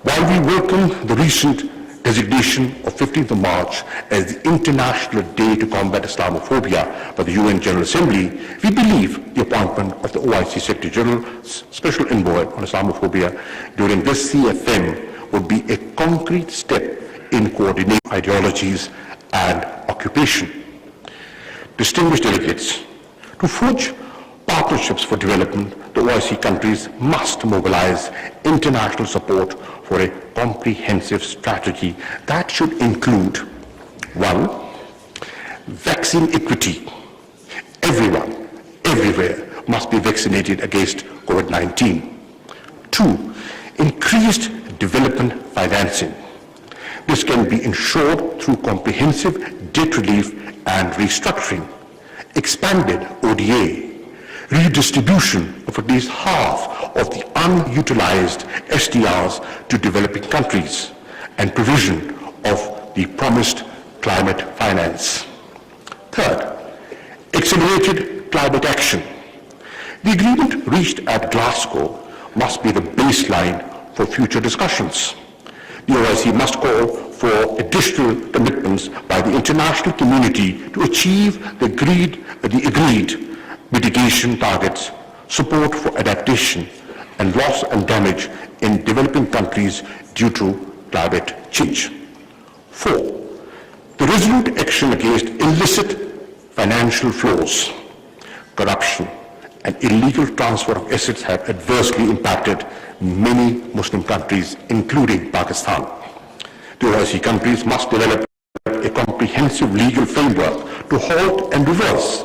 While we welcome the recent designation of 15th of March as the International Day to Combat Islamophobia by the UN General Assembly, we believe the appointment of the OIC Secretary General's Special Envoy on Islamophobia during this CFM would be a concrete step in coordinating ideologies and occupation. Distinguished delegates, to forge partnerships for development, the OIC countries must mobilize international support for a comprehensive strategy that should include: 1. Vaccine equity. Everyone, everywhere must be vaccinated against COVID-19. 2. Increased development financing. This can be ensured through comprehensive debt relief and restructuring, expanded ODA, redistribution of at least half of the unutilized SDRs to developing countries, and provision of the promised climate finance. 3rd, accelerated climate action. The agreement reached at Glasgow must be the baseline for future discussions. The OIC must call for additional commitments by the international community to achieve the agreed mitigation targets, support for adaptation and loss and damage in developing countries due to climate change. 4. The resolute action against illicit financial flows, corruption, and illegal transfer of assets have adversely impacted many Muslim countries, including Pakistan. The OIC countries must develop a comprehensive legal framework to halt and reverse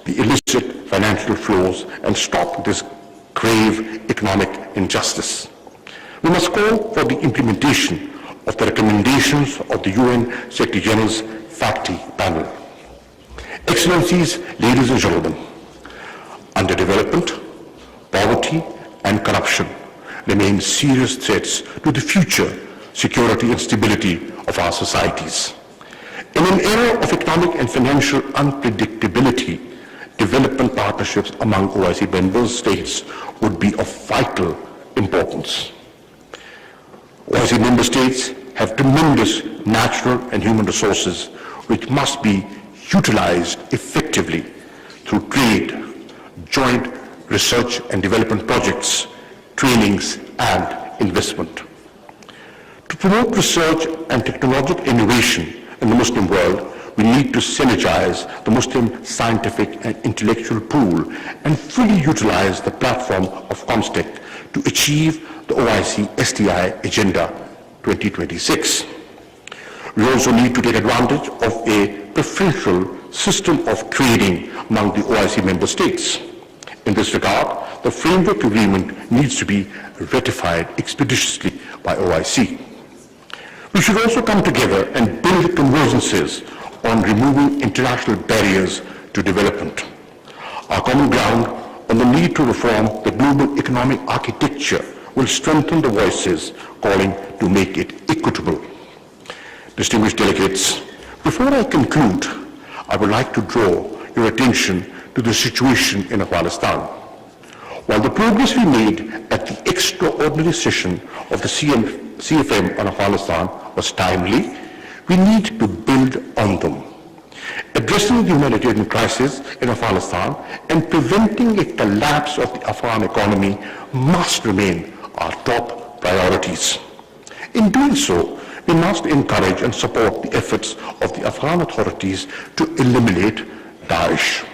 the illicit financial flows and stop this grave economic injustice. We must call for the implementation of the recommendations of the UN Secretary General's FACTI panel. Excellencies, ladies and gentlemen, underdevelopment, poverty, and corruption remain serious threats to the future security and stability of our societies. In an era of economic and financial unpredictability, development partnerships among OIC member states would be of vital importance. OIC member states have tremendous natural and human resources which must be utilized effectively through trade, joint research and development projects, trainings, and investment. To promote research and technological innovation in the Muslim world, we need to synergize the Muslim scientific and intellectual pool and fully utilize the platform of COMSTEC to achieve the OIC STI Agenda 2026. We also need to take advantage of a preferential system of trading among the OIC member states. In this regard, the framework agreement needs to be ratified expeditiously by OIC. We should also come together and build convergences on removing international barriers to development. Our common ground on the need to reform the global economic architecture will strengthen the voices calling to make it equitable. Distinguished delegates, before I conclude, I would like to draw your attention to the situation in Afghanistan. While the progress we made at the extraordinary session of the CFM on Afghanistan was timely, we need to build on them. Addressing the humanitarian crisis in Afghanistan and preventing a collapse of the Afghan economy must remain our top priorities. In doing so, we must encourage and support the efforts of the Afghan authorities to eliminate Daesh.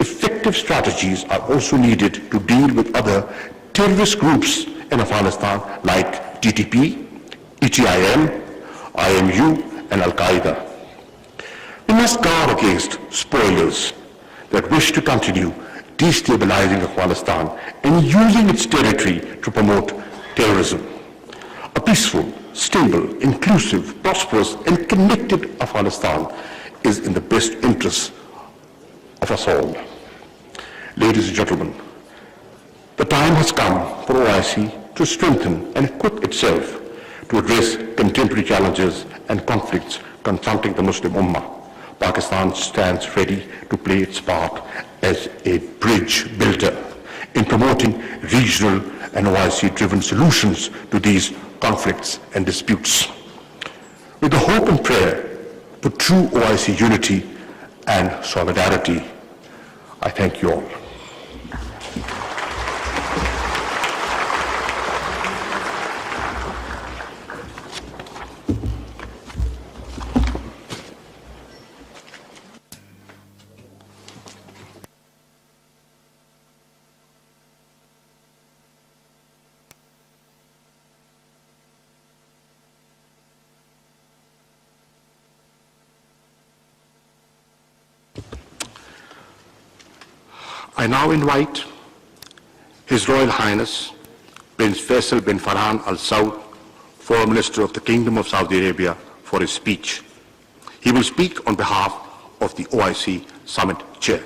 Effective strategies are also needed to deal with other terrorist groups in Afghanistan like TTP, ETIM, IMU, and Al-Qaeda. We must guard against spoilers that wish to continue destabilizing Afghanistan and using its territory to promote terrorism. A peaceful, stable, inclusive, prosperous, and connected Afghanistan is in the best interests of us all. Ladies and gentlemen, the time has come for OIC to strengthen and equip itself to address contemporary challenges and conflicts confronting the Muslim Ummah. Pakistan stands ready to play its part as a bridge builder in promoting regional and OIC-driven solutions to these conflicts and disputes. With the hope and prayer for true OIC unity and solidarity, I thank you all. I now invite His Royal Highness Prince Faisal bin Farhan Al Saud, Foreign Minister of the Kingdom of Saudi Arabia, for his speech. He will speak on behalf of the OIC Summit Chair.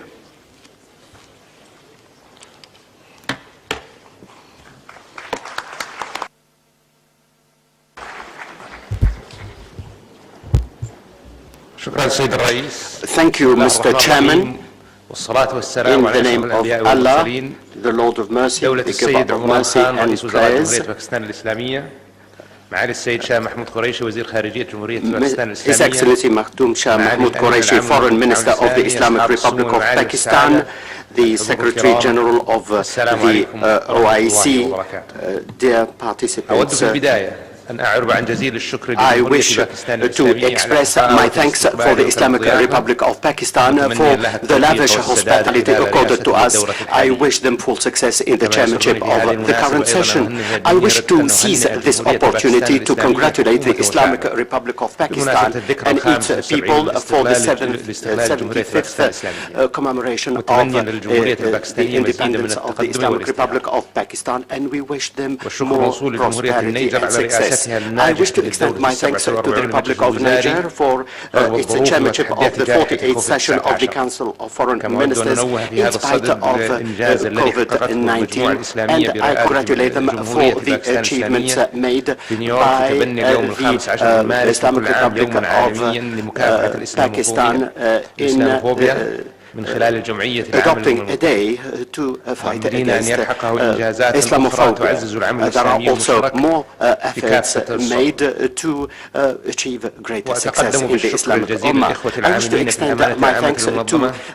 Thank you, Mr. Chairman. In the name of Allah, the Lord of Mercy, the Giver of Mercy and Praise, His Excellency Makhdoom Shah Mahmood Qureshi, Foreign Minister of the Islamic Republic of Pakistan, the Secretary General of the OIC, dear participants, I wish to express my thanks for the Islamic Republic of Pakistan for the lavish hospitality accorded to us. I wish them full success in the chairmanship of the current session. I wish to seize this opportunity to congratulate the Islamic Republic of Pakistan and its people for the 75th commemoration of the independence of the Islamic Republic of Pakistan, and we wish them more prosperity and success. I wish to extend my thanks to the Republic of Niger for its chairmanship of the 48th session of the Council of Foreign Ministers in spite of COVID-19, and I congratulate them for the achievements made by the Islamic Republic of Pakistan in adopting a day to fight against Islamophobia. There are also more efforts made to achieve greater success in the Islamic Ummah. I wish to extend my thanks to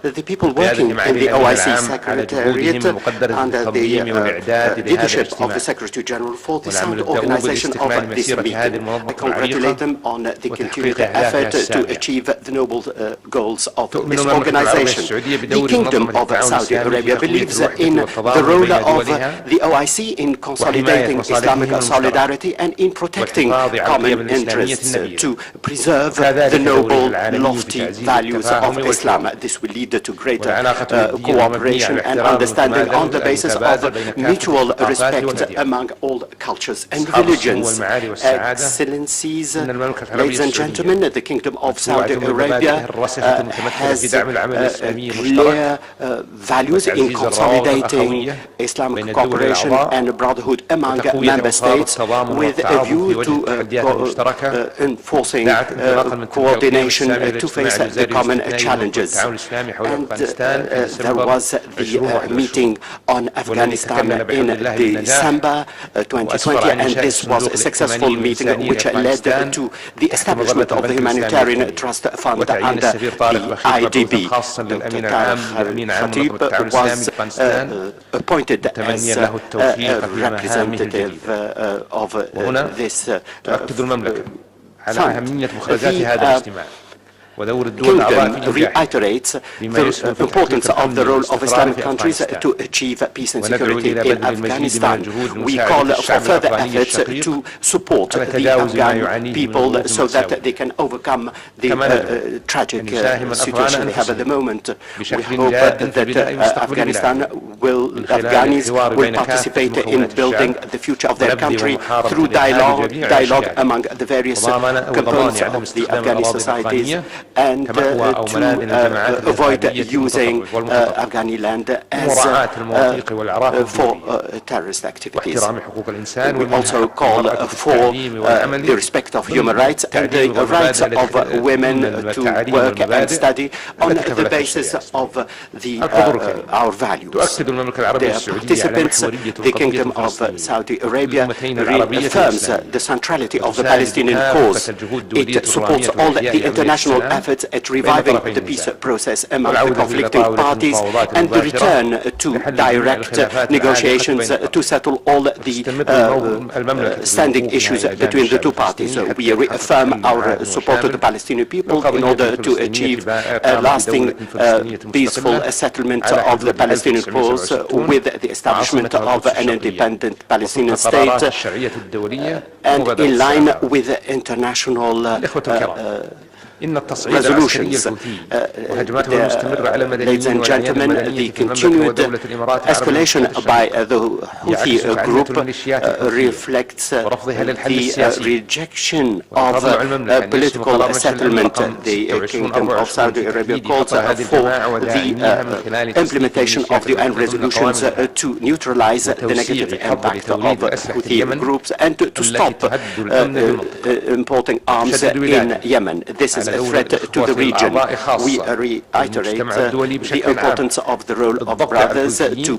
the people working in the OIC Secretariat under the leadership of the Secretary General for the sound organization of this meeting. I congratulate them on the continued effort to achieve the noble goals of this organization. The Kingdom of Saudi Arabia believes in the role of the OIC in consolidating Islamic solidarity and in protecting common interests to preserve the noble, lofty values of Islam. This will lead to greater cooperation and understanding on the basis of mutual respect among all cultures and religions. Excellencies, ladies and gentlemen, the Kingdom of Saudi Arabia has clear values in consolidating Islamic cooperation and brotherhood among member states with a view to enforcing coordination to face the common challenges. And there was the meeting on Afghanistan in December 2020, and this was a successful meeting which led to the establishment of the Humanitarian Trust Fund under the IDB. Khatib was appointed as representative of this fund. Kingdom reiterates the importance of the role of Islamic countries to achieve peace and security in Afghanistan. We call for further efforts to support the Afghan people so that they can overcome the tragic situation they have at the moment. We hope that Afghanis will participate in building the future of their country through dialogue among the various components of the Afghani societies. and to avoid using Afghani land as for terrorist activities. We also call for the respect of human rights and the rights of women to work and study on the basis of our values. The participants, the Kingdom of Saudi Arabia, reaffirms the centrality of the Palestinian cause. It supports all the international efforts at reviving the peace process among the conflicting parties and the return to direct negotiations to settle all the standing issues between the two parties. So we reaffirm our support to the Palestinian people in order to achieve a lasting peaceful settlement of the Palestinian cause with the establishment of an independent Palestinian state and in line with international resolutions. Ladies and gentlemen, the continued escalation by the Houthi group reflects the rejection of political settlement. The Kingdom of Saudi Arabia calls for the implementation of the UN resolutions to neutralize the negative impact of Houthi groups and to stop importing arms in Yemen. This is a threat to the region. We reiterate the importance of the role of brothers to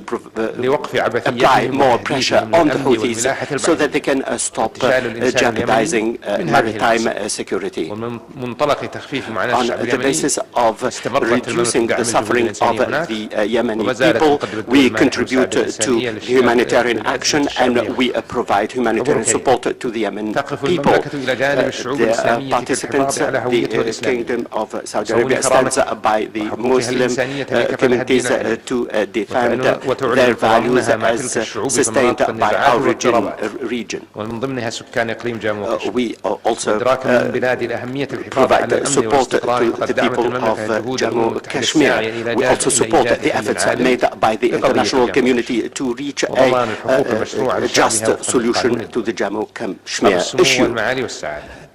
apply more pressure on the Houthis so that they can stop jeopardizing maritime security. On the basis of reducing the suffering of the Yemeni people, we contribute to humanitarian action and we provide humanitarian support to the Yemen people. The participants, the Kingdom of Saudi Arabia stands by the Muslim communities to defend their values as sustained by our region. We also provide support to the people of Jammu Kashmir. We also support the efforts made by the international community to reach a just solution to the Jammu Kashmir issue.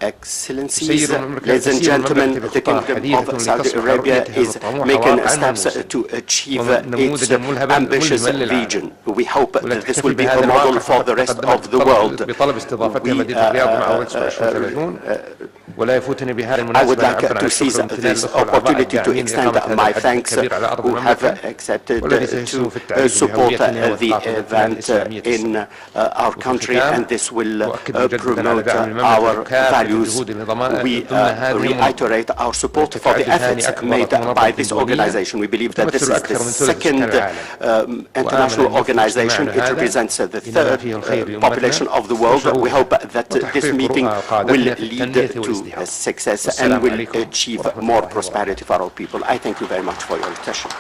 Excellencies, ladies and gentlemen, the Kingdom of Saudi Arabia is making steps to achieve its ambitious vision. We hope that this will be a model for the rest of the world. I would like to seize this opportunity to extend my thanks who have accepted to support the event in our country, and this will promote our values. We reiterate our support for the efforts made by this organization. We believe that this is the second international organization. It represents the third population of the world. We hope that this meeting will lead to success and will achieve more prosperity for our people. I thank you very much for your attention.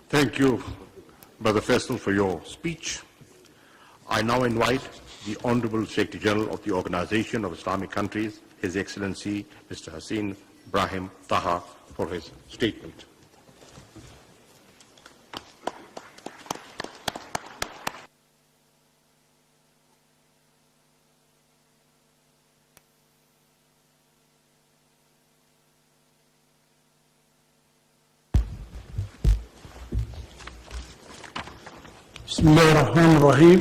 Thank you, Brother Faisal, for your speech. I now invite the Honorable Secretary General of the Organization of Islamic Countries, His Excellency Mr. Hassan Brahim Taha, for his statement. بسم الله الرحمن الرحيم.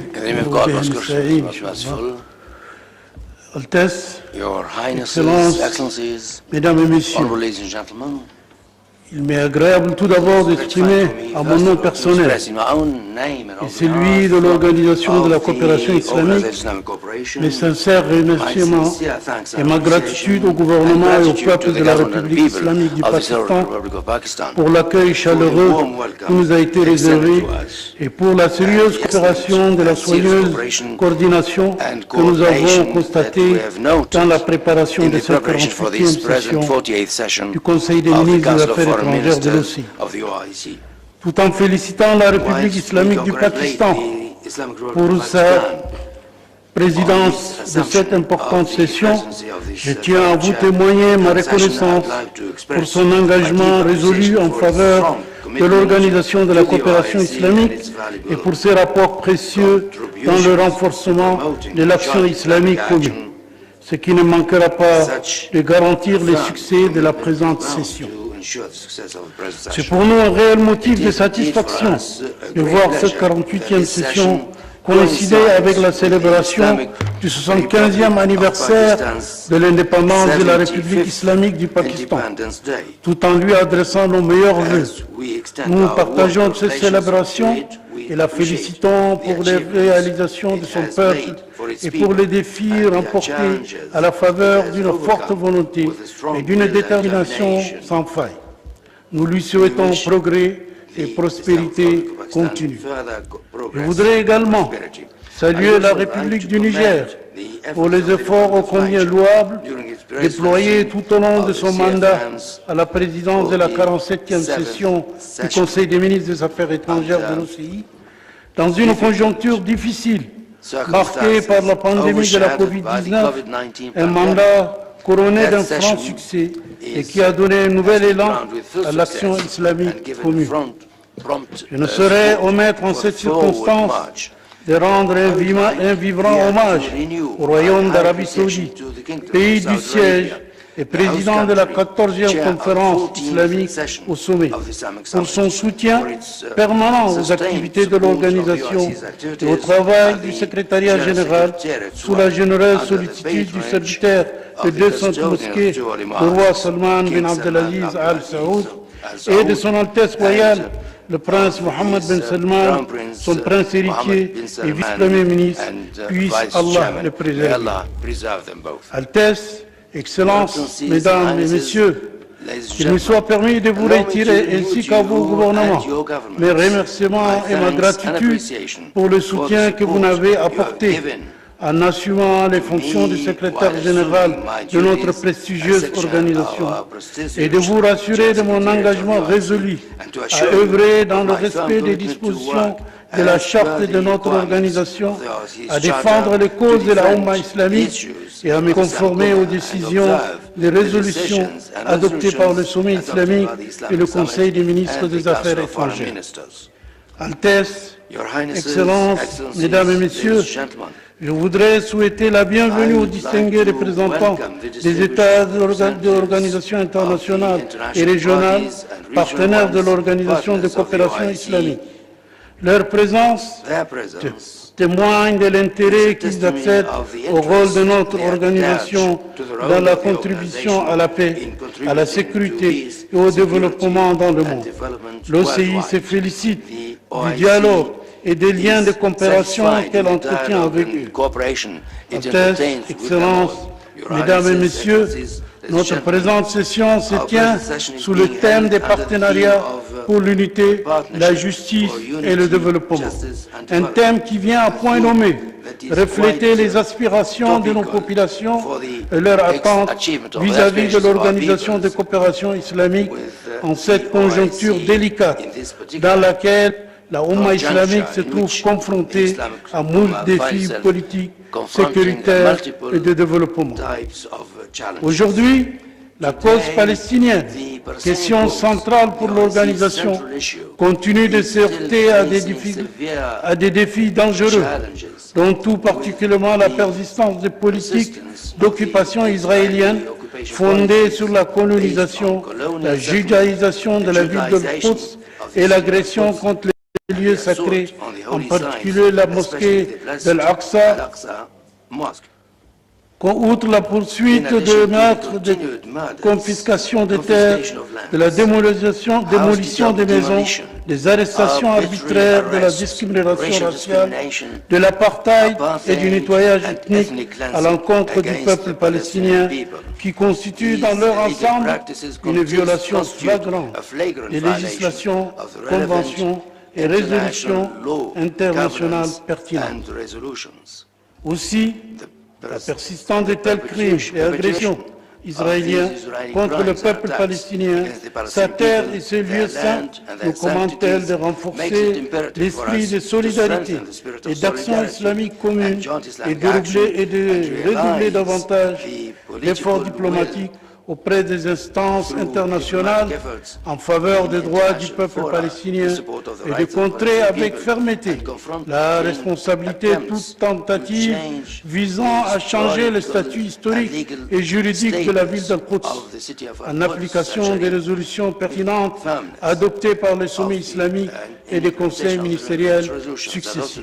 Altesse, Your Highnesses, Excellencies, Mesdames et Messieurs, honorable ladies and gentlemen, il m'est agréable tout d'abord d'exprimer à mon nom personnel et celui de l'Organisation de la coopération islamique mes sincères remerciements et ma gratitude au gouvernement et au peuple de la République islamique du Pakistan pour l'accueil chaleureux qui nous a été réservé et pour la sérieuse coopération de la soigneuse coordination que nous avons constatée dans la préparation de cette 48e session du Conseil des ministres des Affaires étrangères de l'OCI. Tout en félicitant la République islamique du Pakistan pour sa présidence de cette importante session, je tiens à vous témoigner ma reconnaissance pour son engagement résolu en faveur de l'Organisation de la coopération islamique et pour ses rapports précieux dans le renforcement de l'action islamique commune. ce qui ne manquera pas de garantir les succès de la présente session. C'est pour nous un réel motif de satisfaction de voir cette 48e session coïncider avec la célébration du 75e anniversaire de l'indépendance de la République islamique du Pakistan, tout en lui adressant nos meilleurs vœux. Nous partageons cette célébration et la félicitons pour les réalisations de son peuple et pour les défis remportés à la faveur d'une forte volonté et d'une détermination sans faille. Nous lui souhaitons progrès et prospérité continue. Je voudrais également saluer la République du Niger pour les efforts ô combien louables déployés tout au long de son mandat à la présidence de la 47e session du Conseil des ministres des Affaires étrangères de l'OCI, dans une conjoncture difficile, marquée par la pandémie de la Covid-19, un mandat couronné d'un franc succès et qui a donné un nouvel élan à l'action islamique commune. Je ne saurais omettre en cette circonstance de rendre un vibrant hommage au Royaume d'Arabie Saoudite, pays du siège et président de la 14e conférence islamique au sommet, pour son soutien permanent aux activités de l'organisation et au travail du secrétariat général sous la généreuse sollicitude du serviteur de 200 mosquées, le roi Salman bin Abdelaziz Al Saoud, et de son Altesse royale, le prince Mohammed bin Salman, son prince héritier et vice-premier ministre, puisse Allah le préserver. Altesse, Excellences, Mesdames et Messieurs, qu'il me soit permis de vous retirer ainsi qu'à vos gouvernements mes remerciements et ma gratitude pour le soutien que vous m'avez apporté en assumant les fonctions de secrétaire général de notre prestigieuse organisation et de vous rassurer de mon engagement résolu à œuvrer dans le respect des dispositions de la charte de notre organisation, à défendre les causes de la Oumma islamique et à me conformer aux décisions des résolutions adoptées par le sommet islamique et le Conseil des ministres des Affaires étrangères. Altesse, Excellences, Mesdames et Messieurs, je voudrais souhaiter la bienvenue aux distingués représentants des États de l'organisation internationale et régionale, partenaires de l'organisation de coopération islamique. Leur présence témoigne de l'intérêt qu'ils accèdent au rôle de notre organisation dans la contribution à la paix, à la sécurité et au développement dans le monde. L'OCI se félicite du dialogue et des liens de coopération qu'elle entretient avec eux. Altesse, Excellences, Mesdames et Messieurs, notre présente session se tient sous le thème des partenariats pour l'unité, la justice et le développement. Un thème qui vient à point nommé refléter les aspirations de nos populations et leurs attentes vis-à-vis de l'organisation de coopération islamique en cette conjoncture délicate dans laquelle la Oumma islamique se trouve confrontée à moult défis politiques, sécuritaires et de développement. Aujourd'hui, la cause palestinienne, question centrale pour l'organisation, continue de se heurter à des défis dangereux, dont tout particulièrement la persistance des politiques d'occupation israélienne fondées sur la colonisation, la judaïsation de la ville de Quds et l'agression contre les lieux sacrés, en particulier la mosquée de l'Aqsa. Outre la poursuite de meurtres, de confiscation de terres, de la démolition des maisons, des arrestations arbitraires, de la discrimination raciale, de l'apartheid et du nettoyage ethnique à l'encontre du peuple palestinien, qui constitue dans leur ensemble une violation flagrante des législations, conventions et résolutions internationales pertinentes. Aussi, la persistance de tels crimes et agressions israéliens contre le peuple palestinien, sa terre et ses lieux saints, nous commande-t-elle de renforcer l'esprit de solidarité et d'action islamique commune et de redoubler davantage l'effort diplomatique auprès des instances internationales en faveur des droits du peuple palestinien et de contrer avec fermeté la responsabilité de toute tentative visant à changer le statut historique et juridique de la ville d'Al-Quds en application des résolutions pertinentes adoptées par le sommet islamique et des conseils ministériels successifs.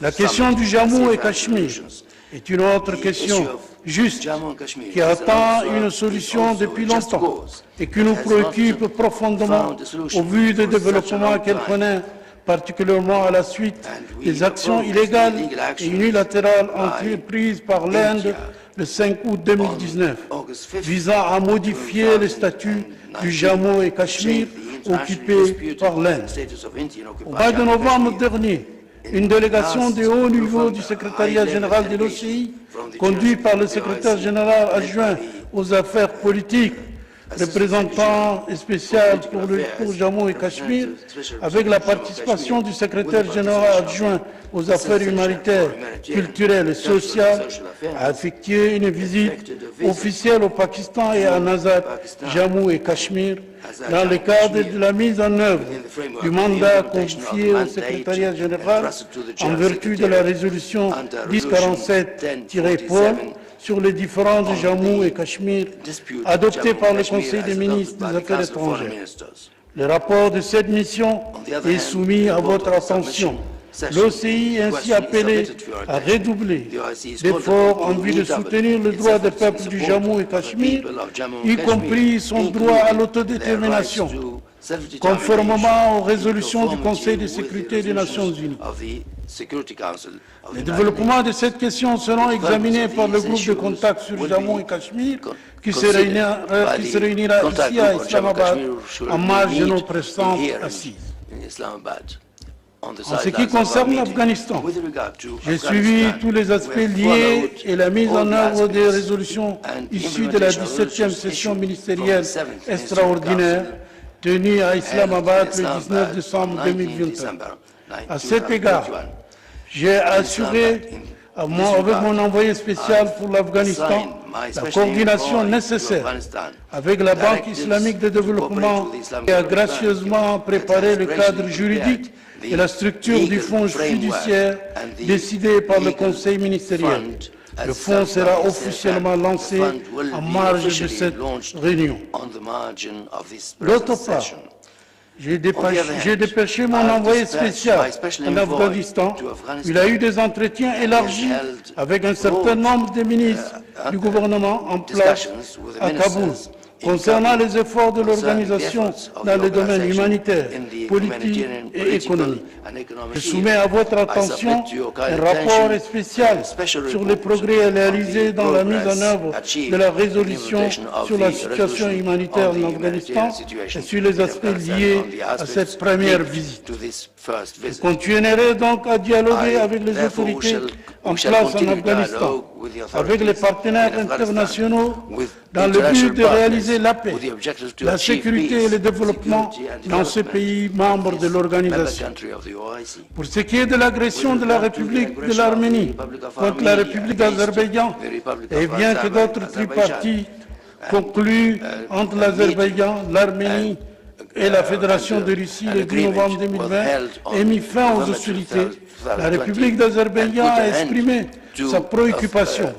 La question du Jammu et Cachemire est une autre question juste qui attend une solution depuis longtemps et qui nous préoccupe profondément au vu des développements qu'elle connaît, particulièrement à la suite des actions illégales et unilatérales entreprises par l'Inde le 5 août 2019, visant à modifier le statut du Jammu et Cachemire occupé par l'Inde. Au mois de novembre dernier, une délégation de haut niveau du secrétariat général de l'OCI, conduite par le secrétaire général adjoint aux affaires politiques, représentant spécial pour Jammu et Cachemire, avec la participation du secrétaire général adjoint aux affaires humanitaires, culturelles et sociales, a effectué une visite officielle au Pakistan et à Asad, Jammu et Cachemire, dans le cadre de la mise en œuvre du mandat confié au secrétariat général en vertu de la résolution 1047-Paul sur les différends de Jammu et Cachemire adoptés par le Conseil des ministres des Affaires étrangères. Le rapport de cette mission est soumis à votre attention. L'OCI est ainsi appelé à redoubler d'efforts en vue de soutenir le droit des peuples du Jammu et Cachemire, y compris son droit à l'autodétermination, conformément aux résolutions du Conseil de sécurité des Nations Unies. Les développements de cette question seront examinés par le groupe de contact sur Jammu et Cachemire qui se réunira ici à Islamabad en marge de nos précédentes assises. En ce qui concerne l'Afghanistan, j'ai suivi tous les aspects liés et la mise en œuvre des résolutions issues de la 17e session ministérielle extraordinaire tenue à Islamabad le 19 décembre 2021. À cet égard, j'ai assuré avec mon envoyé spécial pour l'Afghanistan la coordination nécessaire avec la Banque islamique de développement qui a gracieusement préparé le cadre juridique et la structure du fonds fiduciaire décidé par le Conseil ministériel. Le fonds sera officiellement lancé en marge de cette réunion. D'autre part, j'ai dépêché mon envoyé spécial en Afghanistan. Il a eu des entretiens élargis avec un certain nombre de ministres du gouvernement en place à Kaboul concernant les efforts de l'organisation dans les domaines humanitaires, politiques et économiques. Je soumets à votre attention un rapport spécial sur les progrès réalisés dans la mise en œuvre de la résolution sur la situation humanitaire en Afghanistan et sur les aspects liés à cette première visite. Je continuerai donc à dialoguer avec les autorités en place en Afghanistan, avec les partenaires internationaux, dans le but de réaliser la paix, la sécurité et le développement dans ces pays membres de l'organisation. Pour ce qui est de l'agression de la République de l'Arménie contre la République d'Azerbaïdjan, et bien que d'autres tripartites conclus entre l'Azerbaïdjan, l'Arménie et la Fédération de Russie le 10 novembre 2020 ait mis fin aux hostilités, la République d'Azerbaïdjan a exprimé sa préoccupation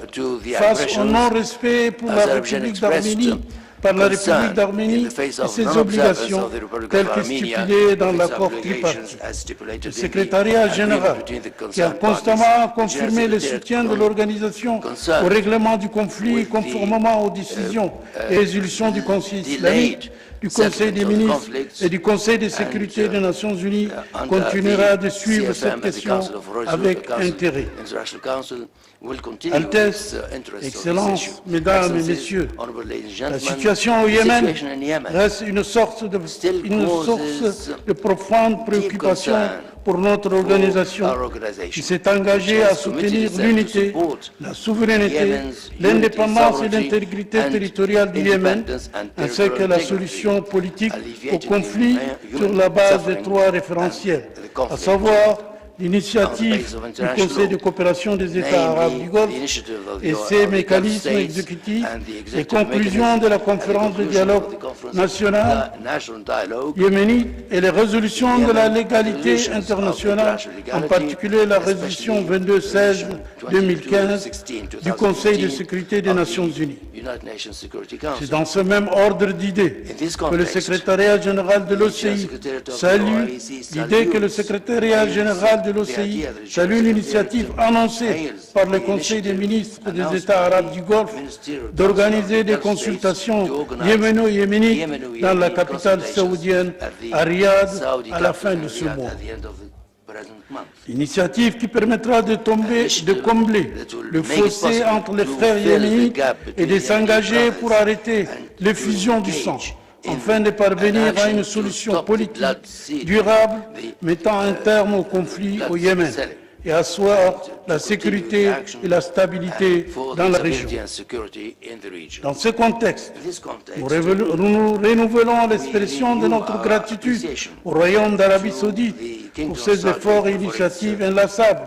face au non-respect pour la République d'Arménie par la République d'Arménie et ses obligations telles que stipulées dans l'accord tripartite. Le secrétariat général, qui a constamment confirmé le soutien de l'organisation au règlement du conflit conformément aux décisions et résolutions du Conseil islamique, du Conseil des ministres et du Conseil de sécurité des Nations Unies, continuera de suivre cette question avec intérêt. Altesse, Excellences, Mesdames et Messieurs, la situation au Yémen reste une source de profonde préoccupation pour notre organisation qui s'est engagée à soutenir l'unité, la souveraineté, l'indépendance et l'intégrité territoriale du Yémen, ainsi que la solution politique au conflit sur la base de trois référentiels, à savoir L'initiative du Conseil de coopération des États arabes du Golfe et ses mécanismes exécutifs, les conclusions de la conférence de dialogue national yéménite et les résolutions de la légalité internationale, en particulier la résolution 2216-2015 du Conseil de sécurité des Nations Unies. C'est dans ce même ordre d'idées que le secrétariat général de l'OCI salue l'idée que le secrétariat général de l'OCI salue l'initiative annoncée par le Conseil des ministres des États arabes du Golfe d'organiser des consultations yéméno-yéménites dans la capitale saoudienne, à Riyad, à la fin de ce mois. L'initiative qui permettra de combler le fossé entre les frères yéménites et de s'engager pour arrêter l'effusion du sang, afin de parvenir à une solution politique durable mettant un terme au conflit au Yémen et asseoir la sécurité et la stabilité dans la région. Dans ce contexte, nous renouvelons l'expression de notre gratitude au Royaume d'Arabie Saoudite pour ses efforts et initiatives inlassables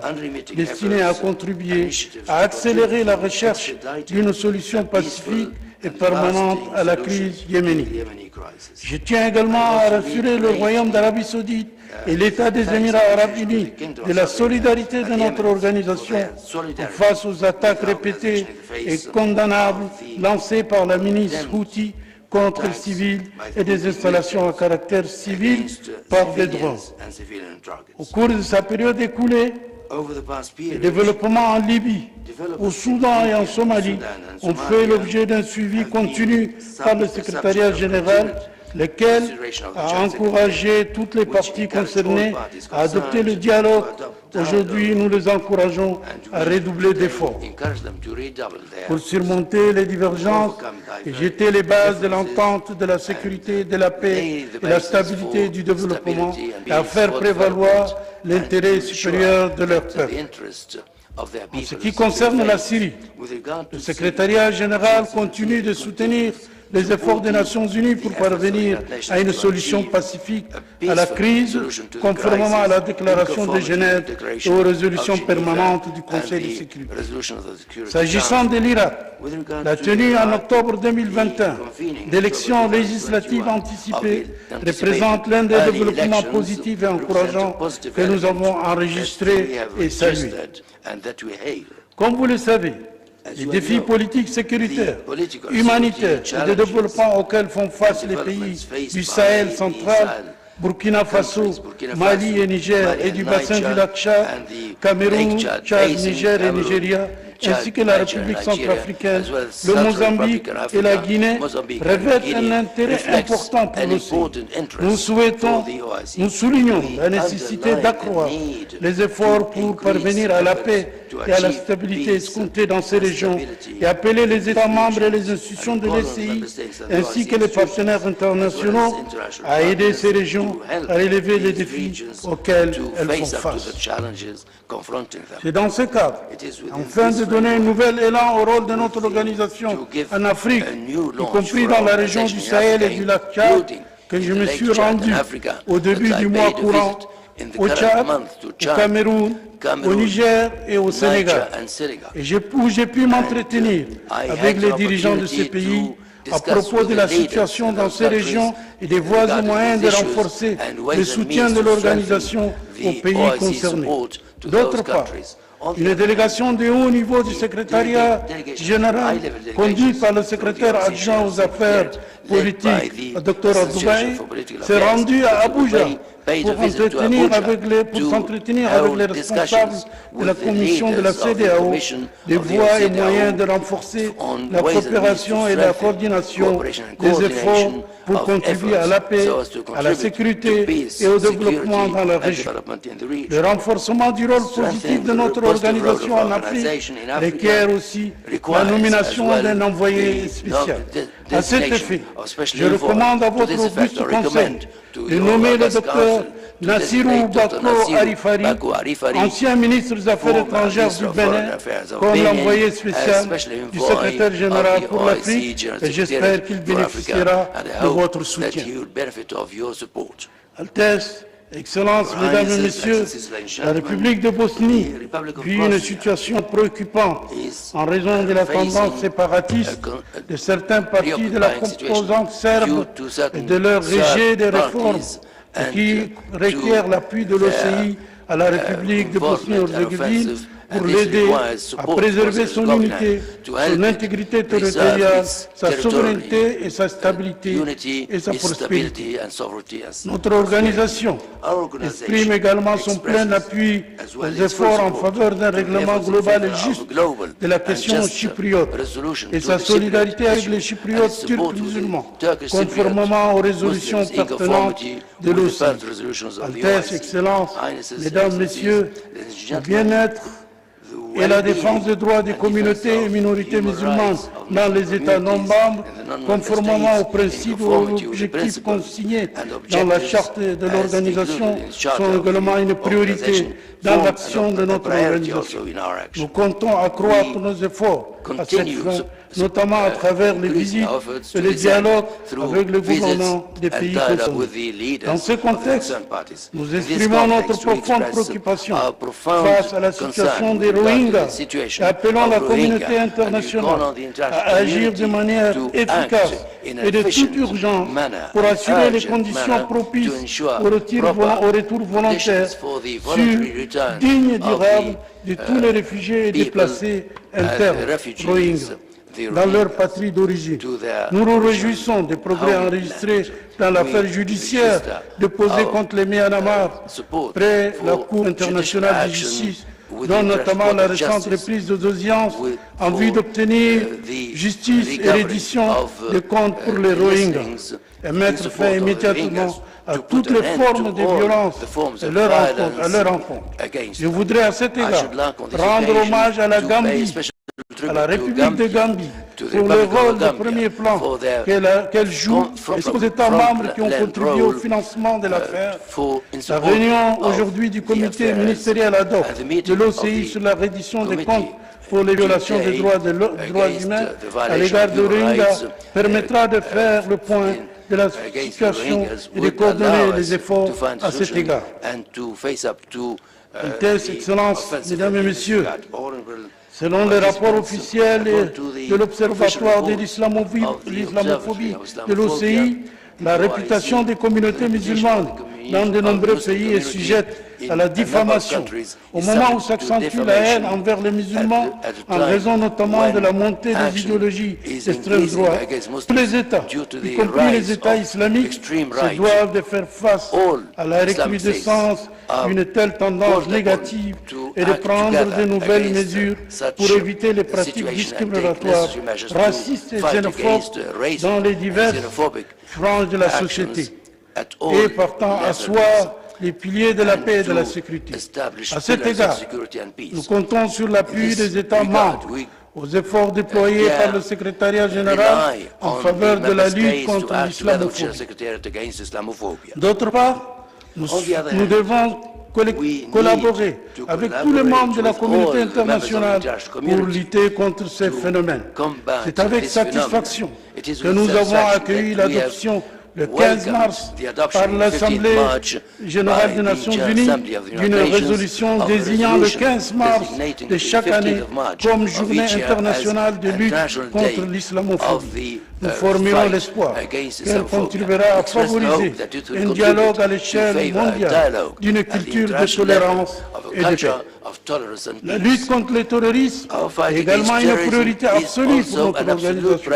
destinés à contribuer à accélérer la recherche d'une solution pacifique et permanente à la crise yéménite. Je tiens également à rassurer le Royaume d'Arabie Saoudite et l'État des Émirats arabes unis de la solidarité de notre organisation face aux attaques répétées et condamnables lancées par la milice Houthi contre les civils et des installations à caractère civil par des drones. Au cours de sa période écoulée, les développements en Libye, au Soudan et en Somalie ont fait l'objet d'un suivi continu par le secrétariat général, lequel a encouragé toutes les parties concernées à adopter le dialogue. Aujourd'hui, nous les encourageons à redoubler d'efforts pour surmonter les divergences et jeter les bases de l'entente, de la sécurité, de la paix, de la stabilité et du développement, et à faire prévaloir l'intérêt supérieur de leur peuple. En ce qui concerne la Syrie, le secrétariat général continue de soutenir les efforts des Nations Unies pour parvenir à une solution pacifique à la crise, conformément à la déclaration de Genève et aux résolutions permanentes du Conseil de sécurité. S'agissant de l'Irak, la tenue en octobre 2021 d'élections législatives anticipées représente l'un des développements positifs et encourageants que nous avons enregistrés et salués. Comme vous le savez, les défis politiques, sécuritaires, humanitaires et de développement auxquels font face les pays du Sahel central, Burkina Faso, Mali et Niger, et du bassin du lac Tchad, Cameroun, Tchad, Niger et Nigeria, ainsi que la République centrafricaine, le Mozambique et la Guinée, revêtent un intérêt important pour l'OCI. Nous soulignons la nécessité d'accroître les efforts pour parvenir à la paix et à la stabilité escomptée dans ces régions et appeler les États membres et les institutions de l'OCI ainsi que les partenaires internationaux à aider ces régions à relever les défis auxquels elles font face. C'est dans ce cadre, afin de donner un nouvel élan au rôle de notre organisation en Afrique, y compris dans la région du Sahel et du lac Tchad, que je me suis rendu au début du mois courant au Tchad, au Cameroun, au Niger et au Sénégal, et j'ai pu m'entretenir avec les dirigeants de ces pays à propos de la situation dans ces régions et des voies et moyens de renforcer le soutien de l'organisation aux pays concernés. D'autre part, une délégation de haut niveau du secrétariat général, conduite par le secrétaire adjoint aux affaires politiques, le Dr Abdoulaye, s'est rendue à Abuja pour s'entretenir avec les responsables de la commission de la CEDEAO des voies et moyens de renforcer la coopération et la coordination des efforts pour contribuer à la paix, à la sécurité et au développement dans la région. Le renforcement du rôle positif de notre organisation en Afrique requiert aussi la nomination d'un envoyé spécial. À cet effet, je recommande à votre auguste conseil de nommer le docteur Nasir Arifari, ancien ministre des Affaires étrangères du Bénin, comme l'envoyé spécial du secrétaire général pour l'Afrique, et j'espère qu'il bénéficiera de votre soutien. Altesse, Excellences, Mesdames et Messieurs, la République de Bosnie vit une situation préoccupante en raison de la tendance séparatiste de certains partis de la composante serbe et de leur rejet des réformes qui requièrent l'appui de l'OCI à la République de Bosnie-Herzégovine pour l'aider à préserver son unité, son intégrité territoriale, sa souveraineté et sa stabilité et sa prospérité. Notre organisation exprime également son plein appui aux efforts en faveur d'un règlement global et juste de la question chypriote et sa solidarité avec les Chypriotes turcs musulmans, conformément aux résolutions pertinentes de l'OCI. Altesse, Excellences, Mesdames, Messieurs, le bien-être et la défense des droits des communautés et minorités musulmanes dans les États non-membres, conformément aux principes et aux objectifs consignés dans la charte de l'organisation, sont également une priorité dans l'action de notre organisation. Nous comptons accroître nos efforts à cette fin, notamment à travers les visites et les dialogues avec le gouvernement des pays concernés. Dans ce contexte, nous exprimons notre profonde préoccupation face à la situation des Rohingyas et appelons la communauté internationale à agir de manière efficace et de toute urgence pour assurer les conditions propices au retour volontaire sûr, digne et durable de tous les réfugiés et déplacés internes Rohingyas dans leur patrie d'origine. Nous nous réjouissons des progrès enregistrés dans l'affaire judiciaire déposée contre les Myanmar près la Cour internationale de justice, dont notamment la récente reprise des audiences en vue d'obtenir justice et reddition des comptes pour les Rohingyas et mettre fin immédiatement à toutes les formes de violence à leur encontre. Je voudrais à cet égard rendre hommage à la Gambie, à la République de Gambie, pour le rôle de premier plan qu'elle joue et aux États membres qui ont contribué au financement de l'affaire. La réunion aujourd'hui du comité ministériel ad hoc de l'OCI sur la reddition des comptes pour les violations des droits humains à l'égard de Rohingyas permettra de faire le point de la situation et de coordonner les efforts à cet égard. Altesse, Excellences, Mesdames et Messieurs, selon les rapports officiels de l'Observatoire de l'islamophobie de l'OCI, la réputation des communautés musulmanes dans de nombreux pays est sujette à la diffamation, au moment où s'accentue la haine envers les musulmans, en raison notamment de la montée des idéologies d'extrême droite. Tous les États, y compris les États islamiques, se doivent de faire face à la recrudescence d'une telle tendance négative et de prendre de nouvelles mesures pour éviter les pratiques discriminatoires, racistes et xénophobes dans les diverses franges de la société, et partant asseoir les piliers de la paix et de la sécurité. À cet égard, nous comptons sur l'appui des États membres aux efforts déployés par le secrétariat général en faveur de la lutte contre l'islamophobie. D'autre part, nous devons collaborer avec tous les membres de la communauté internationale pour lutter contre ces phénomènes. C'est avec satisfaction que nous avons accueilli l'adoption le 15 mars par l'Assemblée générale des Nations Unies d'une résolution désignant le 15 mars de chaque année comme journée internationale de lutte contre l'islamophobie. Nous formulons l'espoir qu'elle contribuera à favoriser un dialogue à l'échelle mondiale d'une culture de tolérance et de paix. La lutte contre le terrorisme est également une priorité absolue pour notre organisation.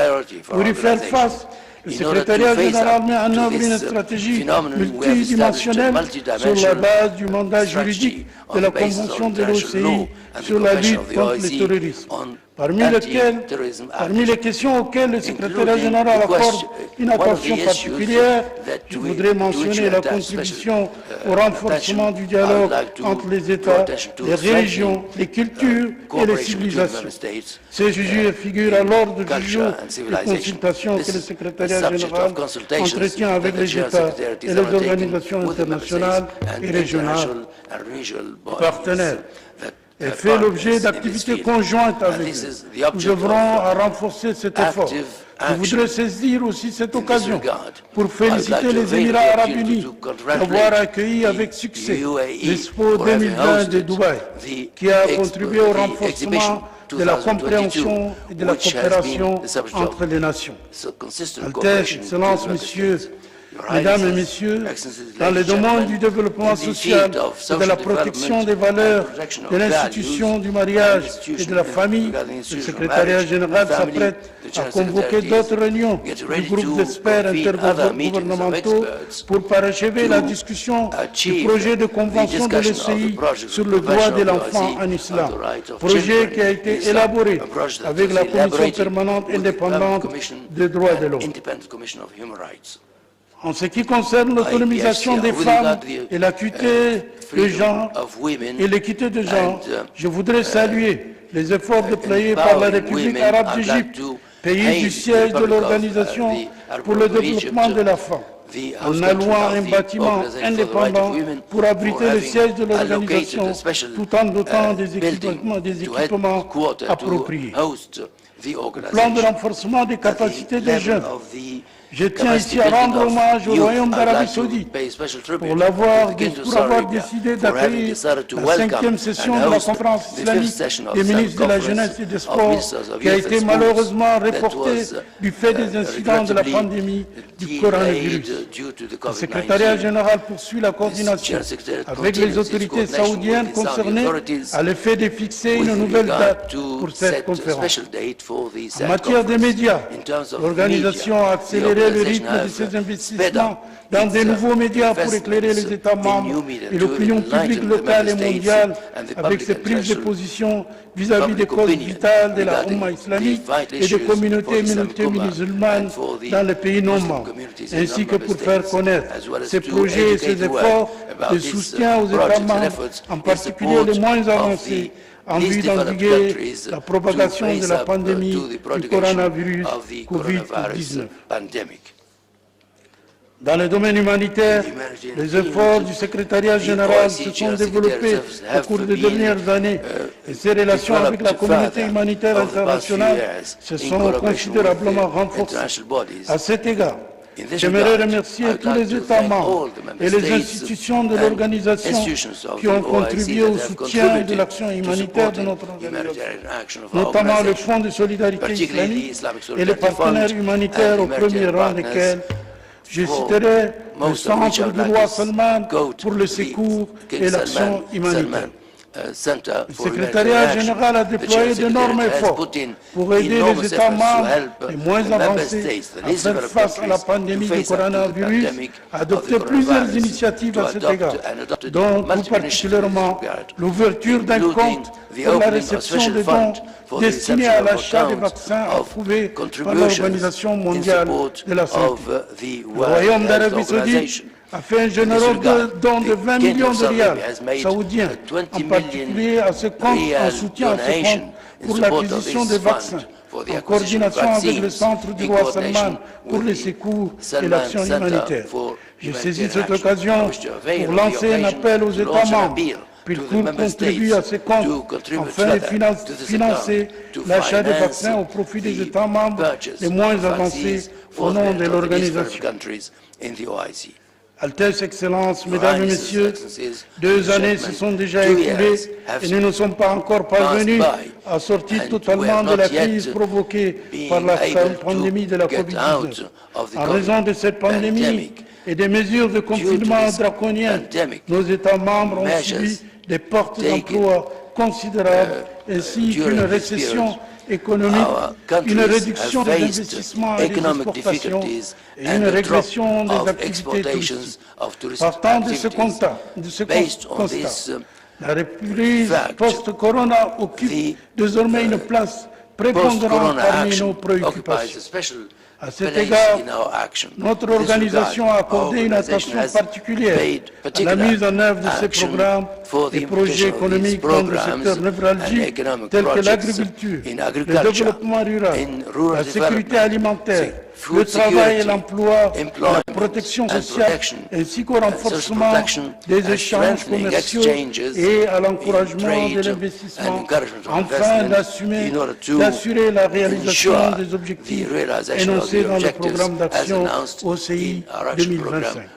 Pour y faire face, le secrétariat général met en œuvre une stratégie multidimensionnelle sur la base du mandat juridique de la Convention de l'OCI sur la lutte contre le terrorisme, parmi les questions auxquelles le secrétariat général accorde une attention particulière. Je voudrais mentionner la contribution au renforcement du dialogue entre les États, les religions, les cultures et les civilisations. Ces sujets figurent à l'ordre du jour des consultations que le secrétariat général entretient avec les États et les organisations internationales et régionales partenaires. et fait l'objet d'activités conjointes avec eux. Nous œuvrons à renforcer cet effort. Je voudrais saisir aussi cette occasion pour féliciter les Émirats arabes unis d'avoir accueilli avec succès l'Expo 2020 de Dubaï, qui a contribué au renforcement de la compréhension et de la coopération entre les nations. Altesse, Excellences, Messieurs, Mesdames et Messieurs, dans le domaine du développement social et de la protection des valeurs de l'institution du mariage et de la famille, le secrétariat général s'apprête à convoquer d'autres réunions du groupe d'experts intergouvernementaux pour parachever la discussion du projet de convention de l'ECI sur le droit de l'enfant en islam, projet qui a été élaboré avec la Commission permanente indépendante des droits de l'homme. En ce qui concerne l'autonomisation des femmes et l'acuité de genre et l'équité de genre, je voudrais saluer les efforts déployés par la République arabe d'Égypte, pays du siège de l'Organisation pour le développement de la femme, en allouant un bâtiment indépendant pour abriter le siège de l'organisation, tout en dotant des équipements appropriés. Le plan de renforcement des capacités des jeunes. Je tiens ici à rendre hommage au Royaume d'Arabie Saoudite pour avoir décidé d'accueillir la 5e session de la conférence islamique des ministres de la jeunesse et des sports, qui a été malheureusement reportée du fait des incidents de la pandémie du coronavirus. Le secrétariat général poursuit la coordination avec les autorités saoudiennes concernées à l'effet de fixer une nouvelle date pour cette conférence. En matière des médias, l'organisation a accéléré le rythme de ces investissements dans de nouveaux médias pour éclairer les États membres et l'opinion publique locale et mondiale avec ses prises de position vis-à-vis des causes vitales de la Oumma islamique et des communautés musulmanes dans les pays non membres, ainsi que pour faire connaître ces projets et ces efforts de soutien aux États membres, en particulier les moins avancés, en vue d'endiguer la propagation de la pandémie du coronavirus Covid-19. Dans le domaine humanitaire, les efforts du secrétariat général se sont développés au cours des dernières années et ses relations avec la communauté humanitaire internationale se sont considérablement renforcées. À cet égard, j'aimerais remercier tous les États membres et les institutions de l'organisation qui ont contribué au soutien de l'action humanitaire de notre organisation, notamment le Fonds de solidarité islamique et les partenaires humanitaires au premier rang desquels je citerai le Centre du roi Salman pour le secours et l'action humanitaire. Le secrétariat général a déployé d'énormes efforts pour aider les États membres les moins avancés à faire face à la pandémie du coronavirus, a adopté plusieurs initiatives à cet égard, dont tout particulièrement l'ouverture d'un compte pour la réception de dons destinés à l'achat des vaccins approuvés par l'Organisation mondiale de la santé. Le Royaume d'Arabie saoudite a fait un généreux don de 20 millions de rials saoudiens, en particulier à ce compte, en soutien à ce compte pour l'acquisition des vaccins, en coordination avec le Centre du roi Salman pour les secours et l'action humanitaire. Je saisis cette occasion pour lancer un appel aux États membres pour contribuer à ce compte afin de financer l'achat des vaccins au profit des États membres les moins avancés au nom de l'organisation. Altesse, Excellences, Mesdames et Messieurs, 2 années se sont déjà écoulées et nous ne sommes pas encore parvenus à sortir totalement de la crise provoquée par la pandémie de la Covid-19. En raison de cette pandémie et des mesures de confinement draconiennes, nos États membres ont subi des pertes d'emploi considérables ainsi qu'une récession économique, une réduction des investissements et des exportations et une régression des activités touristiques. Partant de ce constat, la reprise post-corona occupe désormais une place prépondérante parmi nos préoccupations. À cet égard, notre organisation a accordé une attention particulière à la mise en œuvre de ces programmes et projets économiques dans le secteur névralgique tels que l'agriculture, le développement rural, la sécurité alimentaire, le travail et l'emploi, la protection sociale, ainsi qu'au renforcement des échanges commerciaux et à l'encouragement de l'investissement, afin d'assurer la réalisation des objectifs énoncés dans le programme d'action OCI 2025.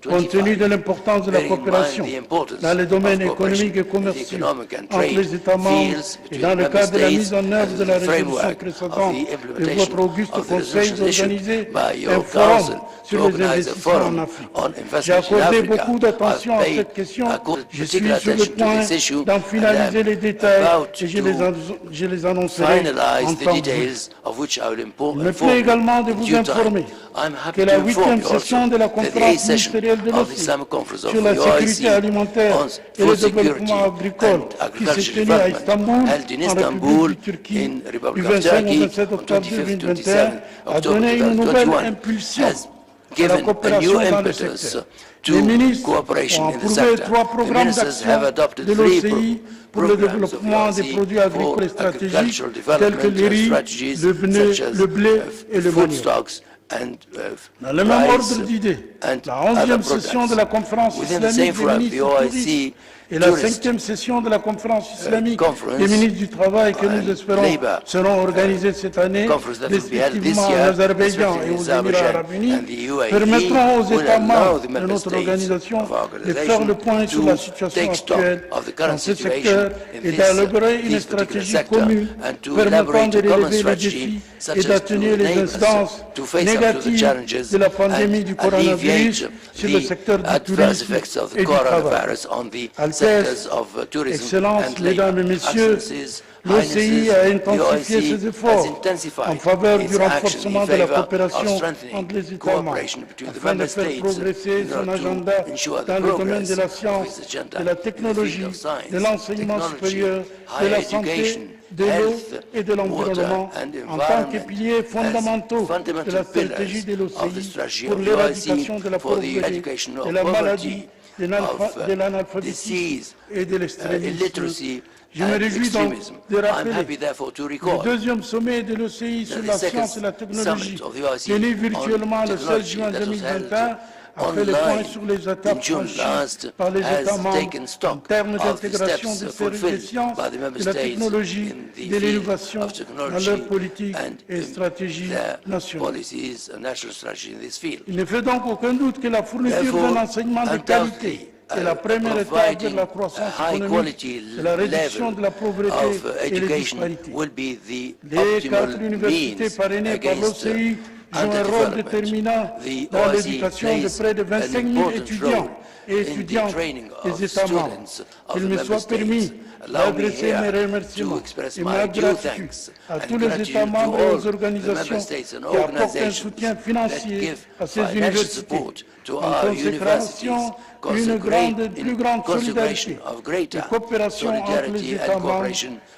Compte tenu de l'importance de la coopération dans les domaines économiques et commerciaux entre les États membres et dans le cadre de la mise en œuvre de la résolution précédente de votre auguste Conseil d'organiser un forum sur les investissements en Afrique. J'ai accordé beaucoup d'attention à cette question. Je suis sur le point d'en finaliser les détails et je les annoncerai en temps voulu. Il me plaît également de vous informer que la 8e session de la conférence ministérielle de l'OCI sur la sécurité alimentaire et le développement agricole qui s'est tenue à Istanbul, en République de Turquie, du 25 au 27 octobre 2021, a donné une nouvelle impulsion à la coopération dans le secteur. Les ministres ont approuvé 3 programmes d'action de l'OCI pour le développement des produits agricoles et stratégiques tels que le riz, le blé et le manioc. Dans le même ordre d'idées, la 11e session de la conférence islamique des ministres du tourisme et la 5e session de la conférence islamique des ministres du Travail que nous espérons seront organisées cette année, respectivement en Azerbaïdjan et aux Émirats arabes unis, permettront aux États membres de notre organisation de faire le point sur la situation actuelle dans ce secteur et d'élaborer une stratégie commune permettant de relever les défis et d'atténuer les incidences négatives de la pandémie du coronavirus sur le secteur du tourisme et du travail. Excellences, Mesdames et Messieurs, l'OCI a intensifié ses efforts en faveur du renforcement de la coopération entre les États membres afin de faire progresser son agenda dans le domaine de la science, de la technologie, de l'enseignement supérieur, de la santé, de l'eau et de l'environnement en tant que piliers fondamentaux de la stratégie de l'OCI pour l'éradication de la pauvreté, de la maladie, de l'analphabétisme et de l'extrémisme. Je me réjouis donc de rappeler le 2e sommet de l'OCI sur la science et la technologie, tenu virtuellement le 16 juin 2021, a fait le point sur les étapes franchies par les États membres en termes d'intégration des services des sciences, de la technologie, de l'innovation dans leur politique et stratégie nationale. Il ne fait donc aucun doute que la fourniture d'un enseignement de qualité est la première étape de la croissance économique, de la réduction de la pauvreté et des disparités. Les 4 universités parrainées par l'OCI jouent un rôle déterminant dans l'éducation de près de 25 000 étudiants et étudiantes des États membres. Qu'il me soit permis d'adresser mes remerciements et ma gratitude à tous les États membres et aux organisations qui apportent un soutien financier à ces universités, en consécration une plus grande solidarité et coopération entre les États membres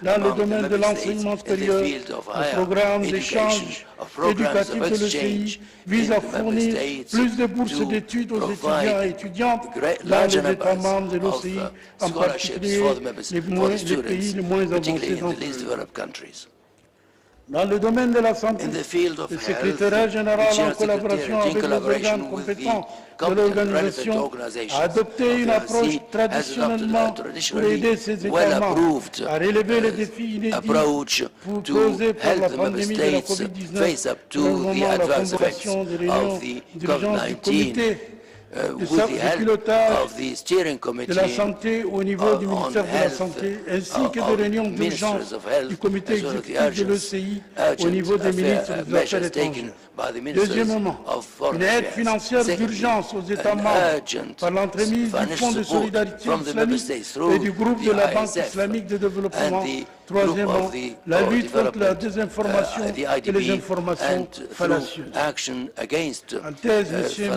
dans le domaine de l'enseignement supérieur. Le programme d'échange éducatif de l'OCI vise à fournir plus de bourses d'études aux étudiants et étudiantes dans les États membres de l'OCI, en particulier les pays les moins avancés d'entre eux. Dans le domaine de la santé, le secrétariat général, en collaboration avec les organes compétents de l'organisation, a adopté une approche traditionnellement pour aider ces États membres à relever les défis inédits posés par la pandémie de la COVID-19, notamment la convocation de réunions d'urgence du comité de pilotage de la santé au niveau du ministère de la Santé, ainsi que des réunions d'urgence du comité exécutif de l'OCI au niveau des ministres des Affaires étrangères. Deuxièmement, une aide financière d'urgence aux États membres par l'entremise du Fonds de solidarité islamique et du groupe de la Banque islamique de développement. Troisièmement, la lutte contre la désinformation et les informations fallacieuses. En thèse, Monsieur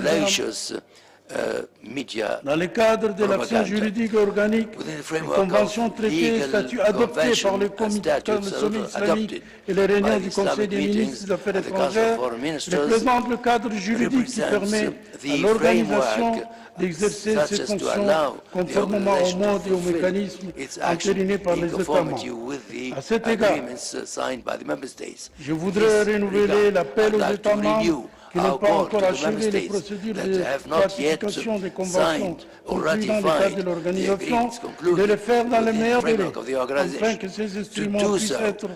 media Dans le cadre de l'action juridique organique, les conventions, traités et statuts adoptés par le comité de sommet islamique et les réunions du Conseil des ministres des Affaires étrangères représentent le cadre juridique qui permet à l'organisation d'exercer ses fonctions conformément au mode et aux mécanismes entérinés par les États membres. À cet égard, je voudrais renouveler l'appel aux États membres qui n'ont pas encore achevé les procédures de ratification des conventions conclues dans le cadre de l'organisation, de le faire dans les meilleurs délais, afin que ces instruments puissent être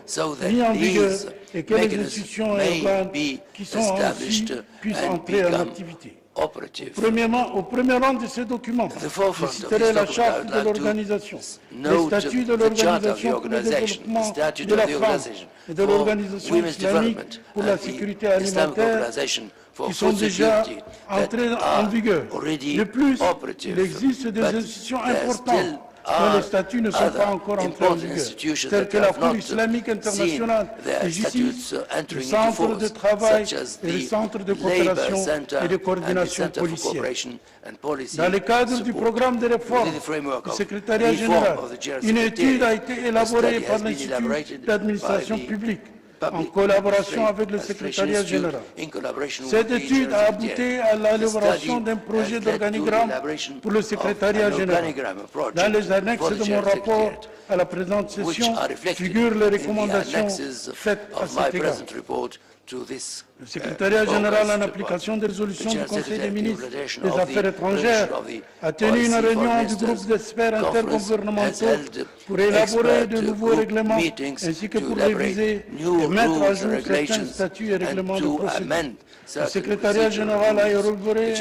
mis en vigueur et que les institutions et organes qui sont ainsi puissent entrer en activité. Au premier rang de ces documents, je citerai la charte de l'organisation, les statuts de l'organisation pour le développement de la femme et de l'organisation islamique pour la sécurité alimentaire, qui sont déjà entrés en vigueur. De plus, il existe des institutions importantes dont les statuts ne sont pas encore entrés en vigueur, tels que la Cour islamique internationale de justice, le centre de travail et le centre de coopération et de coordination policière. Dans le cadre du programme de réforme du secrétariat général, une étude a été élaborée par l'Institut d'administration publique en collaboration avec le secrétariat général. Cette étude a abouti à l'élaboration d'un projet d'organigramme pour le secrétariat général. Dans les annexes de mon rapport à la présente session figurent les recommandations faites à cet égard. Le secrétariat général, en application des résolutions du Conseil des ministres des Affaires étrangères, a tenu une réunion du groupe d'experts intergouvernementaux pour élaborer de nouveaux règlements ainsi que pour réviser et mettre à jour certains statuts et règlements de procédure. Le secrétariat général a élaboré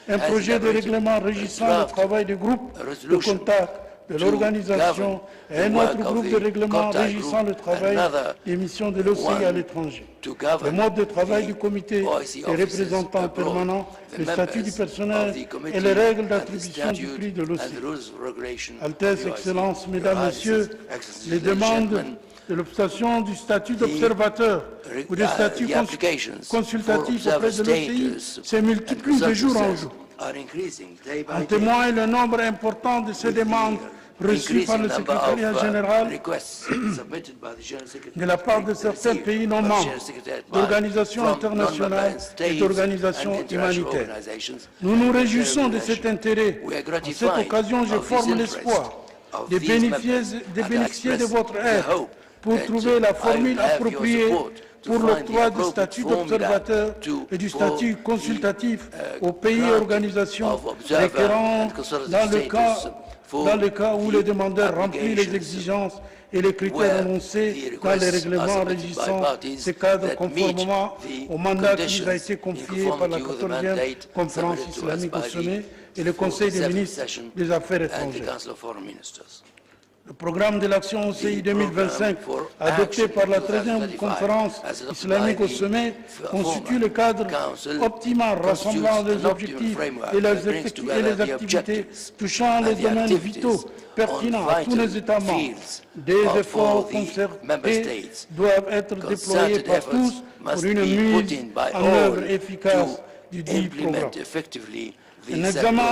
un projet de règlement régissant le travail des groupes de contact de l'organisation et un autre groupe de règlement régissant le travail des missions de l'OCI à l'étranger. Le mode de travail du comité des représentants permanents, le statut du personnel et les règles d'attribution du prix de l'OCI. Altesse, Excellences, Mesdames, Messieurs, les demandes de l'obtention du statut d'observateur ou des statuts consultatifs auprès de l'OCI se multiplient de jour en jour. En témoigne le nombre important de ces demandes reçues par le secrétariat général de la part de certains pays non membres, d'organisations internationales et d'organisations humanitaires. Nous nous réjouissons de cet intérêt. À cette occasion, je forme l'espoir de bénéficier de votre aide pour trouver la formule appropriée pour l'octroi du statut d'observateur et du statut consultatif aux pays et organisations requérants dans le cas où le demandeur remplit les exigences et les critères énoncés dans les règlements régissant ces cadres conformément au mandat qui nous a été confié par la 14e conférence islamique au sommet et le Conseil des ministres des Affaires étrangères. Le programme de l'action OCI 2025, adopté par la 13e conférence islamique au sommet, constitue le cadre optimal rassemblant les objectifs et les activités touchant les domaines vitaux pertinents à tous les États membres. Des efforts concertés doivent être déployés par tous pour une mise en œuvre efficace du dit programme. Un examen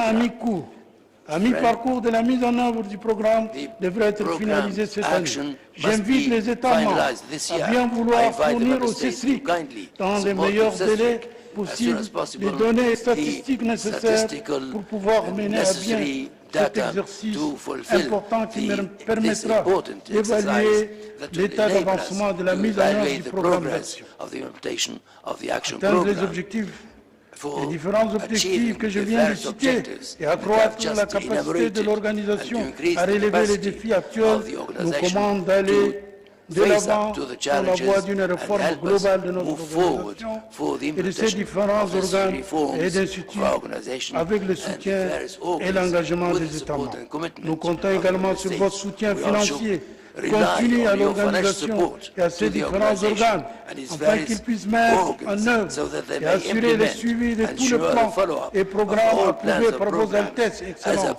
à mi-parcours de la mise en œuvre du programme devrait être finalisé cette année. J'invite les États membres à bien vouloir fournir au CESRIC, dans les meilleurs délais possibles, les données statistiques nécessaires pour pouvoir mener à bien cet exercice important qui permettra d'évaluer l'état d'avancement de la mise en œuvre du programme d'action. Atteindre les objectifs, les différents objectifs que je viens de citer et accroître la capacité de l'organisation à relever les défis actuels nous commande d'aller de l'avant dans la voie d'une réforme globale de notre organisation et de ses différents organes et instituts avec le soutien et l'engagement des États membres. Nous comptons également sur votre soutien financier continue à l'organisation et à ses différents organes, afin qu'ils puissent mettre en œuvre et assurer le suivi de tous les plans et programmes approuvés par vos Altesses et Excellences.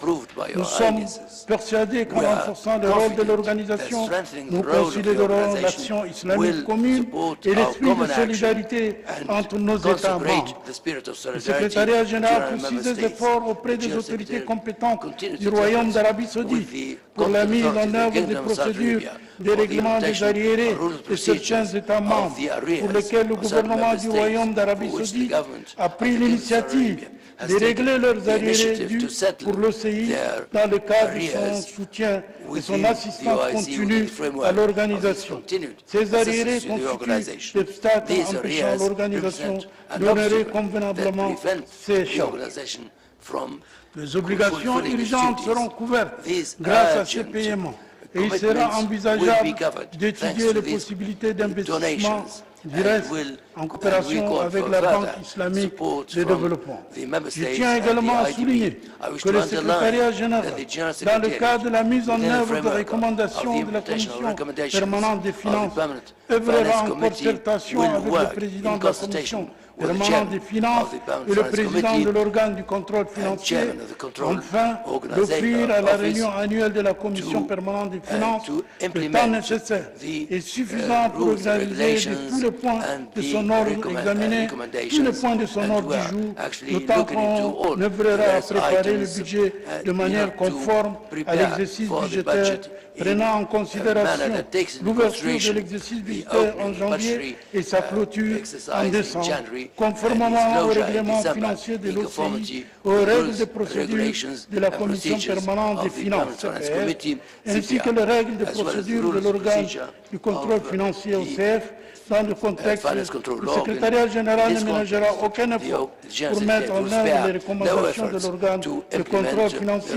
Nous sommes persuadés qu'en renforçant le rôle de l'organisation, nous considérons l'action islamique commune et l'esprit de solidarité entre nos États membres. Le secrétariat général poursuit des efforts auprès des autorités compétentes du Royaume d'Arabie Saoudite pour la mise en œuvre des procédures des règlements des arriérés de certains États membres pour lesquels le gouvernement du Royaume d'Arabie Saoudite a pris l'initiative de régler leurs arriérés dus pour l'OCI dans le cadre de son soutien et son assistance continue à l'organisation. Ces arriérés constituent l'obstacle empêchant l'organisation d'honorer convenablement ses charges. Les obligations urgentes seront couvertes grâce à ces paiements et il sera envisageable d'étudier les possibilités d'investissement direct en coopération avec la Banque islamique de développement. Je tiens également à souligner que le secrétariat général, dans le cadre de la mise en œuvre des recommandations de la Commission permanente des finances, œuvrera en concertation avec le président de la Commission permanente des finances et le président de l'organe du contrôle financier, afin d'offrir à la réunion annuelle de la Commission permanente des finances le temps nécessaire et suffisant pour examiner tous les points de son ordre, examiner tous les points de son ordre du jour, d'autant qu'on œuvrera à préparer le budget de manière conforme à l'exercice budgétaire, prenant en considération l'ouverture de l'exercice budgétaire en janvier et sa clôture en décembre, conformément au règlement financier de l'OCI, aux règles de procédure de la Commission permanente des finances, ainsi que les règles de procédure de l'organe du contrôle financier OCF. Dans le contexte, le secrétariat général ne ménagera aucun effort pour mettre en œuvre les recommandations de l'organe de contrôle financier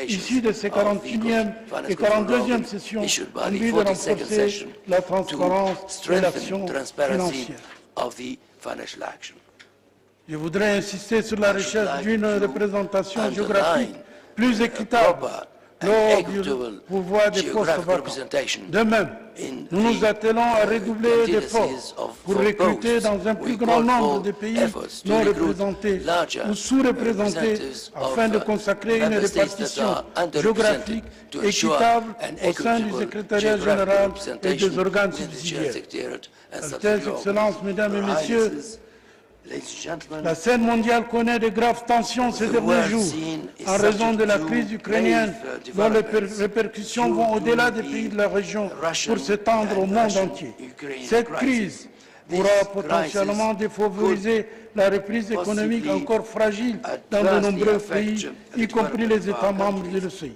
issues de ces 41e et 42e sessions en vue de renforcer la transparence et l'action financière. Je voudrais insister sur la recherche d'une représentation géographique plus équitable lors du pouvoir des postes vacants. De même, nous nous attelons à redoubler d'efforts pour recruter dans un plus grand nombre de pays non représentés ou sous-représentés afin de consacrer une répartition géographique équitable au sein du secrétariat général et des organes subsidiaires. Altesses, Excellences, Mesdames et Messieurs, la scène mondiale connaît de graves tensions ces derniers jours en raison de la crise ukrainienne dont les répercussions vont au-delà des pays de la région pour s'étendre au monde entier. Cette crise pourra potentiellement défavoriser la reprise économique encore fragile dans de nombreux pays, y compris les États membres de l'OCI.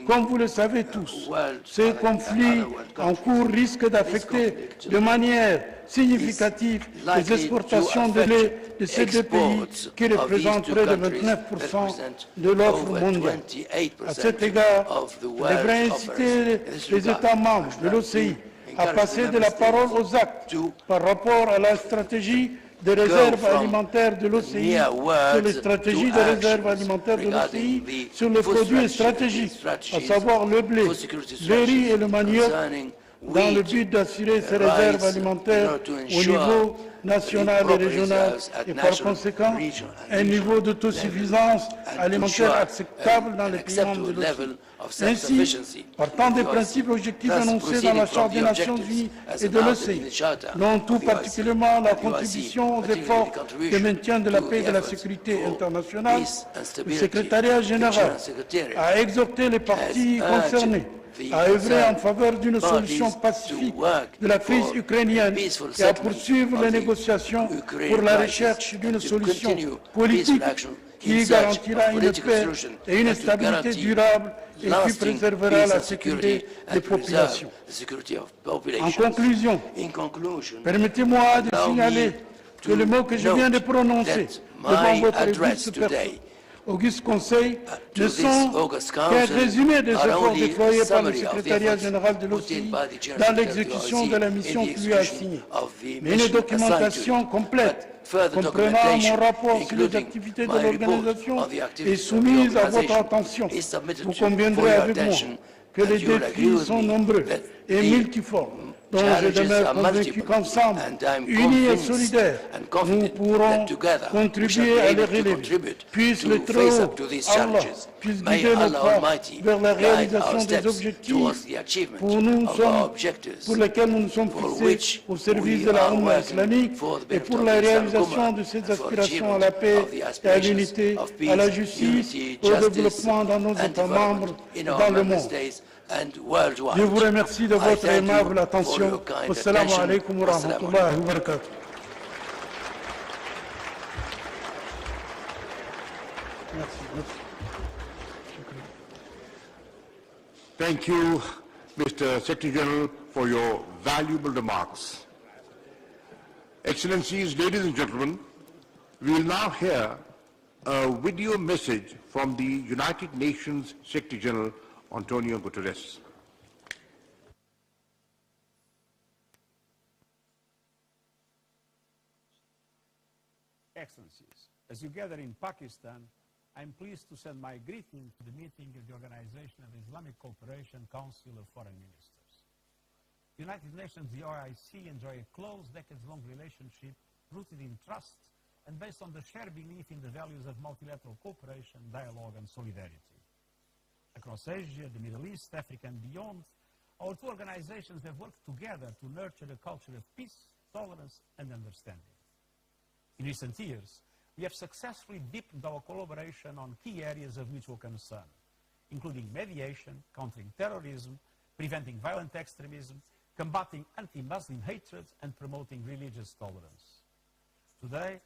Comme vous le savez tous, ce conflit en cours risque d'affecter de manière significative les exportations de lait de ces deux pays qui représentent près de 29% de l'offre mondiale. À cet égard, je devrais inciter les États membres de l'OCI à passer de la parole aux actes par rapport à la stratégie des réserves alimentaires de l'OCI, sur les stratégies de réserves alimentaires de l'OCI, sur les produits stratégiques, à savoir le blé, le riz et le manioc, dans le but d'assurer ces réserves alimentaires au niveau national et régional et par conséquent un niveau d'autosuffisance alimentaire acceptable dans les pays membres de l'OCI. Ainsi, partant des principes objectifs annoncés dans la Charte des Nations Unies et de l'OCI, dont tout particulièrement la contribution aux efforts de maintien de la paix et de la sécurité internationale, le secrétariat général a exhorté les parties concernées à œuvrer en faveur d'une solution pacifique de la crise ukrainienne et à poursuivre les négociations pour la recherche d'une solution politique qui garantira une paix et une stabilité durable et qui préservera la sécurité des populations. En conclusion, permettez-moi de signaler que les mots que je viens de prononcer devant votre auguste personne, auguste conseil, ne sont qu'un résumé des efforts déployés par le secrétariat général de l'OCI dans l'exécution de la mission qui lui a assignée. Mais une documentation complète, comprenant mon rapport sur les activités de l'organisation, est soumise à votre attention. Vous conviendrez avec moi que les défis sont nombreux et multiformes, dont je demeure convaincu qu'ensemble, unis et solidaires, nous pourrons contribuer à les relever. Puisse le Très-Haut, Allah, puisse guider nos pas vers la réalisation des objectifs pour lesquels nous nous sommes fixés au service de la Oumma islamique et pour la réalisation de ces aspirations à la paix et à l'unité, à la justice, au développement dans nos États membres et dans le monde. Je vous remercie de votre aimable attention. Wassalamu alaikum wa rahmatullahi wa barakatuh. Thank you, Mr. Secretary General, for your valuable remarks. Excellencies, ladies and gentlemen, we will now hear a video message from the United Nations Secretary General, Antonio Guterres. Excellencies, as you gather in Pakistan, I'm pleased to send my greeting to the meeting of the Organization of Islamic Cooperation Council of Foreign Ministers. The United Nations, the OIC, enjoy a close, decades-long relationship rooted in trust and based on the shared belief in the values of multilateral cooperation, dialogue, and solidarity. Across Asia, the Middle East, Africa, and beyond, our two organizations have worked together to nurture a culture of peace, tolerance, and understanding. In recent years, we have successfully deepened our collaboration on key areas of mutual concern, including mediation, countering terrorism, preventing violent extremism, combating anti-Muslim hatred, and promoting religious tolerance. Today,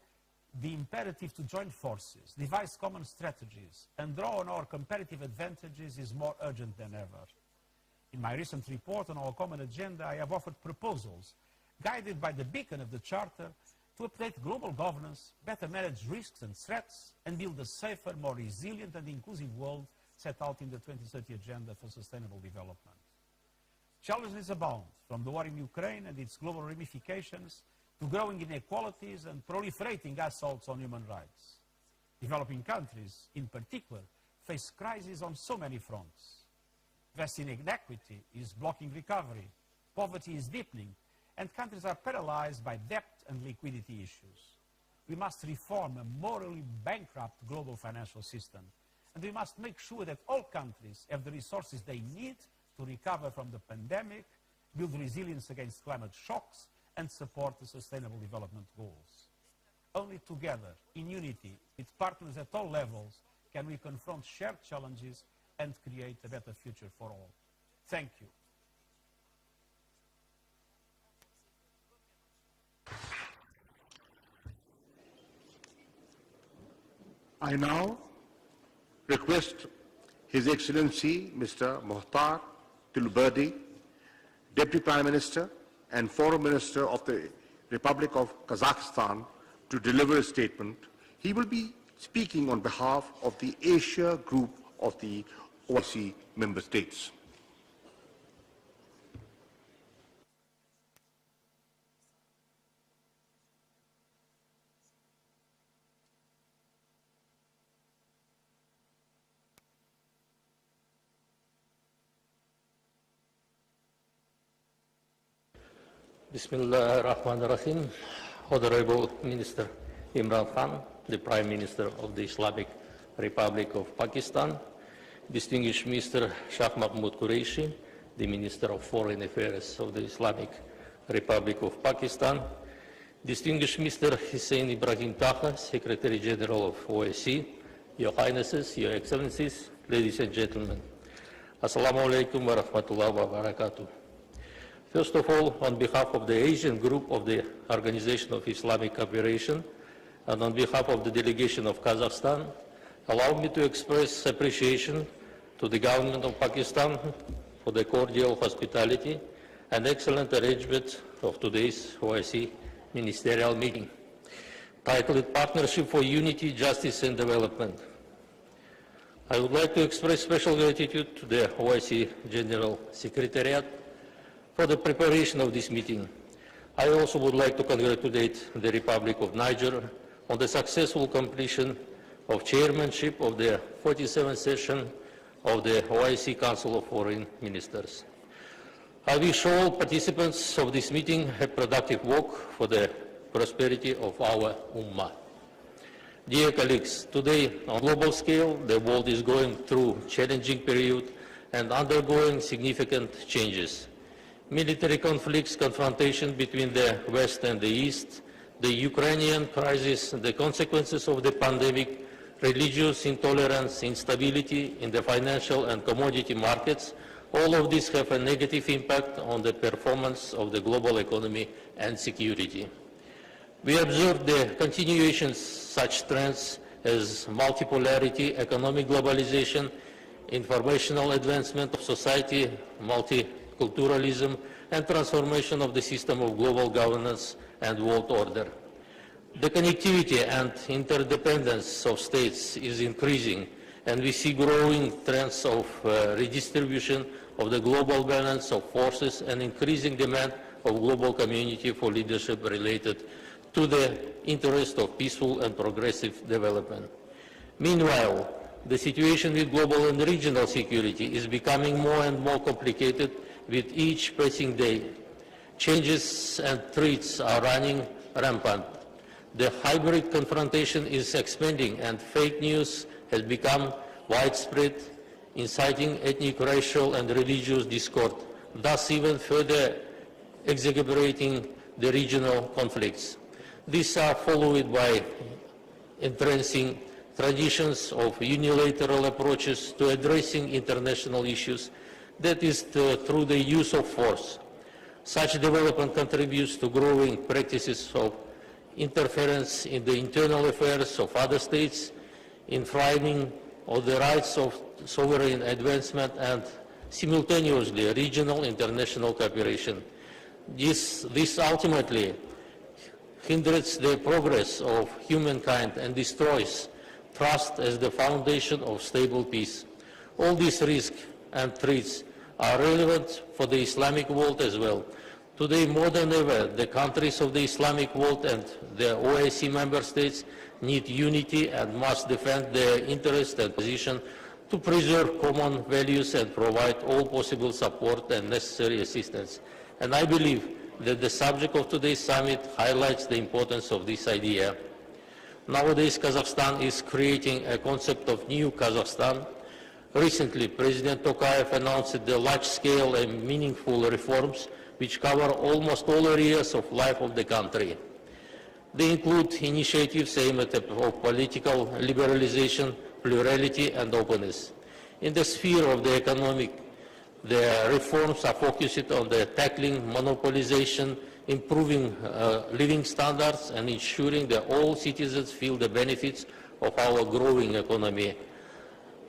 the imperative to join forces, devise common strategies, and draw on our competitive advantages is more urgent than ever. In my recent report on our common agenda, I have offered proposals guided by the beacon of the Charter to update global governance, better manage risks and threats, and build a safer, more resilient and inclusive world set out in the 2030 Agenda for Sustainable Development. Challenges abound, from the war in Ukraine and its global ramifications to growing inequalities and proliferating assaults on human rights. Developing countries, in particular, face crises on so many fronts. Vast inequity is blocking recovery, poverty is deepening, and countries are paralyzed by debt and liquidity issues. We must reform a morally bankrupt global financial system, and we must make sure that all countries have the resources they need to recover from the pandemic, build resilience against climate shocks, and support the Sustainable Development Goals. Only together, in unity, with partners at all levels, can we confront shared challenges and create a better future for all. Thank you. I now request His Excellency Mr. Muhtar Tilberdi, Deputy Prime Minister and Foreign Minister of the Republic of Kazakhstan, to deliver a statement. He will be speaking on behalf of the Asia Group of the OIC member states. Bismillah ar-Rahman ar-Rahim. Honorable Minister Imran Khan, the Prime Minister of the Islamic Republic of Pakistan, distinguished Mr. Shah Mahmood Qureshi, the Minister of Foreign Affairs of the Islamic Republic of Pakistan, distinguished Mr. Hussein Ibrahim Taha, Secretary General of OSCE, Your Highnesses, Your Excellencies, ladies and gentlemen. Assalamu alaikum wa rahmatullahi wa barakatuh. First of all, on behalf of the Asian Group of the Organization of Islamic Cooperation and on behalf of the delegation of Kazakhstan, allow me to express appreciation to the government of Pakistan for the cordial hospitality and excellent arrangement of today's OIC ministerial meeting, titled Partnership for Unity, Justice and Development. I would like to express special gratitude to the OIC General Secretariat for the preparation of this meeting. I also would like to congratulate the Republic of Niger on the successful completion of chairmanship of the 47th session of the OIC Council of Foreign Ministers. I wish all participants of this meeting a productive work for the prosperity of our Ummah. Dear colleagues, today on global scale, the world is going through a challenging period and undergoing significant changes. Military conflicts, confrontation between the West and the East, the Ukrainian crisis, the consequences of the pandemic, religious intolerance, instability in the financial and commodity markets, all of these have a negative impact on the performance of the global economy and security. We observe the continuation of such trends as multipolarity, economic globalization, informational advancement of society, multiculturalism, and transformation of the system of global governance and world order. The connectivity and interdependence of states is increasing, and we see growing trends of redistribution of the global balance of forces and increasing demand of global community for leadership related to the interest of peaceful and progressive development. Meanwhile, the situation with global and regional security is becoming more and more complicated with each passing day. Changes and threats are running rampant. The hybrid confrontation is expanding and fake news has become widespread, inciting ethnic, racial and religious discord, thus even further exacerbating the regional conflicts. These are followed by entrenching traditions of unilateral approaches to addressing international issues, that is, through the use of force. Such development contributes to growing practices of interference in the internal affairs of other states, infringing on the rights of sovereign advancement and simultaneously regional international cooperation. This ultimately hinders the progress of humankind and destroys trust as the foundation of stable peace. All these risks and threats are relevant for the Islamic world as well. Today, more than ever, the countries of the Islamic world and the OIC member states need unity and must defend their interest and position to preserve common values and provide all possible support and necessary assistance. And I believe that the subject of today's summit highlights the importance of this idea. Nowadays, Kazakhstan is creating a concept of new Kazakhstan. Recently, President Tokayev announced the large-scale and meaningful reforms which cover almost all areas of life of the country. They include initiatives aimed at political liberalization, plurality and openness. In the sphere of the economic, the reforms are focused on the tackling monopolization, improving living standards and ensuring that all citizens feel the benefits of our growing economy.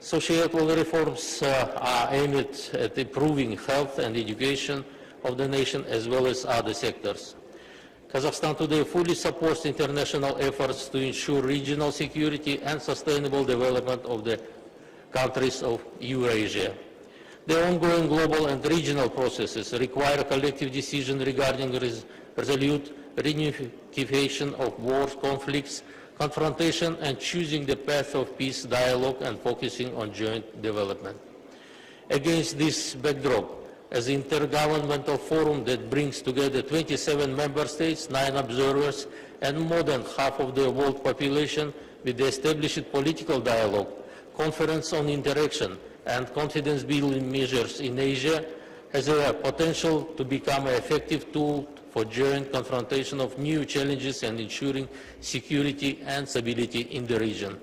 Societal reforms are aimed at improving health and education of the nation as well as other sectors. Kazakhstan today fully supports international efforts to ensure regional security and sustainable development of the countries of Eurasia. The ongoing global and regional processes require collective decision regarding resolute reunification of wars, conflicts, confrontation and choosing the path of peace, dialogue and focusing on joint development. Against this backdrop, as an intergovernmental forum that brings together 27 member states, 9 observers and more than half of the world population with the established political dialogue, conference on interaction and confidence-building measures in Asia has a potential to become an effective tool for joint confrontation of new challenges and ensuring security and stability in the region.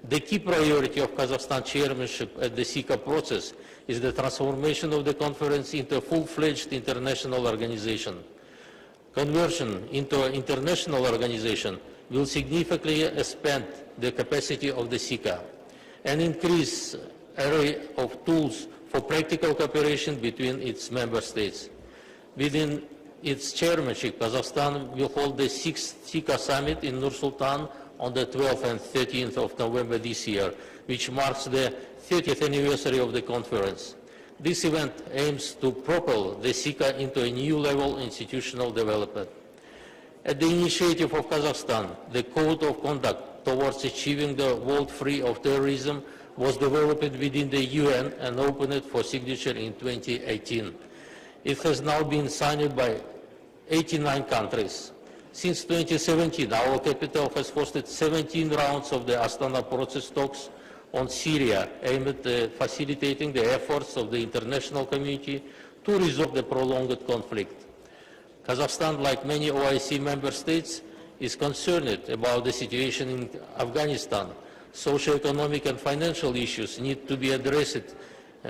The key priority of Kazakhstan chairmanship at the SICA process is the transformation of the conference into a full-fledged international organization. Conversion into an international organization will significantly expand the capacity of the SICA and increase array of tools for practical cooperation between its member states. Within its chairmanship, Kazakhstan will hold the 6th SICA summit in Nur-Sultan on the 12th and 13th of November this year, which marks the 30th anniversary of the conference. This event aims to propel the SICA into a new level of institutional development. At the initiative of Kazakhstan, the Code of Conduct towards achieving the world free of terrorism was developed within the UN and opened for signature in 2018. It has now been signed by 89 countries. Since 2017, our capital has hosted 17 rounds of the Astana process talks on Syria, aimed at facilitating the efforts of the international community to resolve the prolonged conflict. Kazakhstan, like many OIC member states, is concerned about the situation in Afghanistan. Socio-economic and financial issues need to be addressed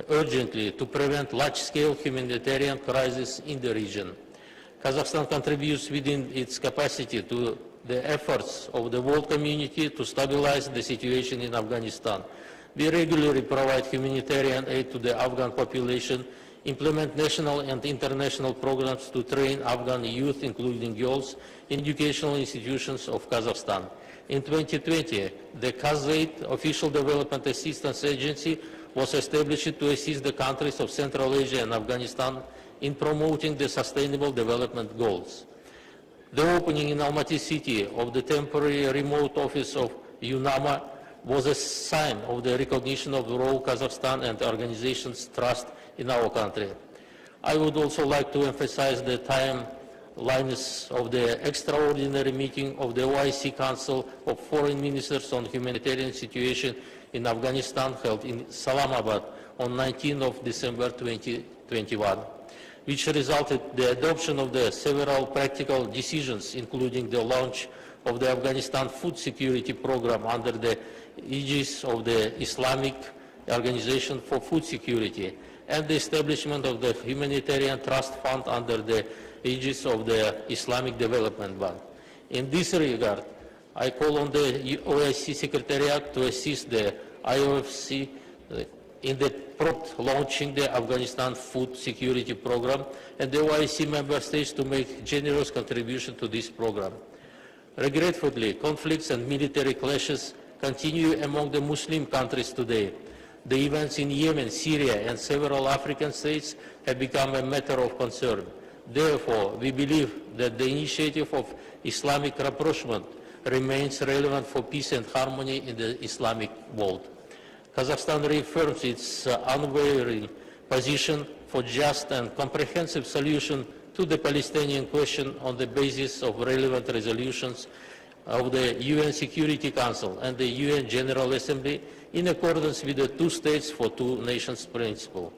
urgently to prevent large-scale humanitarian crisis in the region. Kazakhstan contributes within its capacity to the efforts of the world community to stabilize the situation in Afghanistan. We regularly provide humanitarian aid to the Afghan population, implement national and international programs to train Afghan youth, including girls, in educational institutions of Kazakhstan. In 2020, the KazAid, Official Development Assistance Agency, was established to assist the countries of Central Asia and Afghanistan in promoting the Sustainable Development Goals. The opening in Almaty city of the temporary remote office of UNAMA was a sign of the recognition of the role Kazakhstan and the organization's trust in our country. I would also like to emphasize the timelines of the extraordinary meeting of the OIC Council of Foreign Ministers on Humanitarian Situation in Afghanistan held in Islamabad on 19 of December 2021, which resulted in the adoption of the several practical decisions, including the launch of the Afghanistan Food Security Program under the aegis of the Islamic Organization for Food Security, and the establishment of the Humanitarian Trust Fund under the aegis of the Islamic Development Bank. In this regard, I call on the OIC Secretariat to assist the IOFC in the prompt launching the Afghanistan Food Security Program, and the OIC member states to make generous contribution to this program. Regretfully, conflicts and military clashes continue among the Muslim countries today. The events in Yemen, Syria, and several African states have become a matter of concern. Therefore, we believe that the initiative of Islamic rapprochement remains relevant for peace and harmony in the Islamic world. Kazakhstan reaffirms its unwavering position for just and comprehensive solution to the Palestinian question on the basis of relevant resolutions of the UN Security Council and the UN General Assembly in accordance with the two states for two nations principle.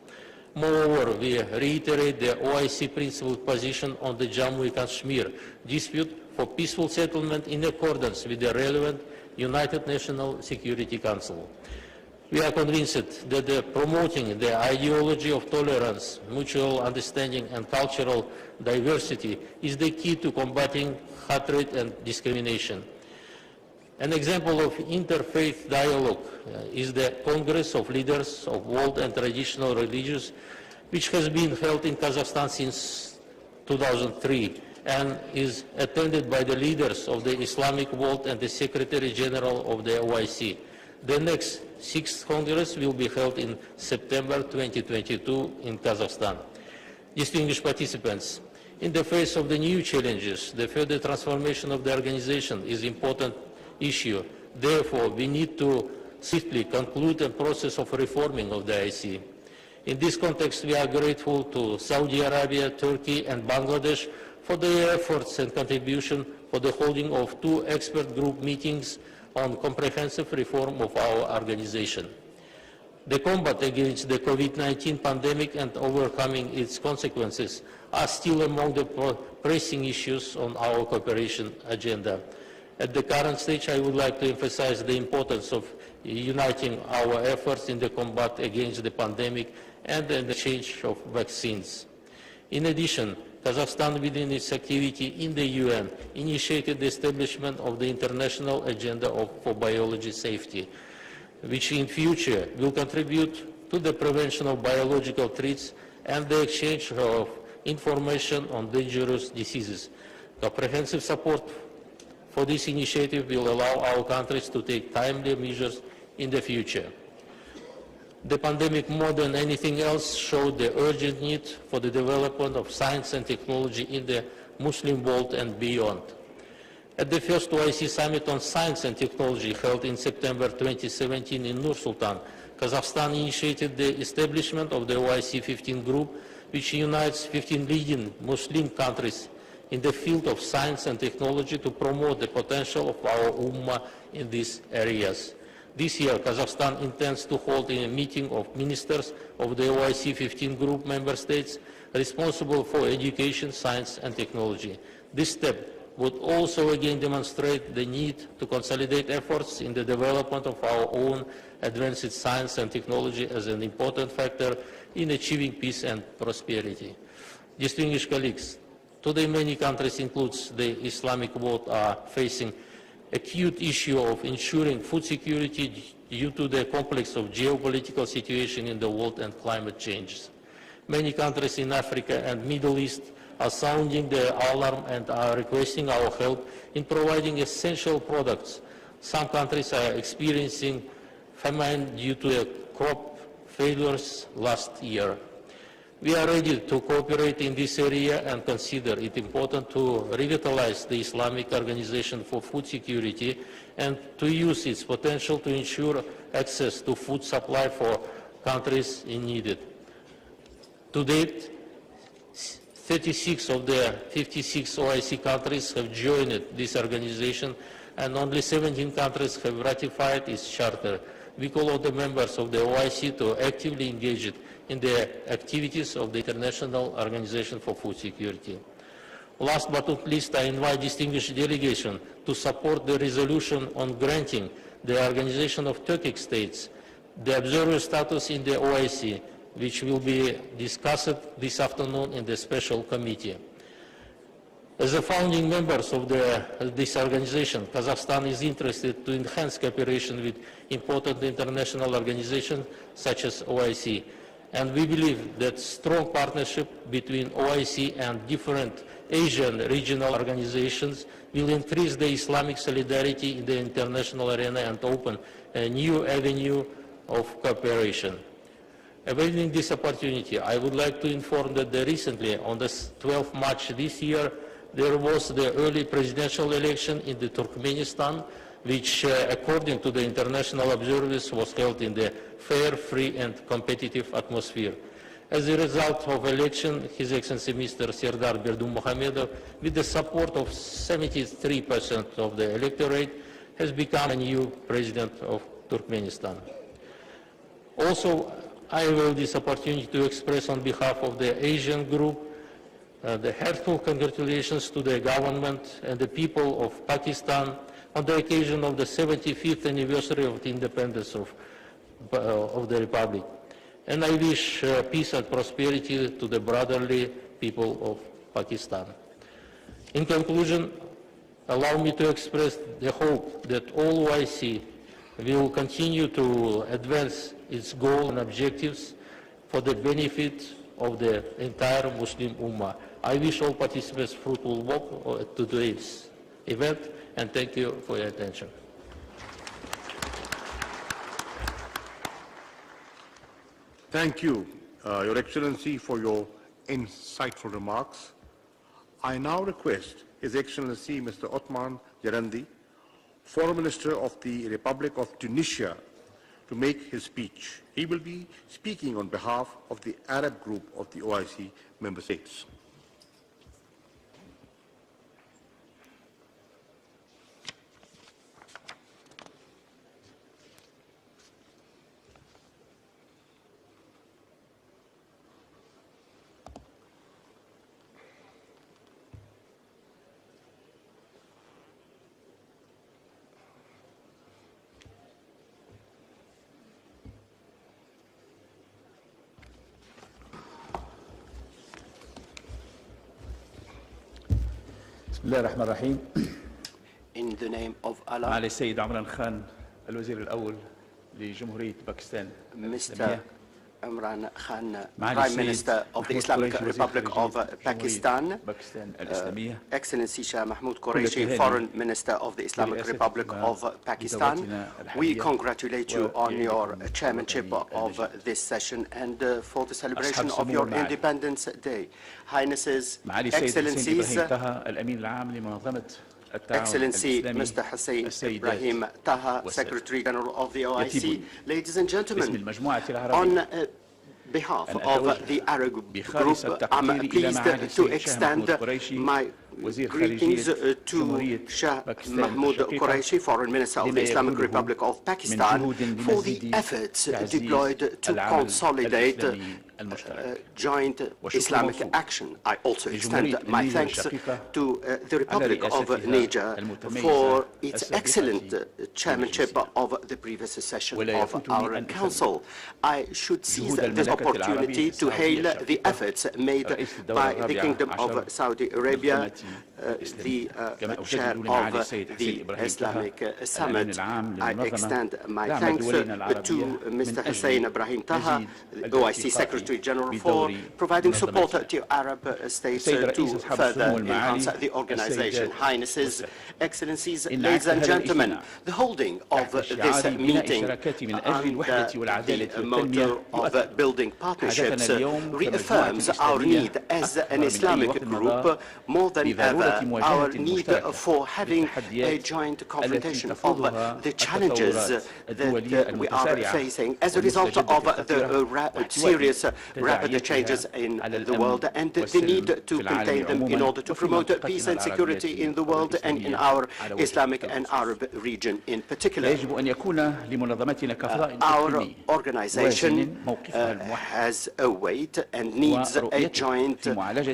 Moreover, we reiterate the OIC principled position on the Jammu and Kashmir dispute for peaceful settlement in accordance with the relevant United Nations Security Council. We are convinced that promoting the ideology of tolerance, mutual understanding, and cultural diversity is the key to combating hatred and discrimination. An example of interfaith dialogue is the Congress of Leaders of World and Traditional Religions, which has been held in Kazakhstan since 2003 and is attended by the leaders of the Islamic world and the Secretary General of the OIC. The next 6th Congress will be held in September 2022 in Kazakhstan. Distinguished participants, in the face of the new challenges, the further transformation of the organization is an important issue. Therefore, we need to swiftly conclude the process of reforming of the IC. In this context, we are grateful to Saudi Arabia, Turkey, and Bangladesh for their efforts and contribution for the holding of 2 expert group meetings on comprehensive reform of our organization. The combat against the COVID-19 pandemic and overcoming its consequences are still among the pressing issues on our cooperation agenda. At the current stage, I would like to emphasize the importance of uniting our efforts in the combat against the pandemic and the exchange of vaccines. In addition, Kazakhstan, within its activity in the UN, initiated the establishment of the International Agenda for Biology Safety, which in future will contribute to the prevention of biological threats and the exchange of information on dangerous diseases. Comprehensive support for this initiative will allow our countries to take timely measures in the future. The pandemic, more than anything else, showed the urgent need for the development of science and technology in the Muslim world and beyond. At the first OIC Summit on Science and Technology held in September 2017 in Nur Sultan, Kazakhstan initiated the establishment of the OIC 15 group, which unites 15 leading Muslim countries in the field of science and technology to promote the potential of our Ummah in these areas. This year, Kazakhstan intends to hold a meeting of ministers of the OIC 15 group member states responsible for education, science and technology. This step would also again demonstrate the need to consolidate efforts in the development of our own advanced science and technology as an important factor in achieving peace and prosperity. Distinguished colleagues, today many countries, including the Islamic world, are facing acute issue of ensuring food security due to the complex of geopolitical situation in the world and climate changes. Many countries in Africa and Middle East are sounding the alarm and are requesting our help in providing essential products. Some countries are experiencing famine due to the crop failures last year. We are ready to cooperate in this area and consider it important to revitalize the Islamic Organization for Food Security and to use its potential to ensure access to food supply for countries in need. To date, 36 of the 56 OIC countries have joined this organization and only 17 countries have ratified its charter. We call on the members of the OIC to actively engage in the activities of the International Organization for Food Security. Last but not least, I invite distinguished delegation to support the resolution on granting the Organization of Turkic States the observer status in the OIC, which will be discussed this afternoon in the special committee. As a founding members of this organization, Kazakhstan is interested to enhance cooperation with important international organizations such as OIC. And we believe that strong partnership between OIC and different Asian regional organizations will increase the Islamic solidarity in the international arena and open a new avenue of cooperation. Availing this opportunity, I would like to inform that recently, on the 12th March this year, there was the early presidential election in the Turkmenistan, which, according to the international observers, was held in the fair, free and competitive atmosphere. As a result of election, His Excellency Mr. Serdar Berdimuhamedov, with the support of 73% of the electorate, has become a new president of Turkmenistan. Also, I will this opportunity to express on behalf of the Asian group the heartful congratulations to the government and the people of Pakistan on the occasion of the 75th anniversary of the independence of the Republic. And I wish peace and prosperity to the brotherly people of Pakistan. In conclusion, allow me to express the hope that all OIC will continue to advance its goals and objectives for the benefit of the entire Muslim Ummah. I wish all participants fruitful work at today's event, and thank you for your attention. Thank you, Your Excellency, for your insightful remarks. I now request His Excellency Mr. Usman Jarandi, Foreign Minister of the Republic of Tunisia, to make his speech. He will be speaking on behalf of the Arab group of the OIC member states. بسم الله الرحمن الرحيم. In the name of Allah. معالي السيد عمران خان الوزير الأول لجمهورية باكستان. Mr. Imran Khan, Prime Minister of the Islamic Republic of Pakistan, Excellency Shah Mahmoud Qureshi, Foreign Minister of the Islamic Republic of Pakistan, we congratulate you on your chairmanship of this session and for the celebration of your Independence Day. Highnesses, Excellencies, Excellency Mr. Hussein Ibrahim Taha, Secretary General of the OIC, ladies and gentlemen, on behalf of the Arab group, I'm pleased to extend my greetings to Shah Mahmoud Qureshi, Foreign Minister of the Islamic Republic of Pakistan, for the efforts deployed to consolidate joint Islamic action. I also extend my thanks to the Republic of Niger for its excellent chairmanship of the previous session of our Council. I should seize this opportunity to hail the efforts made by the Kingdom of Saudi Arabia, the chair of the Islamic Summit. I extend my thanks to Mr. Hussein Ibrahim Taha, OIC Secretary General, for providing support to Arab states to further enhance the organization. Highnesses, Excellencies, ladies and gentlemen, the holding of this meeting under the motto of building partnerships reaffirms our need as an Islamic group more than ever, our need for having a joint confrontation of the challenges that we are facing as a result of the serious rapid changes in the world, and the need to contain them in order to promote peace and security in the world and in our Islamic and Arab region in particular. Our organization has a weight and needs a joint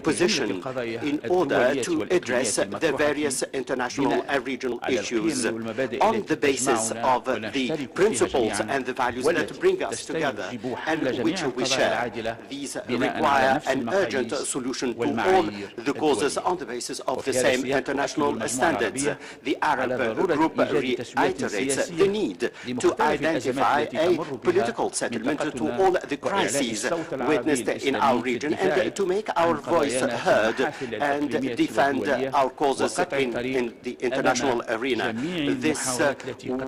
position in order to address the various international and regional issues on the basis of the principles and the values that bring us together and which we share. These require an urgent solution to all the causes on the basis of the same international standards. The Arab group reiterates the need to identify a political settlement to all the crises witnessed in our region and to make our voice heard and defend our causes in the international arena. This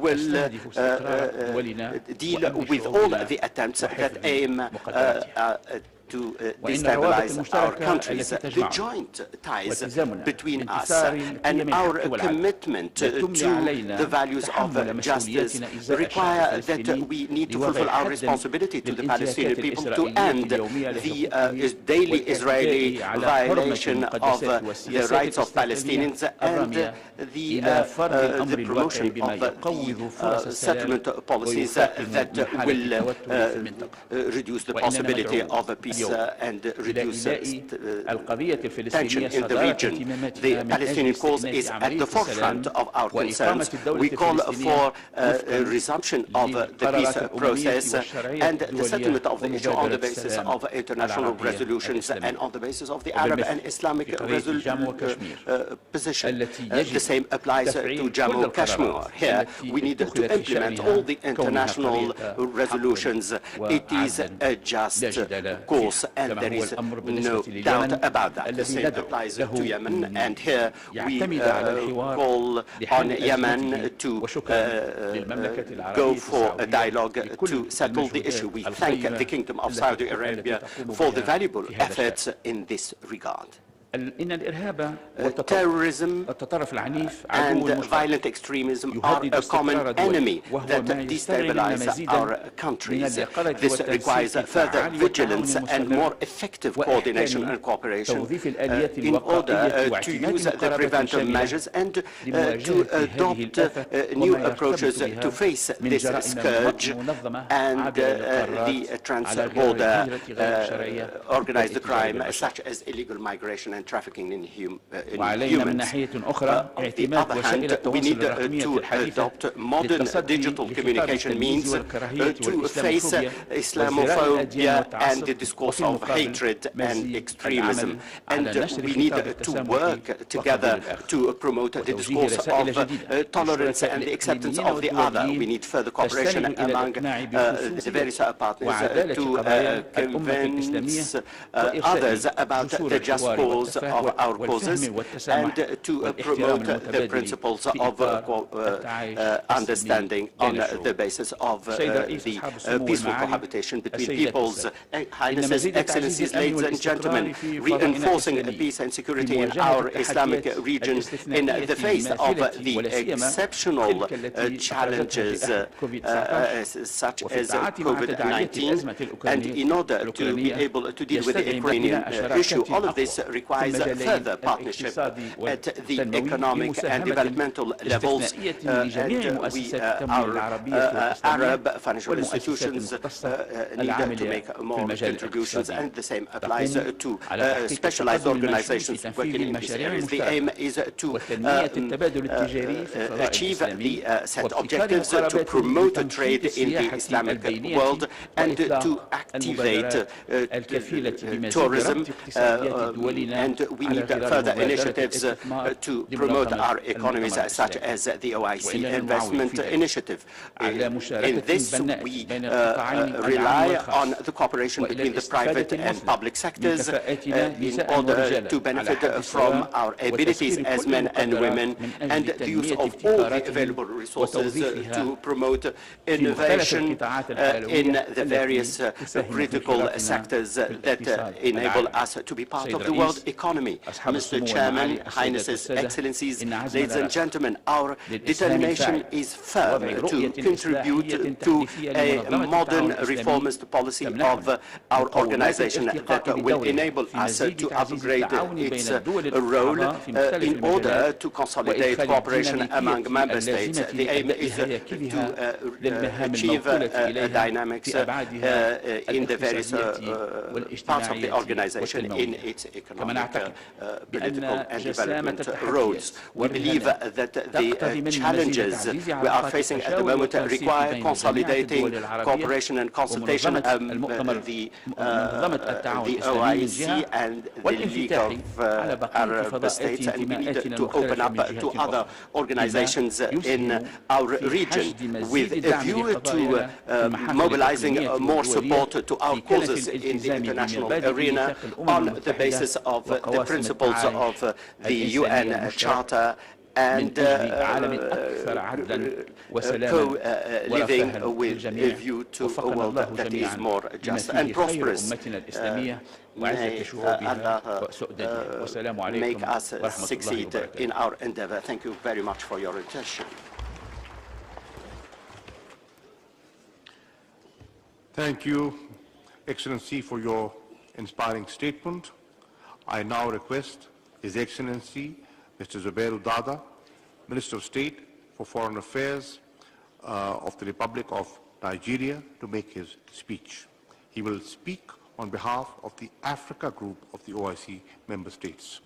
will deal with all the attempts that aim to destabilize our countries. The joint ties between us and our commitment to the values of justice require that we need to fulfill our responsibility to the Palestinian people to end the daily Israeli violation of the rights of Palestinians and the promotion of the settlement policies that will reduce the possibility of peace and reduce tension in the region. The Palestinian cause is at the forefront of our concerns. We call for a resumption of the peace process and the settlement of the issue on the basis of international resolutions and on the basis of the Arab and Islamic position. The same applies to Jammu and Kashmir. Here, we need to implement all the international resolutions. It is a just cause, and there is no doubt about that. The same applies to Yemen, and here we call on Yemen to go for a dialogue to settle the issue. We thank the Kingdom of Saudi Arabia for the valuable efforts in this regard. Terrorism and violent extremism are a common enemy that destabilize our countries. This requires further vigilance and more effective coordination and cooperation in order to use the preventive measures and to adopt new approaches to face this scourge and the trans-border organized crime such as illegal migration and trafficking in humans. On the other hand, we need to adopt modern digital communication means to face Islamophobia and the discourse of hatred and extremism. And we need to work together to promote the discourse of tolerance and the acceptance of the other. We need further cooperation among the various partners to convince others about the just cause both of our causes and to promote the principles of understanding on the basis of the peaceful cohabitation between peoples. Highnesses, Excellencies, ladies and gentlemen, reinforcing peace and security in our Islamic region in the face of the exceptional challenges such as COVID-19, and in order to be able to deal with the Ukrainian issue, all of this requires further partnership at the economic and developmental levels, and our Arab financial institutions need to make more contributions, and the same applies to specialized organizations working in these areas. The aim is to achieve the set objectives to promote trade in the Islamic world and to activate tourism, and we need further initiatives to promote our economies, such as the OIC investment initiative. In this, we rely on the cooperation between the private and public sectors in order to benefit from our abilities as men and women, and the use of all the available resources to promote innovation in the various critical sectors that enable us to be part of the world economy. Mr. Chairman, Highnesses, Excellencies, ladies and gentlemen, our determination is firm to contribute to a modern reformist policy of our organization that will enable us to upgrade its role in order to consolidate cooperation among member states. The aim is to achieve dynamics in the various parts of the organization in its economic, political and development roles. We believe that the challenges we are facing at the moment require consolidating cooperation and consultation the OIC and the League of Arab States, and we need to open up to other organizations in our region with a view to mobilizing more support to our causes in the international arena on the basis of the principles of the UN Charter and co-living with a view to a world that is more just and prosperous. May Allah make us succeed in our endeavor. Thank you very much for your attention. Thank you, Excellency, for your inspiring statement. I now request His Excellency, Mr. Zubair Dada, Minister of State for Foreign Affairs of the Republic of Nigeria, to make his speech. He will speak on behalf of the Africa Group of the OIC member states.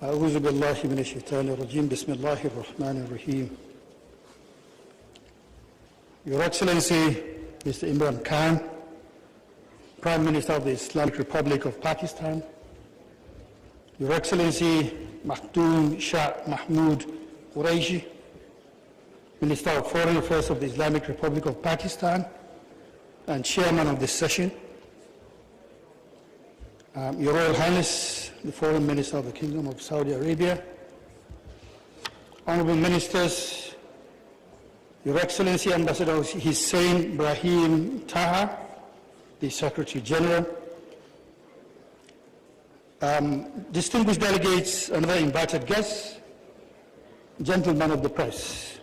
أعوذ بالله من الشيطان الرجيم بسم الله الرحمن الرحيم. Your Excellency, Mr. Imran Khan, Prime Minister of the Islamic Republic of Pakistan, Your Excellency Maktoum Shah Mahmood Qureshi, Minister of Foreign Affairs of the Islamic Republic of Pakistan and Chairman of this session, Your Royal Highness, the Foreign Minister of the Kingdom of Saudi Arabia, Honorable Ministers, Your Excellency Ambassador Hussein Brahim Taha, the Secretary General, distinguished delegates and other invited guests, gentlemen of the press.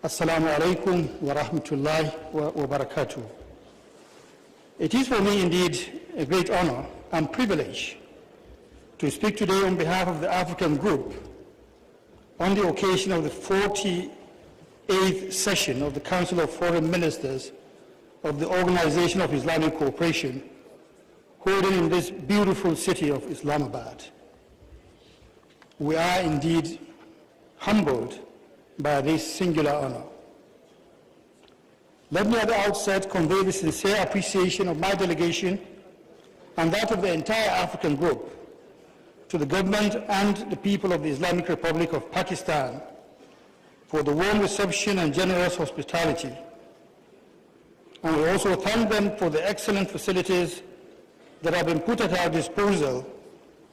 Assalamu alaikum wa rahmatullahi wa barakatuh. It is for me indeed a great honor and privilege to speak today on behalf of the African Group on the occasion of the 48th session of the Council of Foreign Ministers of the Organization of Islamic Cooperation, holding in this beautiful city of Islamabad. We are indeed humbled by this singular honor. Let me at the outset convey the sincere appreciation of my delegation and that of the entire African group to the government and the people of the Islamic Republic of Pakistan for the warm reception and generous hospitality. And we also thank them for the excellent facilities that have been put at our disposal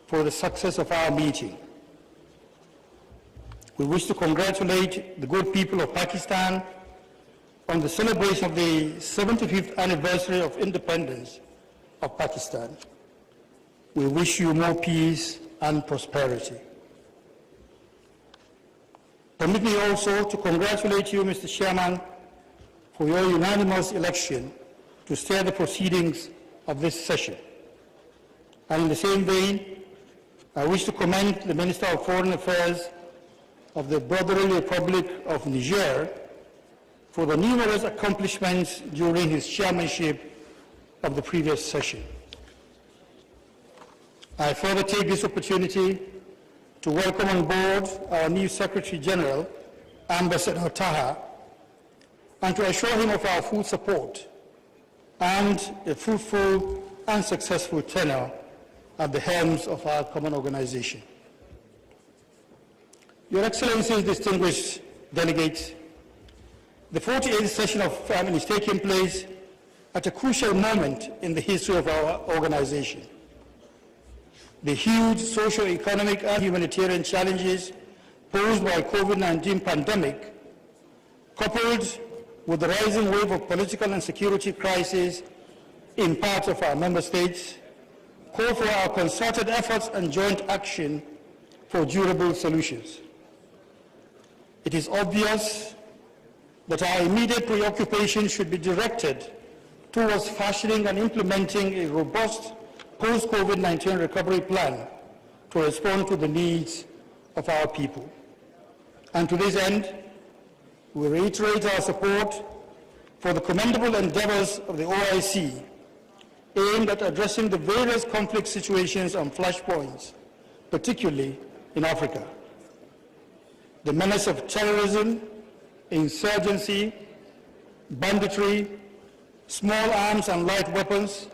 for the success of our meeting. We wish to congratulate the good people of Pakistan on the celebration of the 75th anniversary of independence of Pakistan. We wish you more peace and prosperity. Permit me also to congratulate you, Mr. Chairman, for your unanimous election to steer the proceedings of this session. And in the same vein, I wish to commend the Minister of Foreign Affairs of the Brotherly Republic of Niger for the numerous accomplishments during his chairmanship of the previous session. I further take this opportunity to welcome on board our new Secretary General, Ambassador Taha, and to assure him of our full support and a fruitful and successful tenure at the helms of our common organization. Your Excellencies, distinguished delegates, the 48th session of Parliament is taking place at a crucial moment in the history of our organization. The huge socio-economic and humanitarian challenges posed by COVID-19 pandemic, coupled with the rising wave of political and security crisis in parts of our member states, call for our concerted efforts and joint action for durable solutions. It is obvious that our immediate preoccupation should be directed towards fashioning and implementing a robust post-COVID-19 recovery plan to respond to the needs of our people. And to this end, we reiterate our support for the commendable endeavors of the OIC aimed at addressing the various conflict situations and flashpoints, particularly in Africa. The menace of terrorism, insurgency, banditry, small arms and light weapons,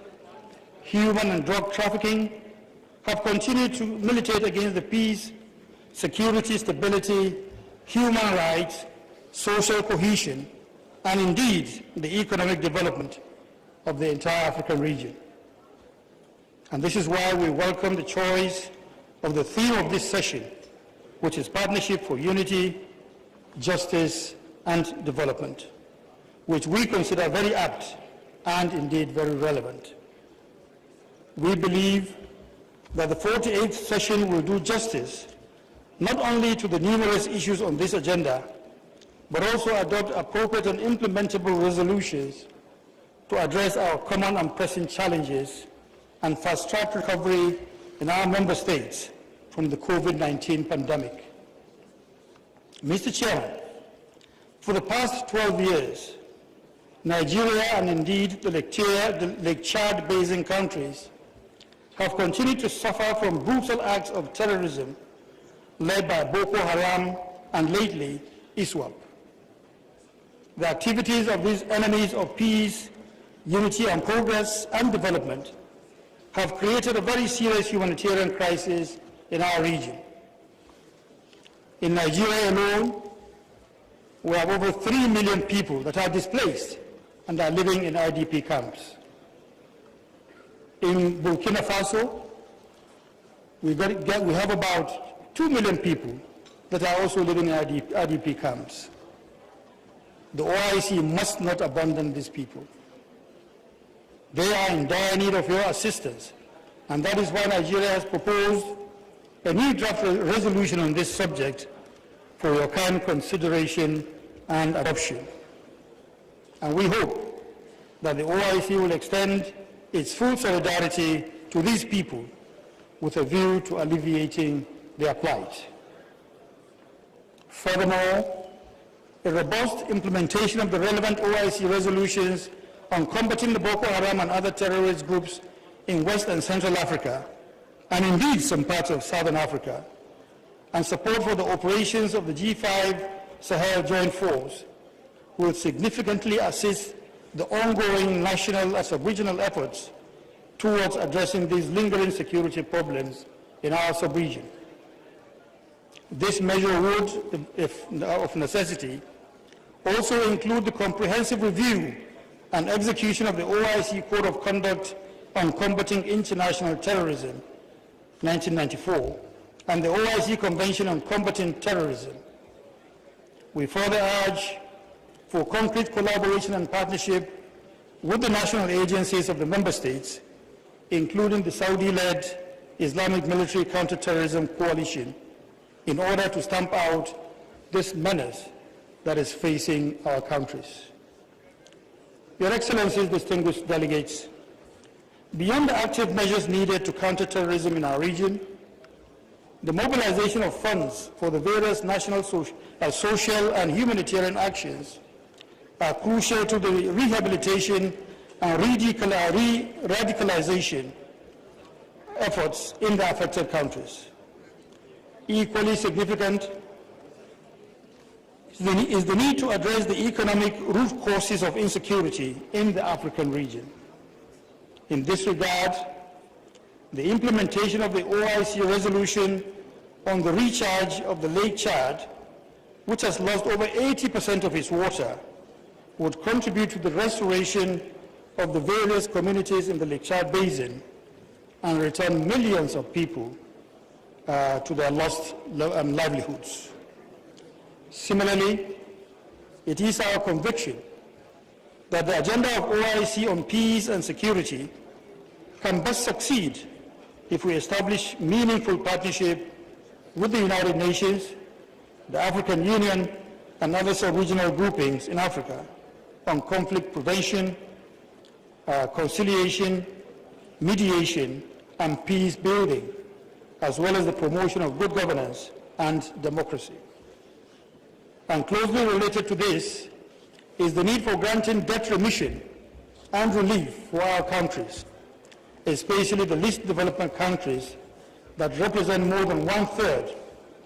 human and drug trafficking have continued to militate against the peace, security, stability, human rights, social cohesion, and indeed the economic development of the entire African region. And this is why we welcome the choice of the theme of this session, which is Partnership for Unity, Justice, and Development, which we consider very apt and indeed very relevant. We believe that the 48th session will do justice not only to the numerous issues on this agenda, but also adopt appropriate and implementable resolutions to address our common and pressing challenges and fast-track recovery in our member states from the COVID-19 pandemic. Mr. Chairman, for the past 12 years, Nigeria and indeed the Lake Chad basin countries have continued to suffer from brutal acts of terrorism led by Boko Haram and lately ISWAP. The activities of these enemies of peace, unity and progress and development have created a very serious humanitarian crisis in our region. In Nigeria alone, we have over 3 million people that are displaced and are living in IDP camps. In Burkina Faso, we have about 2 million people that are also living in IDP camps. The OIC must not abandon these people. They are in dire need of your assistance, and that is why Nigeria has proposed a new draft resolution on this subject for your kind consideration and adoption. And we hope that the OIC will extend its full solidarity to these people with a view to alleviating their plight. Furthermore, a robust implementation of the relevant OIC resolutions on combating the Boko Haram and other terrorist groups in West and Central Africa, and indeed some parts of Southern Africa, and support for the operations of the G5 Sahel Joint Force will significantly assist the ongoing national and sub-regional efforts towards addressing these lingering security problems in our sub-region. This measure would, if of necessity, also include the comprehensive review and execution of the OIC Code of Conduct on Combating International Terrorism, 1994, and the OIC Convention on Combating Terrorism. We further urge for concrete collaboration and partnership with the national agencies of the member states, including the Saudi-led Islamic Military Counterterrorism Coalition, in order to stamp out this menace that is facing our countries. Your Excellencies, distinguished delegates, beyond the active measures needed to counter terrorism in our region, the mobilization of funds for the various national social and humanitarian actions are crucial to the rehabilitation and radicalization efforts in the affected countries. Equally significant is the need to address the economic root causes of insecurity in the African region. In this regard, the implementation of the OIC resolution on the recharge of the Lake Chad, which has lost over 80% of its water, would contribute to the restoration of the various communities in the Lake Chad Basin and return millions of people to their lost livelihoods. Similarly, it is our conviction that the agenda of OIC on peace and security can best succeed if we establish meaningful partnership with the United Nations, the African Union, and other sub-regional groupings in Africa on conflict prevention, conciliation, mediation, and peace building, as well as the promotion of good governance and democracy. And closely related to this is the need for granting debt remission and relief for our countries, especially the least developed countries that represent more than 1/3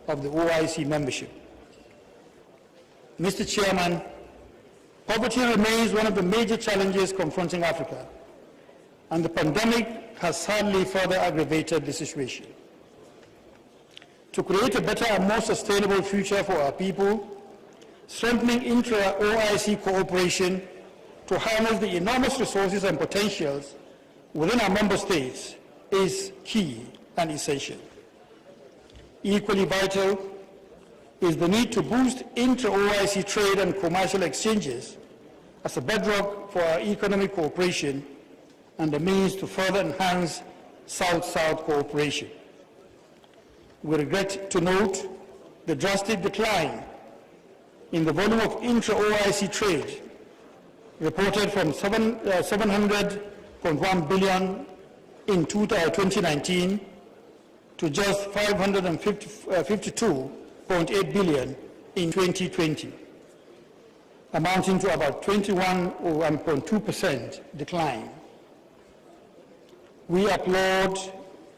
of the OIC membership. Mr. Chairman, poverty remains one of the major challenges confronting Africa, and the pandemic has sadly further aggravated the situation. To create a better and more sustainable future for our people, strengthening intra-OIC cooperation to harness the enormous resources and potentials within our member states is key and essential. Equally vital is the need to boost intra-OIC trade and commercial exchanges as a bedrock for our economic cooperation and a means to further enhance South-South cooperation. We regret to note the drastic decline in the volume of intra-OIC trade, reported from 700.1 billion in 2019 to just 552.8 billion in 2020, amounting to about 21.2% decline. We applaud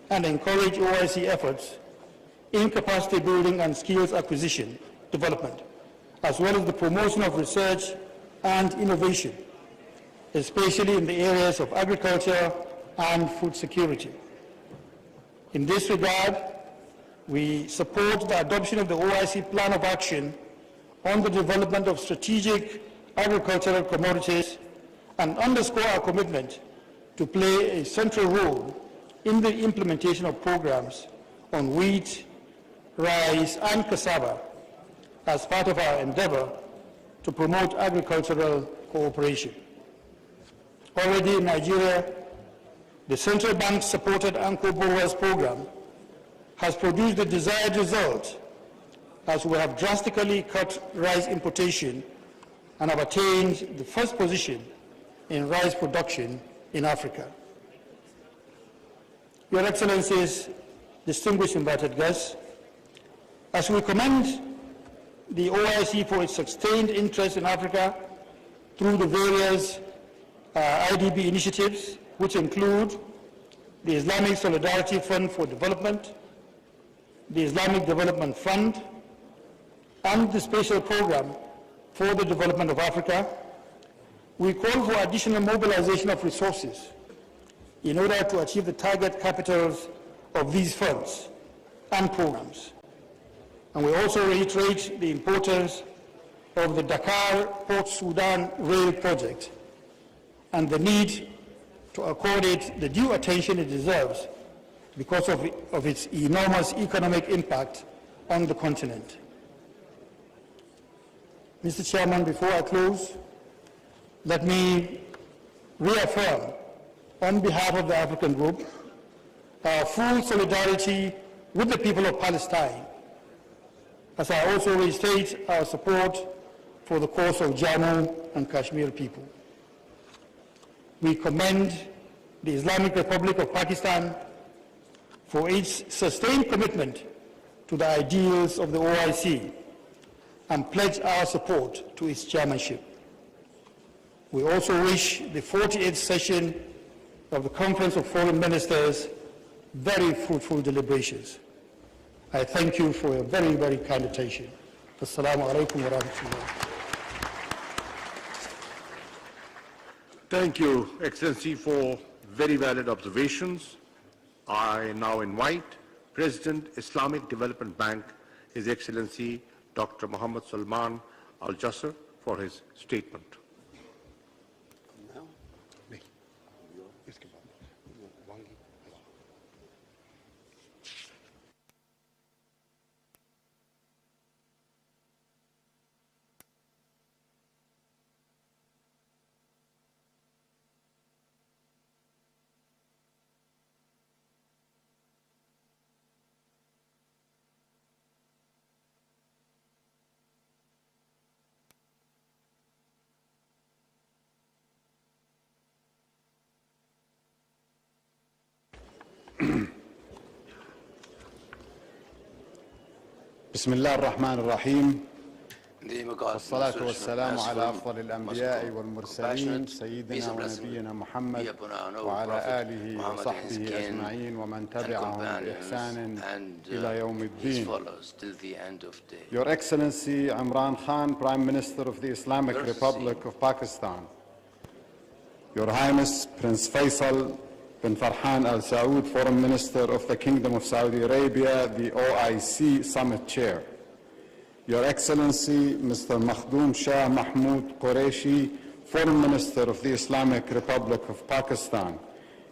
and encourage OIC efforts in capacity building and skills acquisition development, as well as the promotion of research and innovation, especially in the areas of agriculture and food security. In this regard, we support the adoption of the OIC Plan of Action on the development of strategic agricultural commodities and underscore our commitment to play a central role in the implementation of programs on wheat, rice, and cassava as part of our endeavor to promote agricultural cooperation. Already in Nigeria, the central bank-supported Anko Borrowers program has produced the desired result, as we have drastically cut rice importation and have attained the first position in rice production in Africa. Your Excellencies, distinguished invited guests, as we commend the OIC for its sustained interest in Africa through the various IDB initiatives, which include the Islamic Solidarity Fund for Development, the Islamic Development Fund, and the Special Program for the Development of Africa, we call for additional mobilization of resources in order to achieve the target capitals of these funds and programs. And we also reiterate the importance of the Dakar Port Sudan rail project and the need to accord it the due attention it deserves because of its enormous economic impact on the continent. Mr. Chairman, before I close, let me reaffirm on behalf of the African Group our full solidarity with the people of Palestine, as I also restate our support for the cause of Jammu and Kashmir people. We commend the Islamic Republic of Pakistan for its sustained commitment to the ideals of the OIC and pledge our support to its chairmanship. We also wish the 48th session of the Conference of Foreign Ministers very fruitful deliberations. I thank you for your very, very kind attention. Assalamu alaikum wa rahmatullah. Thank you, Excellency, for very valid observations. I now invite President, Islamic Development Bank, His Excellency Dr. Muhammad Salman Al-Jasser, for his statement. بسم الله الرحمن الرحيم والصلاة والسلام على أفضل الأنبياء والمرسلين سيدنا ونبينا محمد وعلى آله وصحبه أجمعين ومن تبعهم بإحسان إلى يوم الدين. Your Excellency Imran Khan, Prime Minister of the Islamic Republic of Pakistan, Your Highness Prince Faisal bin Farhan Al Saud, Foreign Minister of the Kingdom of Saudi Arabia, the OIC Summit Chair, Your Excellency Mr. Makhdoom Shah Mahmood Qureshi, Foreign Minister of the Islamic Republic of Pakistan,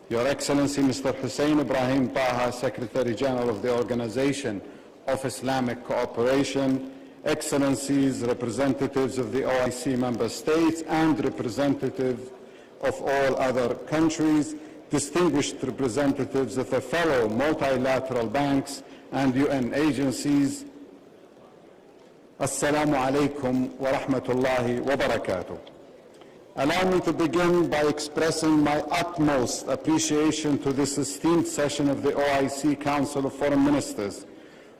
Your Excellency Mr. Hussein Ibrahim Taha, Secretary General of the Organization of Islamic Cooperation, Excellencies, representatives of the OIC member states and representatives of all other countries, distinguished representatives of the fellow multilateral banks and UN agencies, Assalamu alaikum wa rahmatullahi wa barakatuh. Allow me to begin by expressing my utmost appreciation to this esteemed session of the OIC Council of Foreign Ministers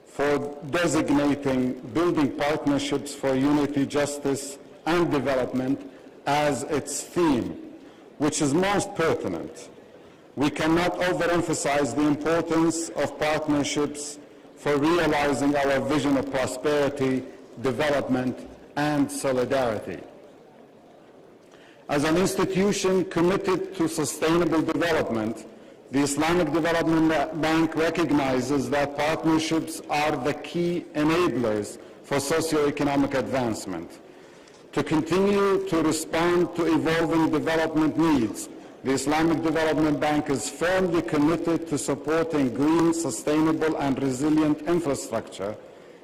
for designating building partnerships for unity, justice, and development as its theme, which is most pertinent. We cannot overemphasize the importance of partnerships for realizing our vision of prosperity, development, and solidarity. As an institution committed to sustainable development, the Islamic Development Bank recognizes that partnerships are the key enablers for socio-economic advancement. To continue to respond to evolving development needs, the Islamic Development Bank is firmly committed to supporting green, sustainable, and resilient infrastructure,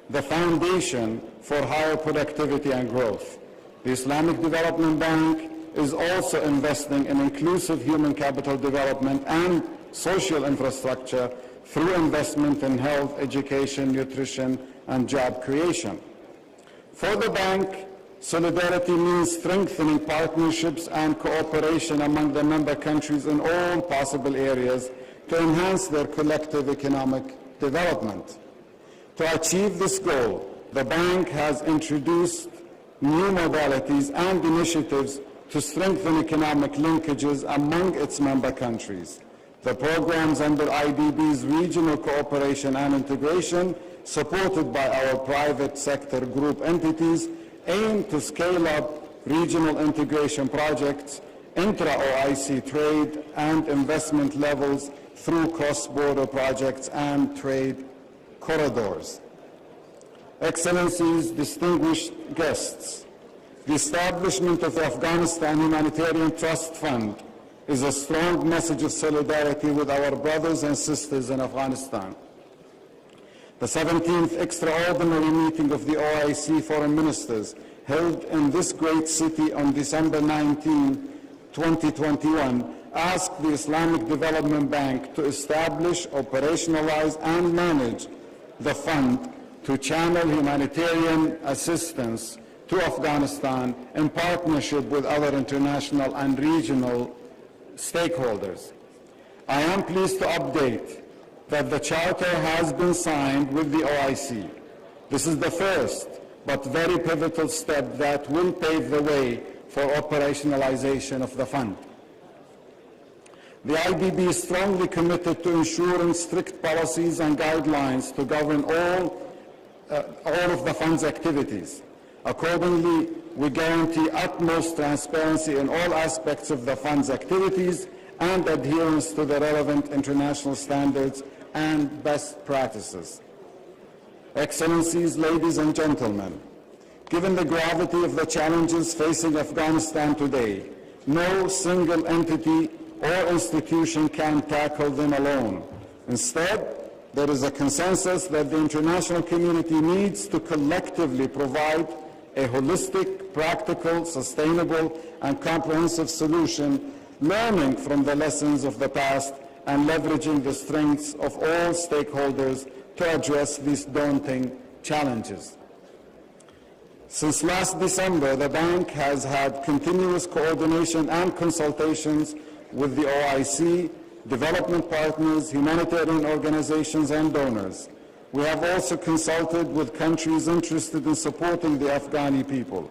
the foundation for higher productivity and growth. The Islamic Development Bank is also investing in inclusive human capital development and social infrastructure through investment in health, education, nutrition, and job creation. For the bank, solidarity means strengthening partnerships and cooperation among the member countries in all possible areas to enhance their collective economic development. To achieve this goal, the bank has introduced new modalities and initiatives to strengthen economic linkages among its member countries. The programs under IDB's regional cooperation and integration supported by our private sector group entities, aim to scale up regional integration projects, intra-OIC trade and investment levels through cross-border projects and trade corridors. Excellencies, distinguished guests, the establishment of the Afghanistan Humanitarian Trust Fund is a strong message of solidarity with our brothers and sisters in Afghanistan. The 17th extraordinary meeting of the OIC Foreign Ministers held in this great city on December 19, 2021, asked the Islamic Development Bank to establish, operationalize, and manage the fund to channel humanitarian assistance to Afghanistan in partnership with other international and regional stakeholders. I am pleased to update that the charter has been signed with the OIC. This is the first but very pivotal step that will pave the way for operationalization of the fund. The IDB is strongly committed to ensuring strict policies and guidelines to govern all of the fund's activities. Accordingly, we guarantee utmost transparency in all aspects of the fund's activities and adherence to the relevant international standards and best practices. Excellencies, ladies and gentlemen, given the gravity of the challenges facing Afghanistan today, no single entity or institution can tackle them alone. Instead, there is a consensus that the international community needs to collectively provide a holistic, practical, sustainable, and comprehensive solution, learning from the lessons of the past and leveraging the strengths of all stakeholders to address these daunting challenges. Since last December, the bank has had continuous coordination and consultations with the OIC, development partners, humanitarian organizations, and donors. We have also consulted with countries interested in supporting the Afghani people.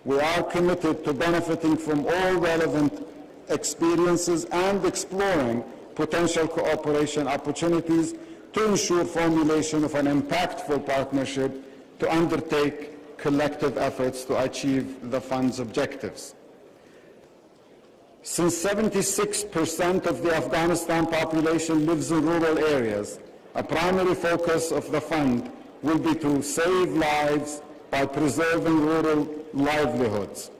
We are committed to benefiting from all relevant experiences and exploring potential cooperation opportunities to ensure formulation of an impactful partnership to undertake collective efforts to achieve the fund's objectives. Since 76% of the Afghanistan population lives in rural areas, a primary focus of the fund will be to save lives by preserving rural livelihoods.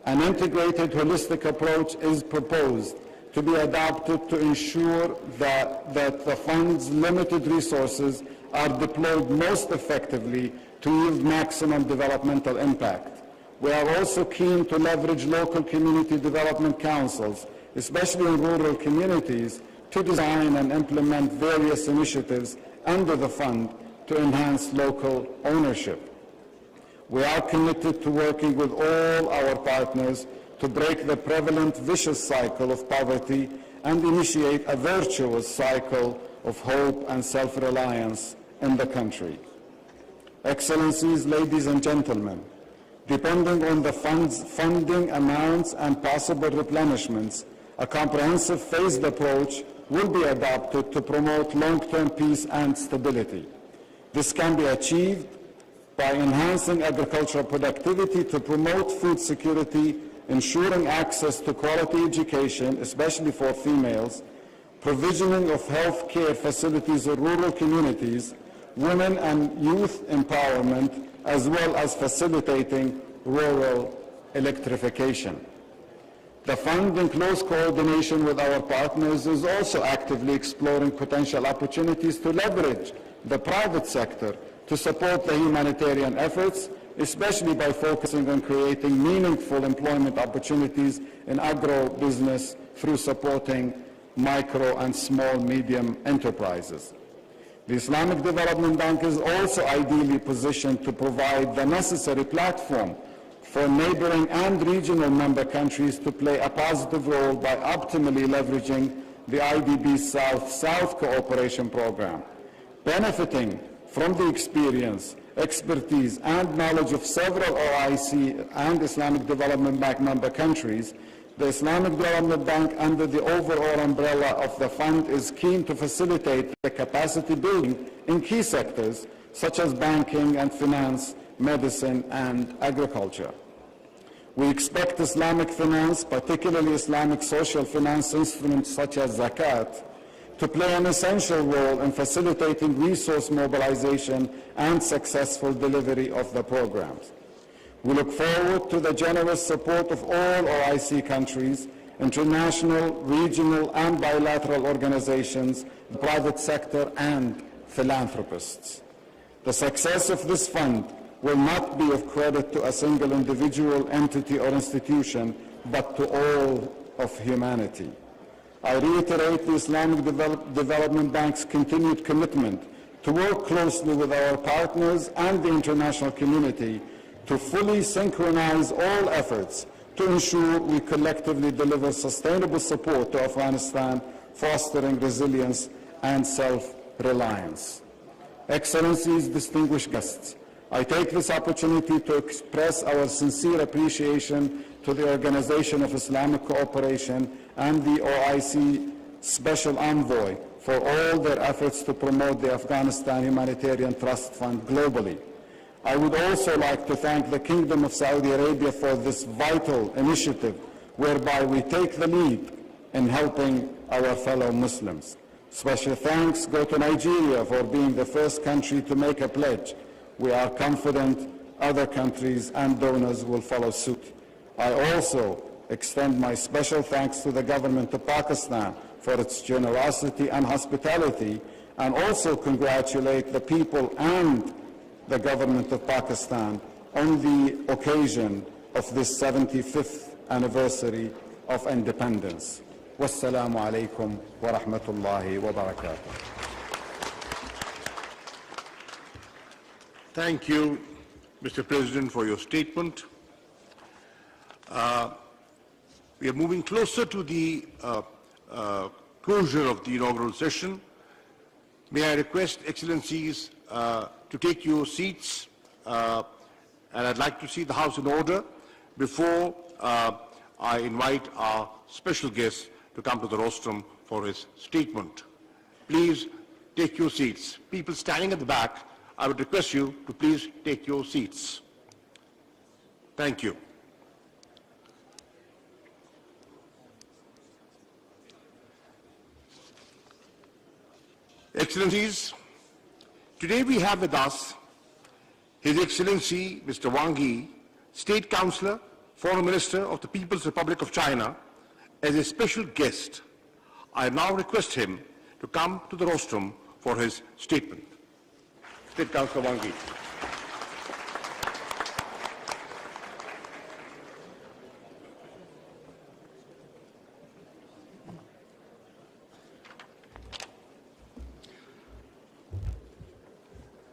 An integrated, holistic approach is proposed to be adopted to ensure that the fund's limited resources are deployed most effectively to yield maximum developmental impact. We are also keen to leverage local community development councils, especially in rural communities, to design and implement various initiatives under the fund to enhance local ownership. We are committed to working with all our partners to break the prevalent vicious cycle of poverty and initiate a virtuous cycle of hope and self-reliance in the country. Excellencies, ladies and gentlemen, depending on the fund's funding amounts and possible replenishments, a comprehensive phased approach will be adopted to promote long-term peace and stability. This can be achieved by enhancing agricultural productivity to promote food security, ensuring access to quality education, especially for females, provisioning of health care facilities in rural communities, women and youth empowerment, as well as facilitating rural electrification. The fund, in close coordination with our partners, is also actively exploring potential opportunities to leverage the private sector to support the humanitarian efforts, especially by focusing on creating meaningful employment opportunities in agro-business through supporting micro and small-medium enterprises. The Islamic Development Bank is also ideally positioned to provide the necessary platform for neighboring and regional member countries to play a positive role by optimally leveraging the IDB's South-South cooperation program. Benefiting from the experience, expertise, and knowledge of several OIC and Islamic Development Bank member countries, the Islamic Development Bank, under the overall umbrella of the fund, is keen to facilitate the capacity building in key sectors such as banking and finance, medicine, and agriculture. We expect Islamic finance, particularly Islamic social finance instruments such as zakat, to play an essential role in facilitating resource mobilization and successful delivery of the programs. We look forward to the generous support of all OIC countries, international, regional, and bilateral organizations, the private sector, and philanthropists. The success of this fund will not be of credit to a single individual, entity, or institution, but to all of humanity. I reiterate the Islamic Development Bank's continued commitment to work closely with our partners and the international community to fully synchronize all efforts to ensure we collectively deliver sustainable support to Afghanistan, fostering resilience and self-reliance. Excellencies, distinguished guests, I take this opportunity to express our sincere appreciation to the Organization of Islamic Cooperation and the OIC Special Envoy for all their efforts to promote the Afghanistan Humanitarian Trust Fund globally. I would also like to thank the Kingdom of Saudi Arabia for this vital initiative whereby we take the lead in helping our fellow Muslims. Special thanks go to Nigeria for being the first country to make a pledge. We are confident other countries and donors will follow suit. I also extend my special thanks to the government of Pakistan for its generosity and hospitality, and also congratulate the people and the government of Pakistan on the occasion of this 75th anniversary of independence. Wassalamu alaikum wa rahmatullahi wa barakatuh. Thank you, Mr. President, for your statement. We are moving closer to the closure of the inaugural session. May I request Excellencies to take your seats, and I'd like to see the House in order before I invite our special guest to come to the rostrum for his statement. Please take your seats. People standing at the back, I would request you to please take your seats. Thank you. Excellencies, today we have with us His Excellency Mr. Wang Yi, State Councillor, Foreign Minister of the People's Republic of China, as a special guest. I now request him to come to the rostrum for his statement. State Councillor Wang Yi.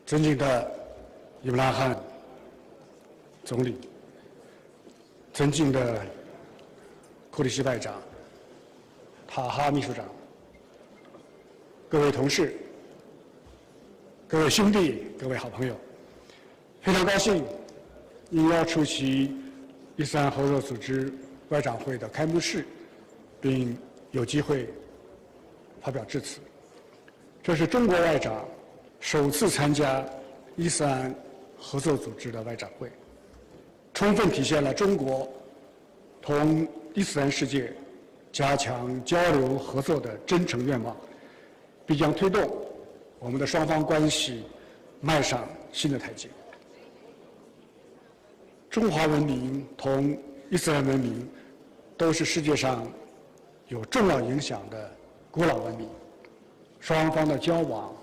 尊敬的伊布拉罕总理，尊敬的库里希外长、塔哈秘书长，各位同事、各位兄弟、各位好朋友，非常高兴应邀出席伊斯兰合作组织外长会的开幕式，并有机会发表致辞。这是中国外长首次参加伊斯兰合作组织的外长会，充分体现了中国同伊斯兰世界加强交流合作的真诚愿望，必将推动我们的双方关系迈上新的台阶。中华文明同伊斯兰文明都是世界上有重要影响的古老文明，双方的交往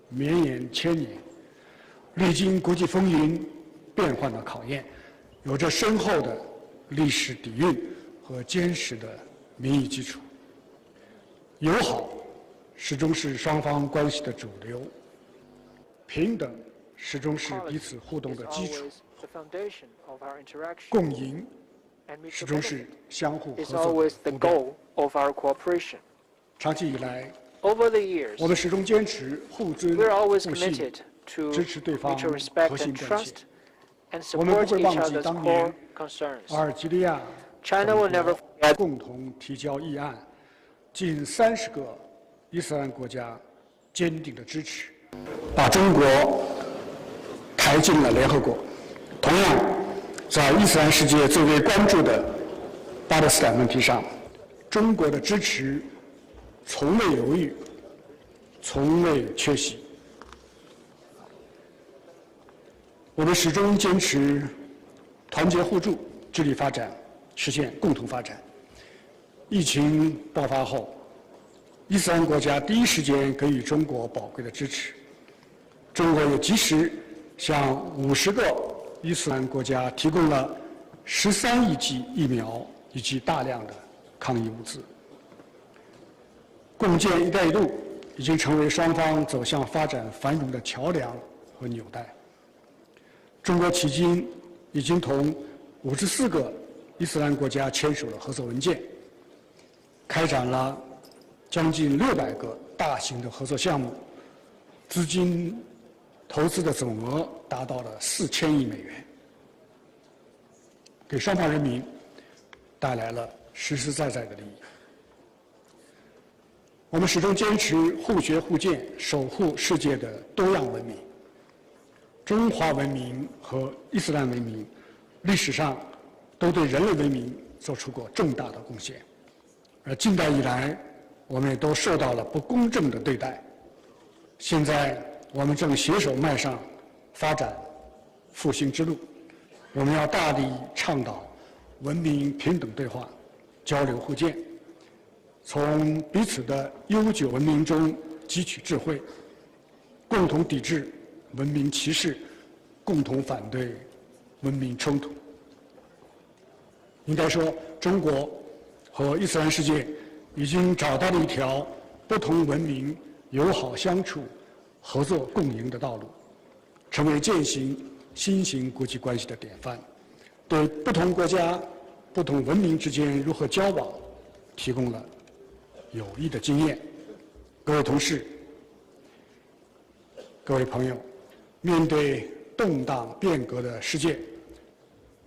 绵延千年，历经国际风云变幻的考验，有着深厚的历史底蕴和坚实的民意基础。友好始终是双方关系的主流，平等始终是彼此互动的基础，共赢始终是相互合作的目标。长期以来，我们始终坚持互尊互信，支持对方核心关切。我们不会忘记当年阿尔及利亚共同提交议案，近30个伊斯兰国家坚定的支持，把中国排进了联合国。同样，在伊斯兰世界最为关注的巴勒斯坦问题上，中国的支持从未犹豫，从未缺席。我们始终坚持团结互助，致力发展，实现共同发展。疫情爆发后，伊斯兰国家第一时间给予中国宝贵的支持，中国也及时向50个伊斯兰国家提供了13亿剂疫苗以及大量的抗疫物资。共建“一带一路”已经成为双方走向发展繁荣的桥梁和纽带。中国迄今已经同54个伊斯兰国家签署了合作文件，开展了将近600个大型的合作项目，资金投资的总额达到了4000亿美元，给双方人民带来了实实在在的利益。我们始终坚持互学互鉴，守护世界的多样文明。中华文明和伊斯兰文明历史上都对人类文明做出过重大的贡献，而近代以来，我们也都受到了不公正的对待。现在，我们正携手迈上发展复兴之路。我们要大力倡导文明平等对话、交流互鉴，从彼此的悠久文明中汲取智慧，共同抵制文明歧视，共同反对文明冲突。应该说，中国和伊斯兰世界已经找到了一条不同文明友好相处、合作共赢的道路，成为践行新型国际关系的典范，对不同国家、不同文明之间如何交往提供了有益的经验。各位同事、各位朋友，面对动荡变革的世界，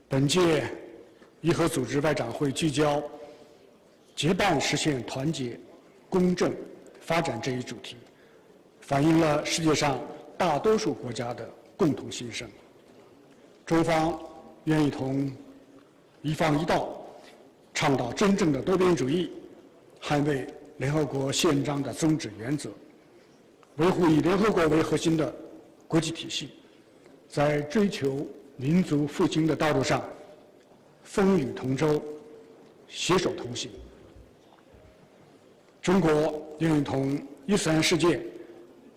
本届伊核组织外长会聚焦结伴实现团结、公正、发展这一主题，反映了世界上大多数国家的共同心声。中方愿意同一方一道，倡导真正的多边主义，捍卫联合国宪章的宗旨原则，维护以联合国为核心的国际体系，在追求民族复兴的道路上风雨同舟，携手同行。中国愿意同伊斯兰世界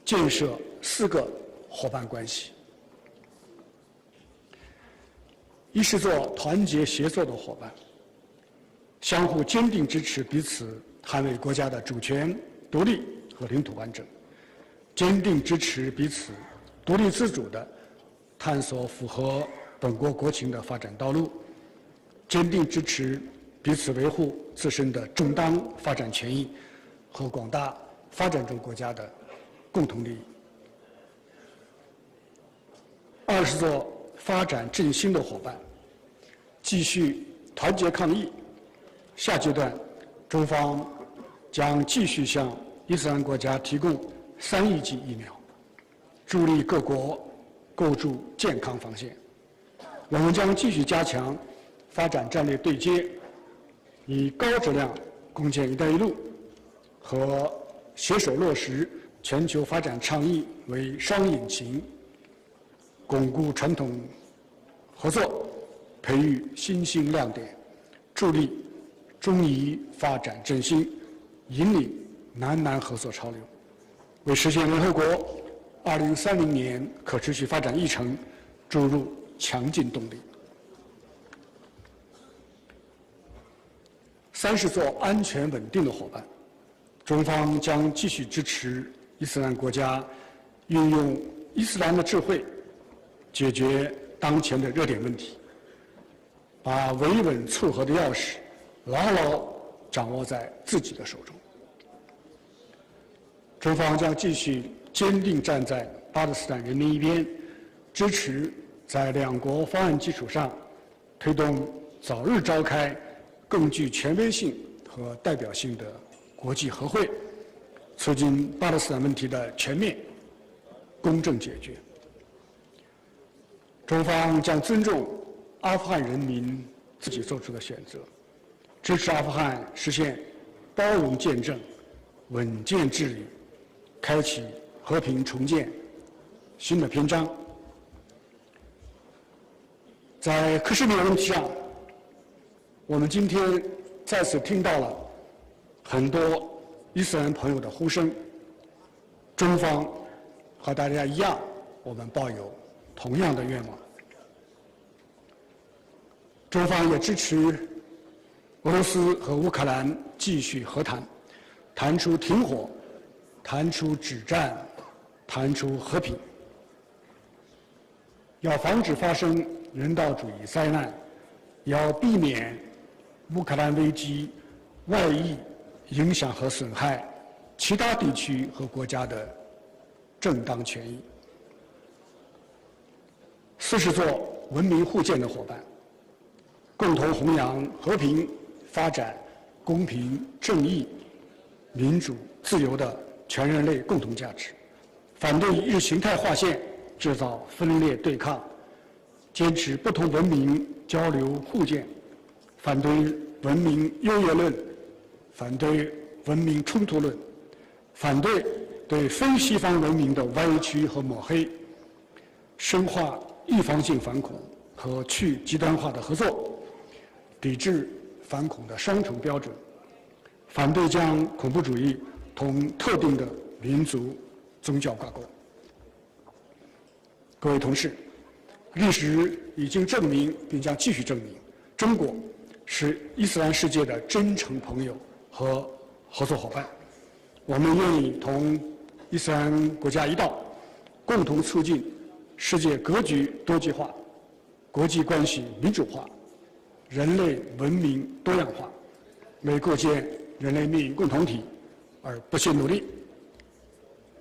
建设4个伙伴关系：一是做团结协作的伙伴，相互坚定支持彼此捍卫国家的主权、独立和领土完整，坚定支持彼此独立自主地探索符合本国国情的发展道路，坚定支持彼此维护自身的正当发展权益和广大发展中国家的共同利益。二是做发展振兴的伙伴，继续团结抗疫。下阶段，中方将继续向伊斯兰国家提供3亿剂疫苗，助力各国构筑健康防线。我们将继续加强发展战略对接，以高质量共建“一带一路”和携手落实全球发展倡议为双引擎，巩固传统合作，培育新兴亮点，助力中伊发展振兴，引领南合作潮流，为实现联合国2030年可持续发展议程注入强劲动力。三是做安全稳定的伙伴，中方将继续支持伊斯兰国家运用伊斯兰的智慧解决当前的热点问题，把维稳促和的钥匙牢牢掌握在自己的手中。中方将继续坚定站在巴勒斯坦人民一边，支持在两国方案基础上推动早日召开更具权威性和代表性的国际和会，促进巴勒斯坦问题的全面、公正解决。中方将尊重阿富汗人民自己做出的选择，支持阿富汗实现包容建政、稳健治理，开启和平重建新的篇章。在克什米尔问题上，我们今天再次听到了很多伊斯兰朋友的呼声。中方和大家一样，我们抱有同样的愿望。中方也支持俄罗斯和乌克兰继续和谈，谈出停火，谈出止战，谈出和平。要防止发生人道主义灾难，要避免乌克兰危机外溢影响和损害其他地区和国家的正当权益。40座文明互鉴的伙伴，共同弘扬和平、发展、公平、正义、民主、自由的全人类共同价值，反对意识形态划线，制造分裂对抗，坚持不同文明交流互鉴，反对文明优越论，反对文明冲突论，反对对非西方文明的歪曲和抹黑，深化预防性反恐和去极端化的合作，抵制反恐的双重标准，反对将恐怖主义同特定的民族、宗教挂钩。各位同事，历史已经证明，并将继续证明，中国是伊斯兰世界的真诚朋友和合作伙伴。我们愿意同伊斯兰国家一道，共同促进世界格局多极化、国际关系民主化、人类文明多样化，为构建人类命运共同体而不懈努力。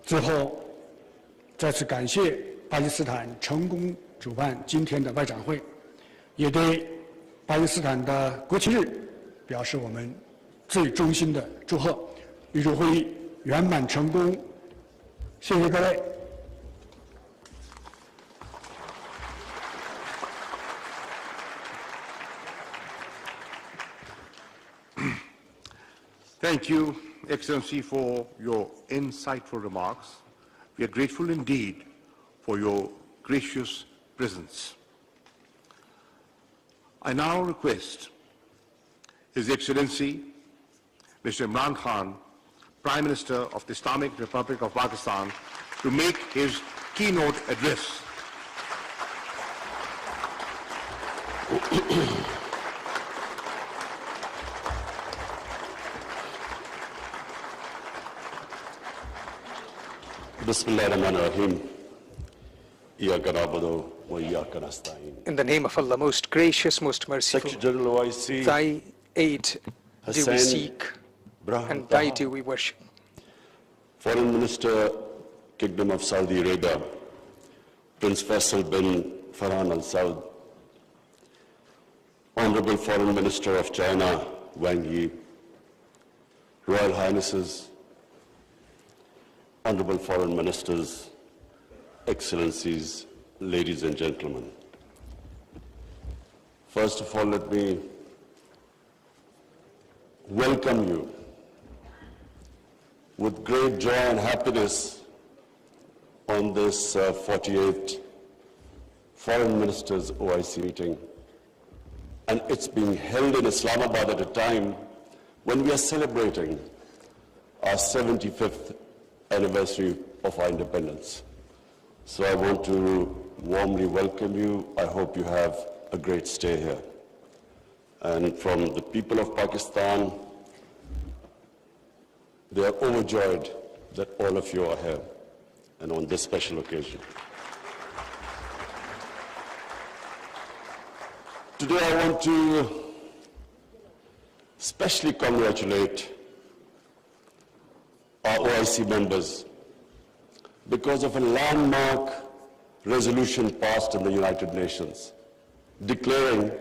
最后，再次感谢巴基斯坦成功主办今天的外长会，也对巴基斯坦的国庆日表示我们最衷心的祝贺，预祝会议圆满成功。谢谢各位。Thank you, Excellency, for your insightful remarks. We are grateful indeed for your gracious presence. I now request His Excellency, Mr. Imran Khan, Prime Minister of the Islamic Republic of Pakistan, to make his keynote address. Bismillahirrahmanirrahim. In the name of Allah, most gracious, most merciful, Secretary General OIC, Thy aid do we seek, and Thy do we worship. Foreign Minister, Kingdom of Saudi Arabia, Prince Faisal bin Farhan Al Saud, Honorable Foreign Minister of China, Wang Yi, Royal Highnesses, Honorable Foreign Ministers, Excellencies, ladies and gentlemen. First of all, let me welcome you with great joy and happiness on this 48th Foreign Ministers OIC meeting. And it's being held in Islamabad at a time when we are celebrating our 75th anniversary of our independence. So I want to warmly welcome you. I hope you have a great stay here. And from the people of Pakistan, they are overjoyed that all of you are here and on this special occasion. Today I want to especially congratulate our OIC members because of a landmark resolution passed in the United Nations declaring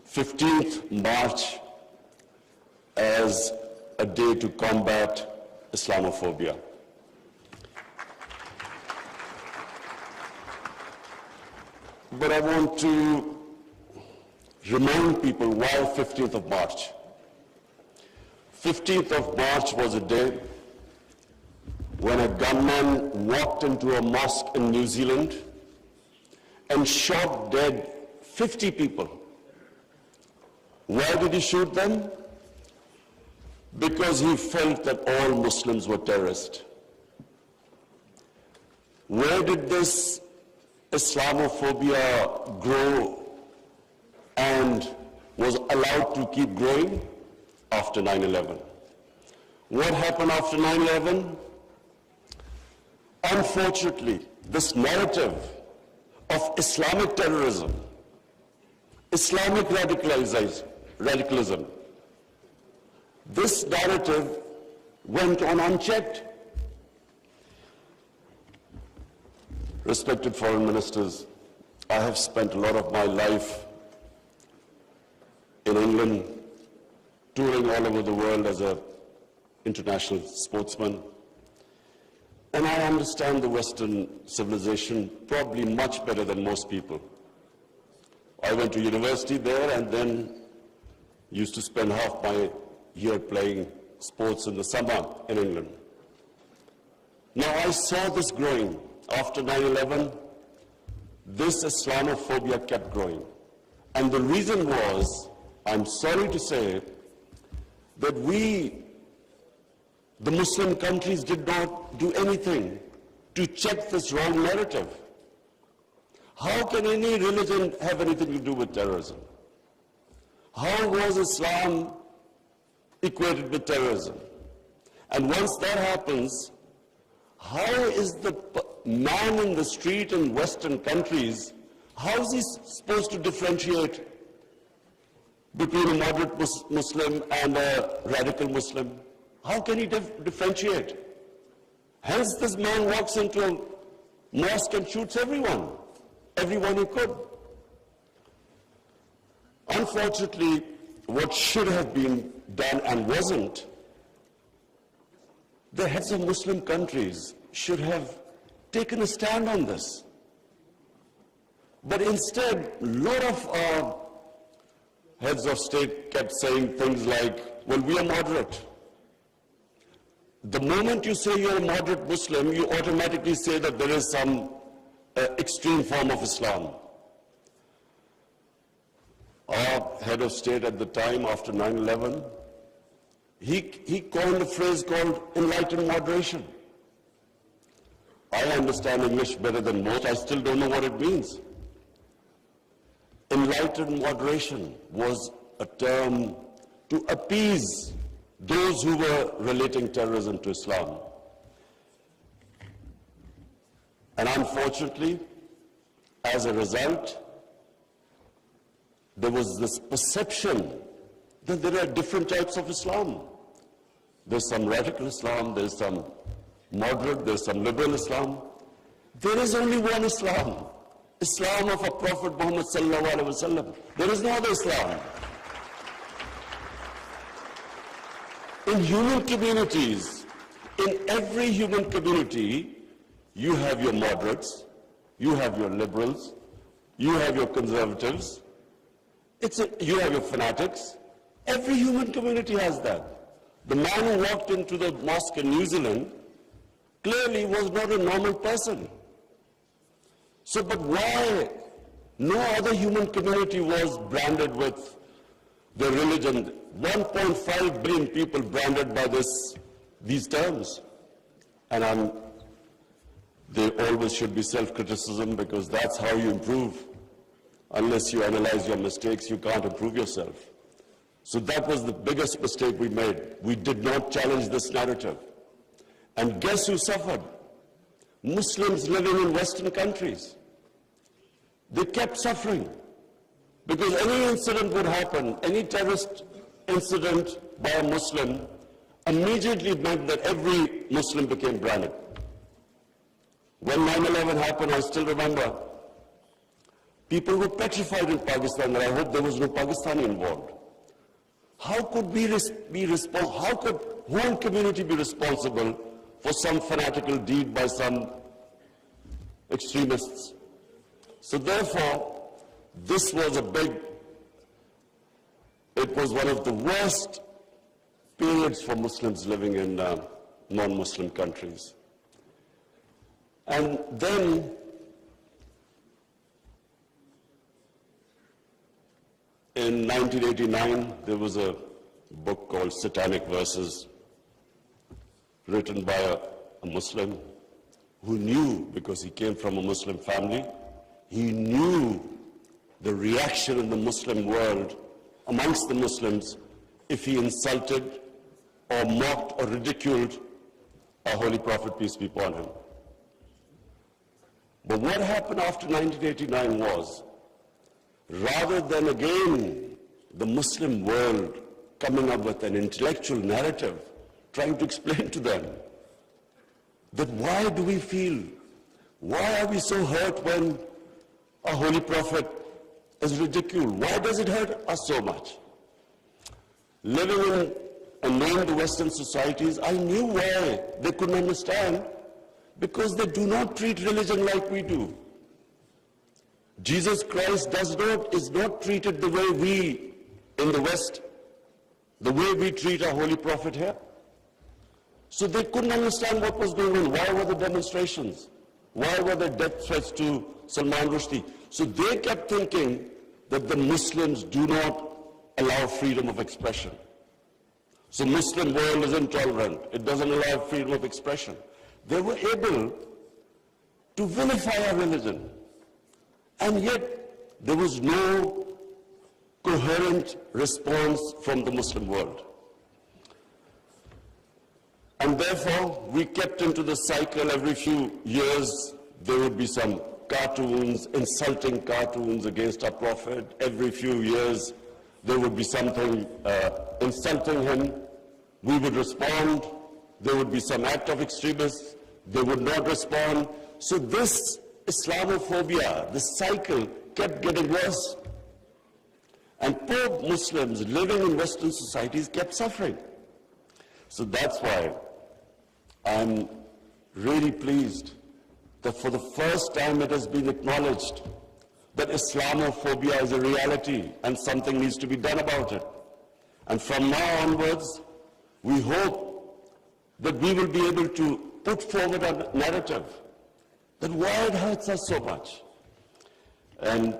15th March as a day to combat Islamophobia. but I want to remind people why 15th of March. 15th of March was a day when a gunman walked into a mosque in New Zealand and shot dead 50 people. Why did he shoot them? Because he felt that all Muslims were terrorists. Where did this Islamophobia grow and was allowed to keep growing? After 9/11. What happened after 9/11? Unfortunately, this narrative of Islamic terrorism, Islamic radicalism, this narrative went on unchecked. Respected foreign ministers, I have spent a lot of my life in England, touring all over the world as an international sportsman. And I understand the Western civilization probably much better than most people. I went to university there and then used to spend half my year playing sports in the summer in England. Now I saw this growing. After 9/11, this Islamophobia kept growing. And the reason was, I'm sorry to say, that we, the Muslim countries, did not do anything to check this wrong narrative. How can any religion have anything to do with terrorism? How was Islam equated with terrorism? And once that happens, how is the man in the street in Western countries, how is he supposed to differentiate between a moderate Muslim and a radical Muslim? How can he differentiate? Hence this man walks into a mosque and shoots everyone he could. Unfortunately, what should have been done and wasn't, the heads of Muslim countries should have taken a stand on this. But instead, a lot of our heads of state kept saying things like, well, we are moderate. The moment you say you're a moderate Muslim, you automatically say that there is some extreme form of Islam. Our head of state at the time, after 9/11, he coined a phrase called enlightened moderation. I understand English better than most. I still don't know what it means. Enlightened moderation was a term to appease those who were relating terrorism to Islam. And unfortunately, as a result, there was this perception that there are different types of Islam. There's some radical Islam, there's some moderate, there's some liberal Islam. There is only one Islam, Islam of our Prophet Muhammad sallallahu alaihi wasallam. There is no other Islam. In human communities, in every human community, you have your moderates, you have your liberals, you have your conservatives, you have your fanatics. Every human community has that. The man who walked into the mosque in New Zealand clearly was not a normal person. So, but why no other human community was branded with their religion? 1.5 billion people branded by these terms. And there always should be self-criticism, because that's how you improve. Unless you analyze your mistakes, you can't improve yourself. So that was the biggest mistake we made. We did not challenge this narrative. And guess who suffered? Muslims living in Western countries. They kept suffering. Because any incident would happen, any terrorist incident by a Muslim immediately meant that every Muslim became branded. When 9/11 happened, I still remember, people were petrified in Pakistan, and I hope there was no Pakistani involved. How could how could one community be responsible for some fanatical deed by some extremists? So therefore, this was it was one of the worst periods for Muslims living in non-Muslim countries. And then in 1989, there was a book called Satanic Verses, written by a Muslim who knew, because he came from a Muslim family, he knew the reaction in the Muslim world, amongst the Muslims, if he insulted or mocked or ridiculed our Holy Prophet, peace be upon him. But what happened after 1989 was, rather than again the Muslim world coming up with an intellectual narrative, trying to explain to them that why do we feel, why are we so hurt when our Holy Prophet is ridiculed? Why does it hurt us so much? Living in and knowing the Western societies, I knew why they couldn't understand, because they do not treat religion like we do. Jesus Christ is not treated the way we in the West, the way we treat our Holy Prophet here. So they couldn't understand what was going on. Why were the demonstrations? Why were there death threats to Salman Rushdie? So they kept thinking that the Muslims do not allow freedom of expression. So Muslim world is intolerant. It doesn't allow freedom of expression. They were able to vilify our religion. And yet there was no coherent response from the Muslim world. And therefore, we kept into the cycle. Every few years, there would be some cartoons, insulting cartoons against our Prophet. Every few years, there would be something insulting him. We would respond. There would be some act of extremists. They would not respond. So this Islamophobia, this cycle, kept getting worse. And poor Muslims living in Western societies kept suffering. So that's why I'm really pleased that for the first time it has been acknowledged that Islamophobia is a reality and something needs to be done about it. And from now onwards, we hope that we will be able to put forward a narrative that why it hurts us so much. And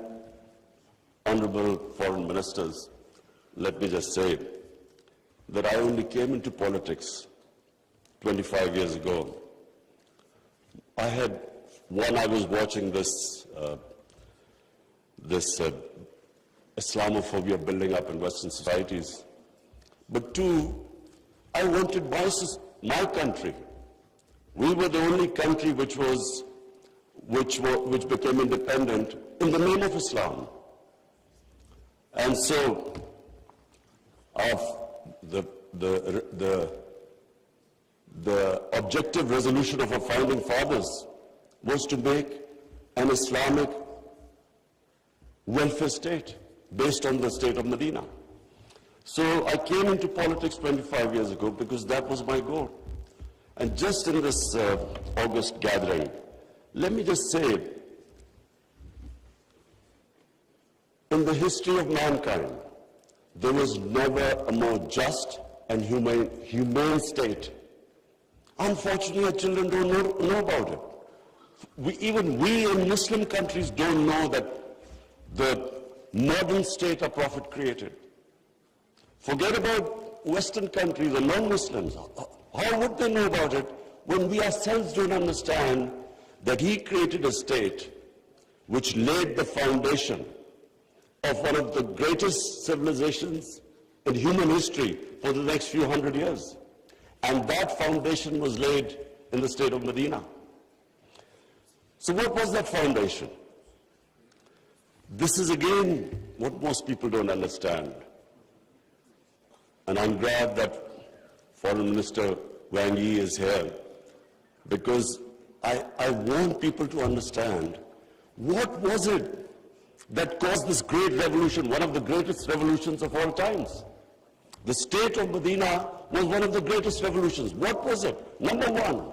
honorable foreign ministers, let me just say that I only came into politics 25 years ago. I was watching this Islamophobia building up in Western societies. But two, I wanted my country. We were the only country which became independent in the name of Islam. And so, the objective resolution of our founding fathers was to make an Islamic welfare state based on the state of Medina. So I came into politics 25 years ago because that was my goal. And just in this August gathering, let me just say, in the history of mankind, there was never a more just and humane state. Unfortunately, our children don't know about it. Even we in Muslim countries don't know that the modern state our Prophet created. Forget about Western countries or non-Muslims. How would they know about it when we ourselves don't understand that he created a state which laid the foundation of one of the greatest civilizations in human history for the next few hundred years. And that foundation was laid in the state of Medina. So what was that foundation? This is again what most people don't understand. And I'm glad that Foreign Minister Wang Yi is here, because I want people to understand what was it that caused this great revolution, one of the greatest revolutions of all times. The state of Medina was one of the greatest revolutions. What was it? Number one,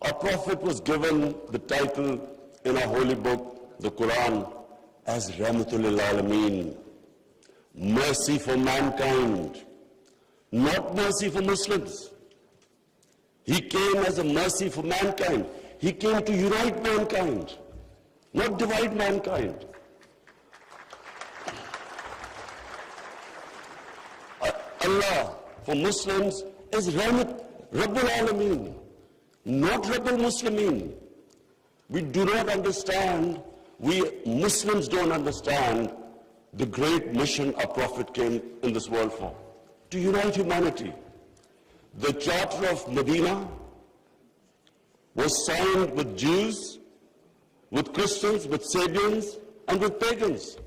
our Prophet was given the title in our holy book the Quran as Rahmatul lil Alameen, mercy for mankind, not mercy for Muslims. He came as a mercy for mankind. He came to unite mankind, not divide mankind. Allah for Muslims is Rahmat, Rabbul Alameen, not Rabbul Muslimeen. We do not understand, we Muslims don't understand the great mission our Prophet came in this world for, to unite humanity. The Charter of Medina was signed with Jews, with Christians, with Sabians, and with pagans.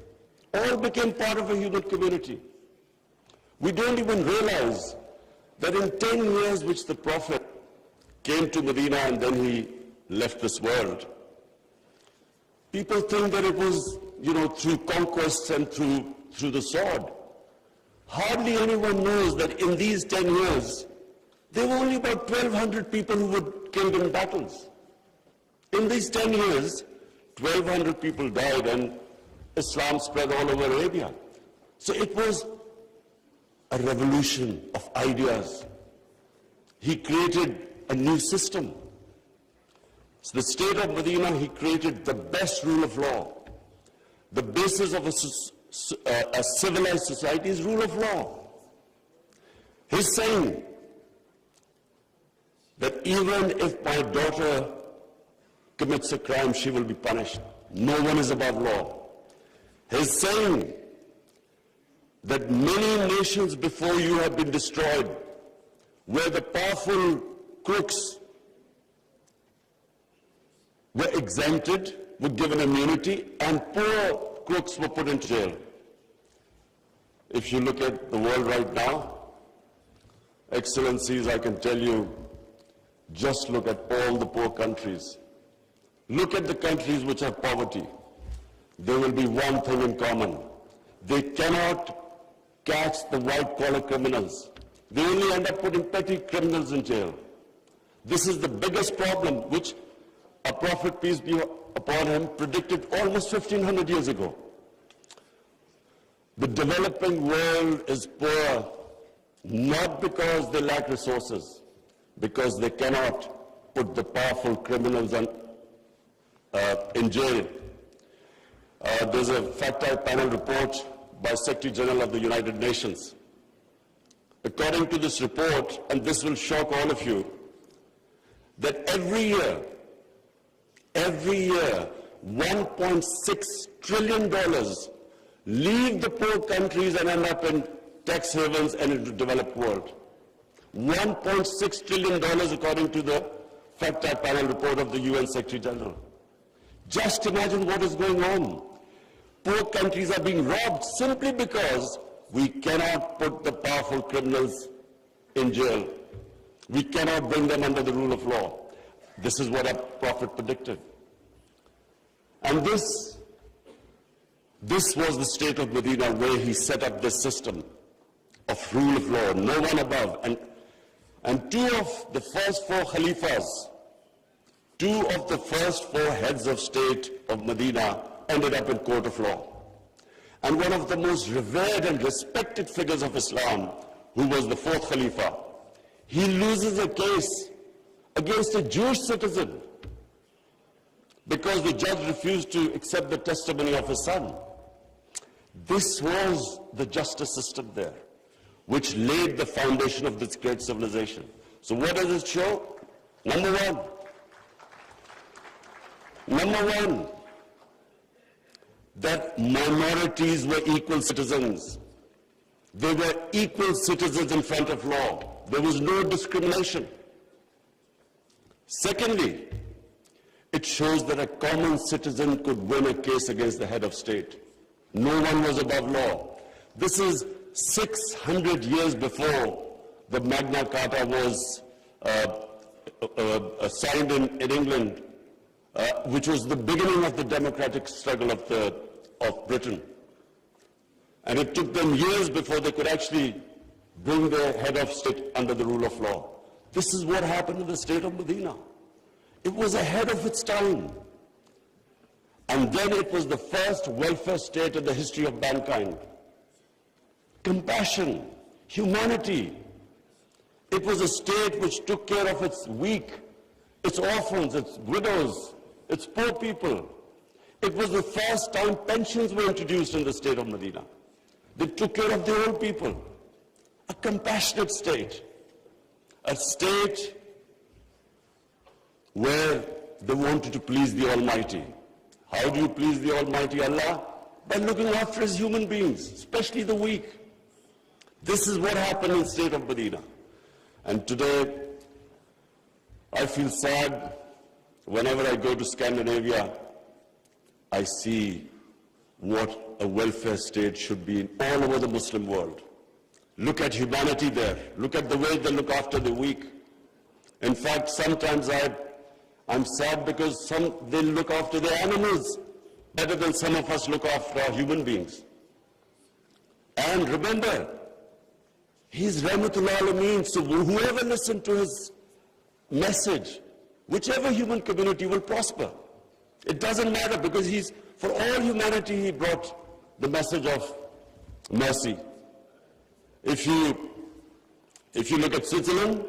All became part of a human community. We don't even realize that in 10 years which the Prophet came to Medina and then he left this world, people think that it was, through conquests and through the sword. Hardly anyone knows that in these 10 years, there were only about 1,200 people who were killed in battles. In these 10 years, 1,200 people died and Islam spread all over Arabia. So it was a revolution of ideas. He created a new system. So the state of Medina, he created the best rule of law. The basis of a civilized society is rule of law. He's saying that even if my daughter commits a crime, she will be punished. No one is above law. He's saying that many nations before you have been destroyed, where the powerful crooks were exempted, were given immunity, and poor crooks were put in jail. If you look at the world right now, Excellencies, I can tell you, just look at all the poor countries. Look at the countries which have poverty. There will be one thing in common. They cannot catch the white-collar criminals. They only end up putting petty criminals in jail. This is the biggest problem which our Prophet, peace be upon him, predicted almost 1,500 years ago. The developing world is poor not because they lack resources, because they cannot put the powerful criminals in jail. There's a fact-type panel report by Secretary General of the United Nations. According to this report, and this will shock all of you, that every year, $1.6 trillion leave the poor countries and end up in tax havens and in the developed world. $1.6 trillion according to the fact-type panel report of the UN Secretary General. Just imagine what is going on. Poor countries are being robbed simply because we cannot put the powerful criminals in jail. We cannot bring them under the rule of law. This is what our Prophet predicted. And this was the state of Medina where he set up this system of rule of law, no one above. And two of the first four Khalifas, two of the first four heads of state of Medina ended up in court of law. And one of the most revered and respected figures of Islam, who was the fourth Khalifa, he loses a case against a Jewish citizen because the judge refused to accept the testimony of his son. This was the justice system there, which laid the foundation of this great civilization. So what does it show? Number one, that minorities were equal citizens. They were equal citizens in front of law. There was no discrimination. Secondly, it shows that a common citizen could win a case against the head of state. No one was above law. This is 600 years before the Magna Carta was signed in England, which was the beginning of the democratic struggle of Britain. And it took them years before they could actually bring their head of state under the rule of law. This is what happened in the state of Medina. It was ahead of its time. And then it was the first welfare state in the history of mankind. Compassion, humanity. It was a state which took care of its weak, its orphans, its widows, its poor people. It was the first time pensions were introduced in the state of Medina. They took care of their own people. A compassionate state. A state where they wanted to please the Almighty. How do you please the Almighty Allah? By looking after His human beings, especially the weak. This is what happened in the state of Medina. And today, I feel sad whenever I go to Scandinavia. I see what a welfare state should be in all over the Muslim world. Look at humanity there. Look at the way they look after the weak. In fact, sometimes I'm sad because they look after their animals better than some of us look after our human beings. And remember, He's Rahmatullah Alameen, so whoever listened to His message, whichever human community will prosper. It doesn't matter because for all humanity, He brought the message of mercy. If you look at Switzerland,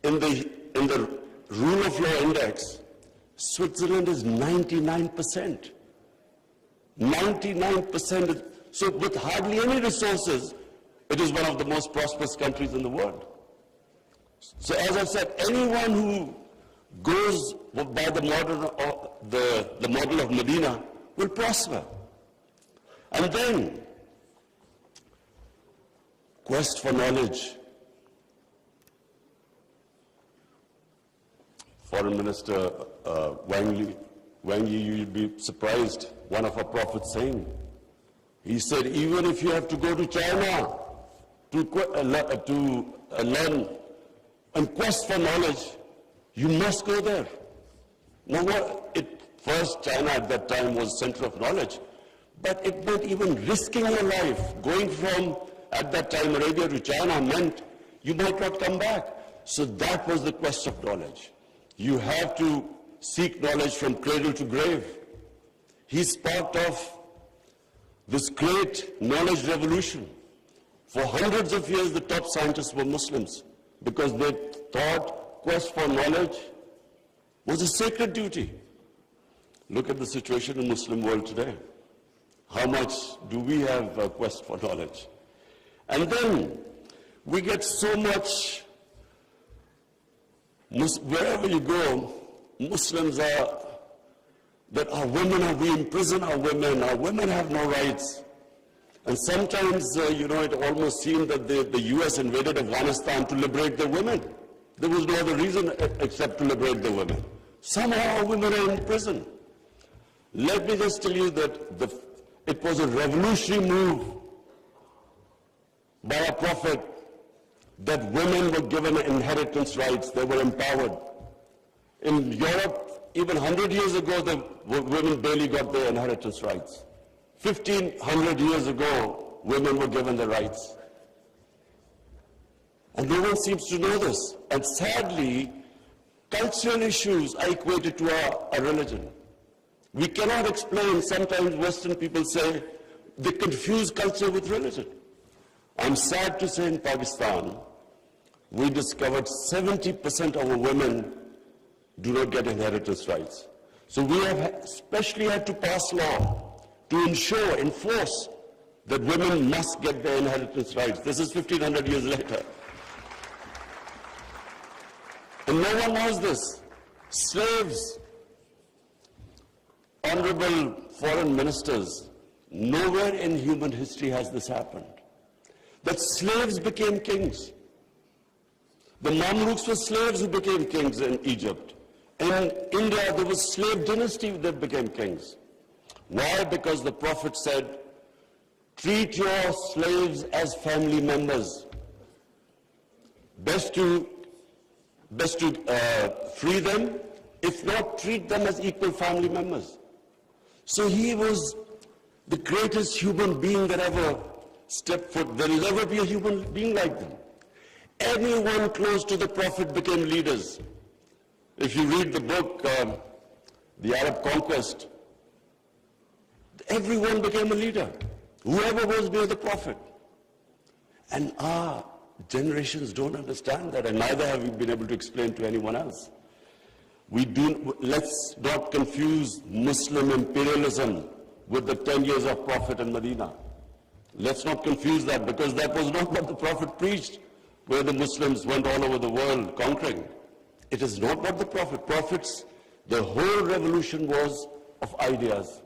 in the rule of law index, Switzerland is 99%. 99%. So with hardly any resources, it is one of the most prosperous countries in the world. So as I've said, anyone who goes by the model of Medina will prosper. And then, quest for knowledge. Foreign Minister Wang Yi, you'd be surprised, one of our prophets saying, he said, even if you have to go to China to learn and quest for knowledge, you must go there. Now, first China at that time was center of knowledge, but it meant even risking your life. Going from, at that time, Arabia to China meant you might not come back. So that was the quest of knowledge. You have to seek knowledge from cradle to grave. He sparked off this great knowledge revolution. For hundreds of years, the top scientists were Muslims because they thought quest for knowledge was a sacred duty. Look at the situation in the Muslim world today. How much do we have a quest for knowledge? And then we get so much, wherever you go, Muslims that our women we imprison our women have no rights. And sometimes, it almost seemed that the US invaded Afghanistan to liberate the women. There was no other reason except to liberate the women. Somehow our women are in prison. Let me just tell you that it was a revolutionary move by a prophet that women were given inheritance rights. They were empowered. In Europe, even 100 years ago, the women barely got their inheritance rights. 1,500 years ago, women were given the rights. And no one seems to know this. And sadly, cultural issues are equated to our religion. We cannot explain, sometimes Western people say, they confuse culture with religion. I'm sad to say in Pakistan, we discovered 70% of our women do not get inheritance rights. So we have especially had to pass law to enforce that women must get their inheritance rights. This is 1,500 years later. And no one knows this. Slaves, honorable foreign ministers, nowhere in human history has this happened. That slaves became kings. The Mamluks were slaves who became kings in Egypt. In India, there was slave dynasty that became kings. Why? Because the Prophet said, treat your slaves as family members. Best to free them, if not, treat them as equal family members. So he was the greatest human being that ever stepped foot. There will never be a human being like them. Anyone close to the Prophet became leaders. If you read the book, the Arab conquest, everyone became a leader, whoever was near the Prophet. And our generations don't understand that, and neither have we been able to explain to anyone else. Let's not confuse Muslim imperialism with the 10 years of Prophet in Medina. Let's not confuse that, because that was not what the Prophet preached, where the Muslims went all over the world conquering. It is not what the Prophet's, the whole revolution was of ideas.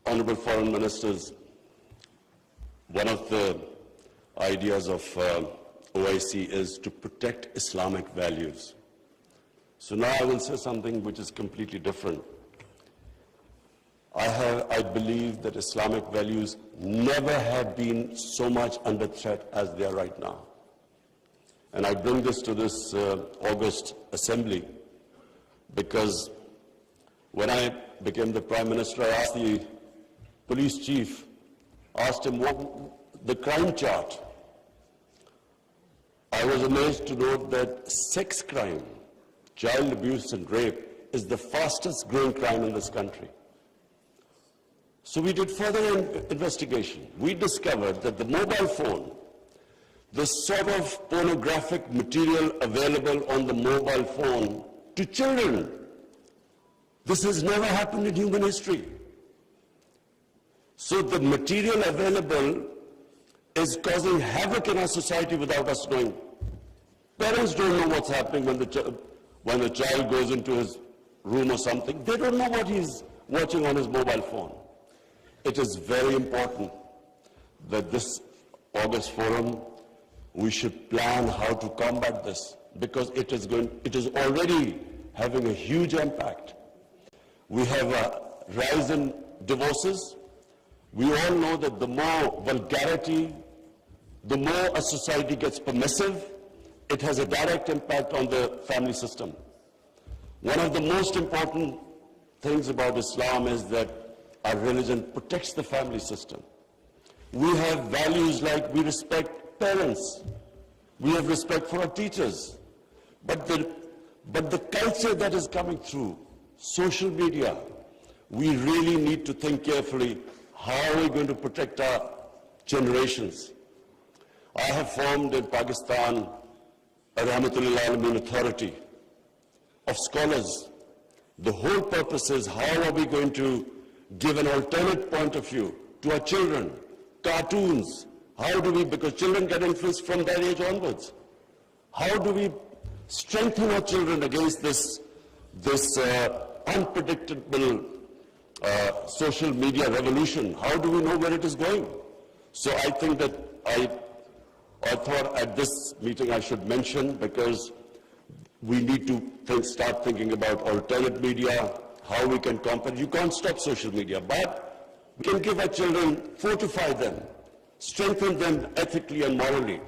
Honorable Foreign Ministers, one of the ideas of OIC is to protect Islamic values. So now I will say something which is completely different. I believe that Islamic values never have been so much under threat as they are right now. And I bring this to this August assembly because when I became the Prime Minister, I asked the police chief, asked him what the crime chart. I was amazed to note that sex crime, child abuse and rape is the fastest growing crime in this country. So we did further investigation. We discovered that the mobile phone, the sort of pornographic material available on the mobile phone to children, this has never happened in human history. So the material available is causing havoc in our society without us knowing. Parents don't know what's happening when the child goes into his room or something. They don't know what he's watching on his mobile phone. It is very important that this August forum, we should plan how to combat this, because it is already having a huge impact. We have a rise in divorces. We all know that the more vulgarity, the more a society gets permissive, it has a direct impact on the family system. One of the most important things about Islam is that our religion protects the family system. We have values like we respect parents, we have respect for our teachers, but the culture that is coming through social media, we really need to think carefully how are we going to protect our generations. I have formed in Pakistan a Rahmatullahi Alameen authority of scholars. The whole purpose is how are we going to give an alternate point of view to our children, cartoons. How do we, because children get influenced from that age onwards. How do we strengthen our children against this unpredictable social media revolution? How do we know where it is going? So I think that I thought at this meeting I should mention, because we need to start thinking about alternate media, how we can combat. You can't stop social media, but we can give our children, fortify them, strengthen them ethically and morally.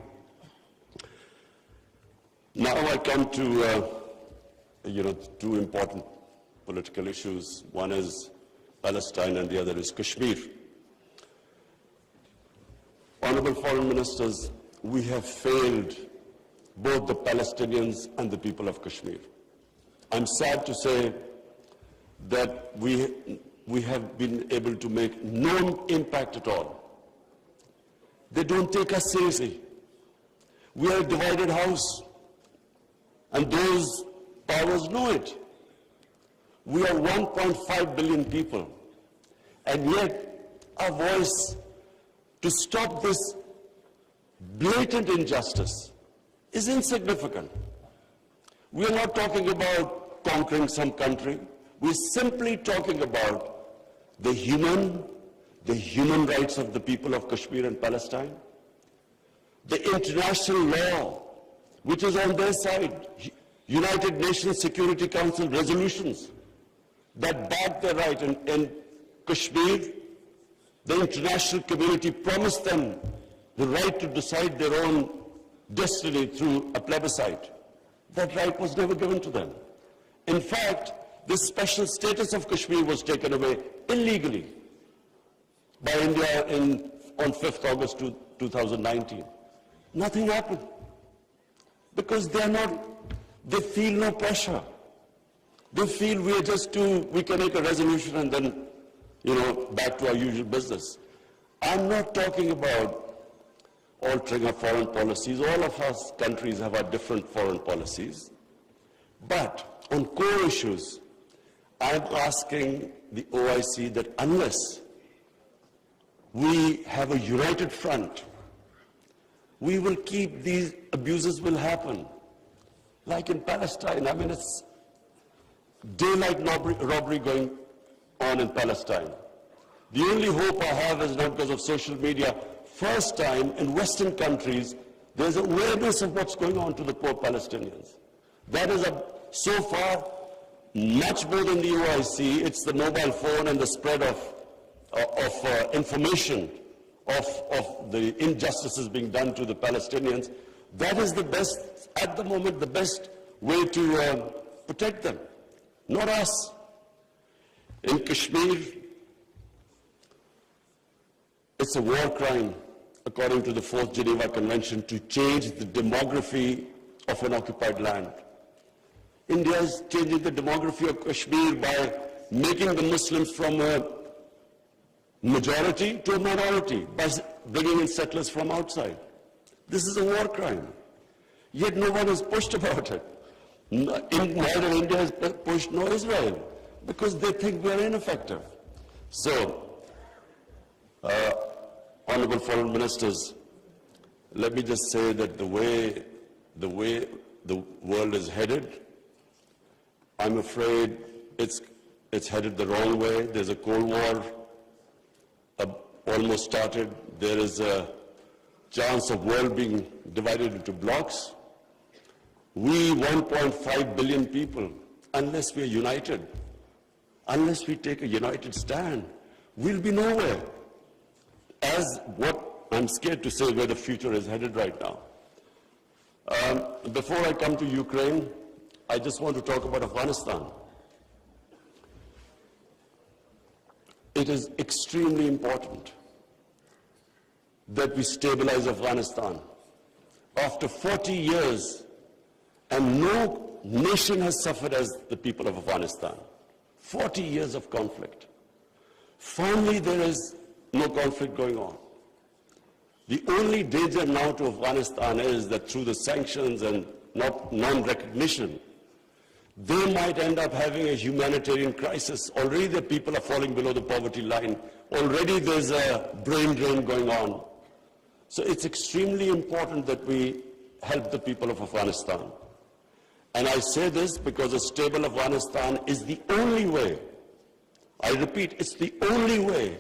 Now I come to two important political issues. One is Palestine and the other is Kashmir. Honorable Foreign Ministers, we have failed both the Palestinians and the people of Kashmir. I'm sad to say that we have been able to make no impact at all. They don't take us seriously. We are a divided house, and those powers know it. We are 1.5 billion people, and yet our voice to stop this blatant injustice is insignificant. We are not talking about conquering some country. We're simply talking about the human rights of the people of Kashmir and Palestine, the international law, which is on their side, United Nations Security Council resolutions that back their right. In Kashmir, the international community promised them the right to decide their own destiny through a plebiscite. That right was never given to them. In fact, this special status of Kashmir was taken away illegally by India on 5th August 2019. Nothing happened. because they feel no pressure. They feel we can make a resolution and then, back to our usual business. I'm not talking about altering our foreign policies. All of us countries have our different foreign policies. But on core issues, I'm asking the OIC that unless we have a united front, we will keep these abuses will happen. Like in Palestine, it's daylight robbery going on in Palestine. The only hope I have is not because of social media. First time in Western countries, there's awareness of what's going on to the poor Palestinians. That is, so far, much more than the OIC. It's the mobile phone and the spread of information of the injustices being done to the Palestinians. That is the best, at the moment, the best way to protect them, not us. In Kashmir, it's a war crime, according to the 4th Geneva Convention, to change the demography of an occupied land. India is changing the demography of Kashmir by making the Muslims from a majority to a minority, by bringing in settlers from outside. This is a war crime. Yet no one has pushed about it. Neither India has pushed nor Israel, because they think we are ineffective. So, honorable foreign ministers, let me just say that the way the world is headed, I'm afraid it's headed the wrong way. There's a Cold War almost started. There is a chance of world being divided into blocks. We 1.5 billion people, unless we are united, unless we take a united stand, we'll be nowhere. As what I'm scared to say where the future is headed right now. Before I come to Ukraine, I just want to talk about Afghanistan. It is extremely important that we stabilize Afghanistan. After 40 years, and no nation has suffered as the people of Afghanistan. 40 years of conflict. Finally, there is no conflict going on. The only danger now to Afghanistan is that through the sanctions and non-recognition, they might end up having a humanitarian crisis. Already the people are falling below the poverty line. Already there's a brain drain going on. So it's extremely important that we help the people of Afghanistan. And I say this because a stable Afghanistan is the only way, I repeat, it's the only way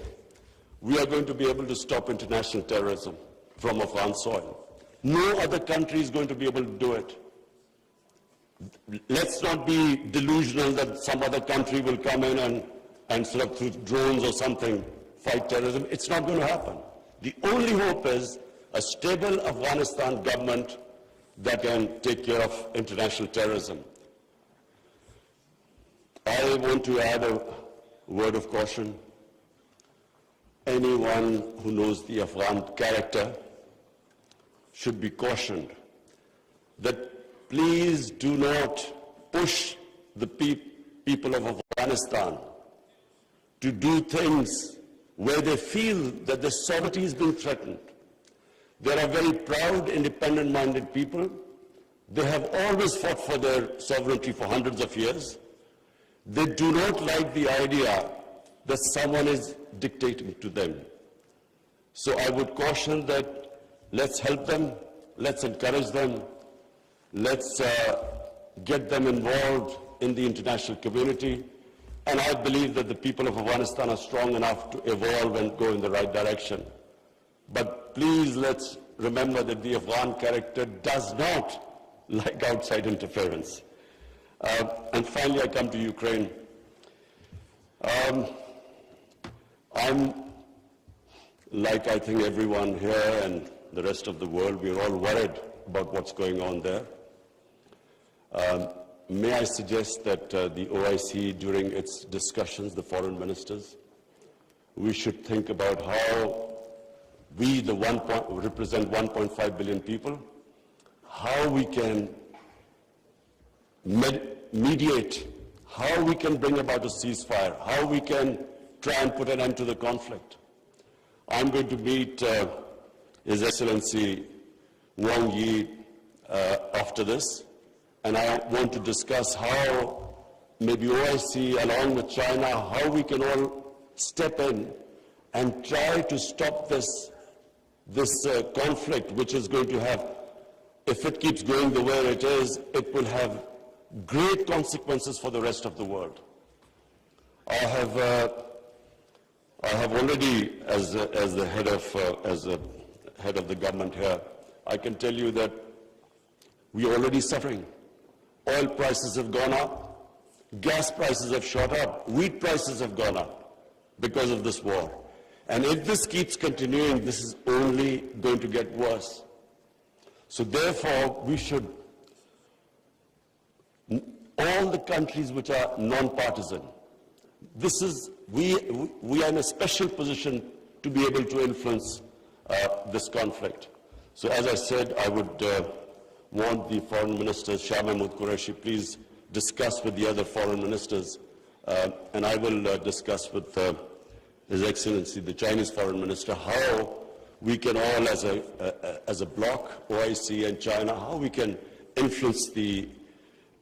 we are going to be able to stop international terrorism from Afghan soil. No other country is going to be able to do it. Let's not be delusional that some other country will come in and sort of through drones or something fight terrorism. It's not going to happen. The only hope is a stable Afghanistan government that can take care of international terrorism. I want to add a word of caution. Anyone who knows the Afghan character should be cautioned that please do not push the people of Afghanistan to do things where they feel that their sovereignty is being threatened. They are very proud, independent-minded people. They have always fought for their sovereignty for hundreds of years. They do not like the idea that someone is dictating to them. So I would caution that let's help them, let's encourage them, let's get them involved in the international community. And I believe that the people of Afghanistan are strong enough to evolve and go in the right direction. But please let's remember that the Afghan character does not like outside interference. And finally I come to Ukraine. I'm, like I think everyone here and the rest of the world, we're all worried about what's going on there. May I suggest that the OIC, during its discussions, the foreign ministers, we should think about how we, represent 1.5 billion people, how we can mediate, how we can bring about a ceasefire, how we can try and put an end to the conflict. I'm going to meet His Excellency Wang Yi after this, and I want to discuss how maybe OIC along with China, how we can all step in and try to stop this conflict, which is going to have, if it keeps going the way it is, it will have great consequences for the rest of the world. I have already, as the head of the government here, I can tell you that we are already suffering. Oil prices have gone up, gas prices have shot up, wheat prices have gone up because of this war. And if this keeps continuing, this is only going to get worse. So therefore, we should, all the countries which are non-partisan, we are in a special position to be able to influence this conflict. So as I said, I would want the foreign ministers, Shah Mahmood Qureshi, please discuss with the other foreign ministers, and I will discuss with His Excellency, the Chinese Foreign Minister, how we can all, as a bloc, OIC and China, how we can influence the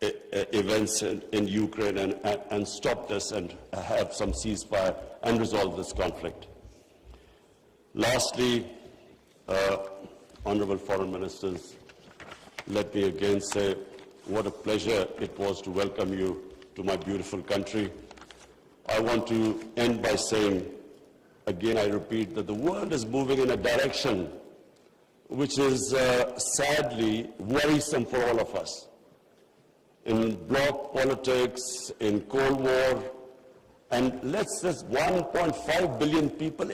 events in Ukraine and stop this and have some ceasefire and resolve this conflict. Lastly, Honorable Foreign Ministers, let me again say what a pleasure it was to welcome you to my beautiful country. I want to end by saying, again, I repeat, that the world is moving in a direction which is sadly worrisome for all of us. In bloc politics, in Cold War, and let's say 1.5 billion people,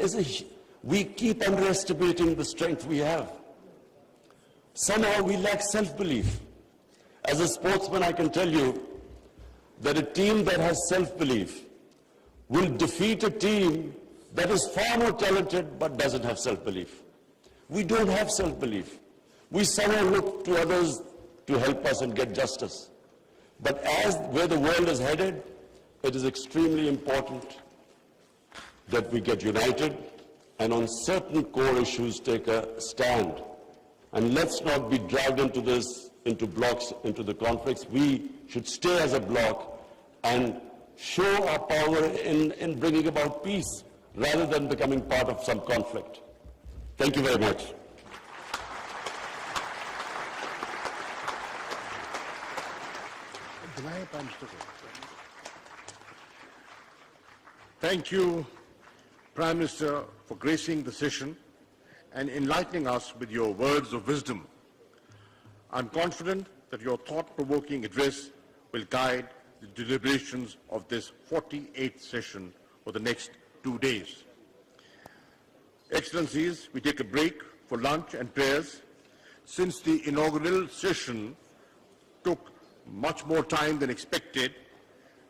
we keep underestimating the strength we have. Somehow we lack self-belief. As a sportsman, I can tell you that a team that has self-belief will defeat a team that is far more talented but doesn't have self-belief. We don't have self-belief. We somehow look to others to help us and get justice. But as where the world is headed, it is extremely important that we get united and on certain core issues take a stand. And let's not be dragged into this, into blocks, into the conflicts. We should stay as a bloc and show our power in bringing about peace, rather than becoming part of some conflict. Thank you very much. Thank you, Prime Minister, for gracing the session and enlightening us with your words of wisdom. I'm confident that your thought-provoking address will guide the deliberations of this 48th session for the next 2 days. Excellencies, we take a break for lunch and prayers. Since the inaugural session took much more time than expected,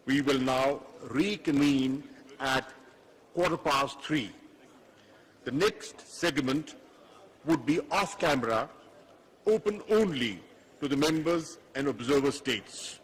we will now reconvene at 3:15. The next segment would be off camera, open only to the members and observer states.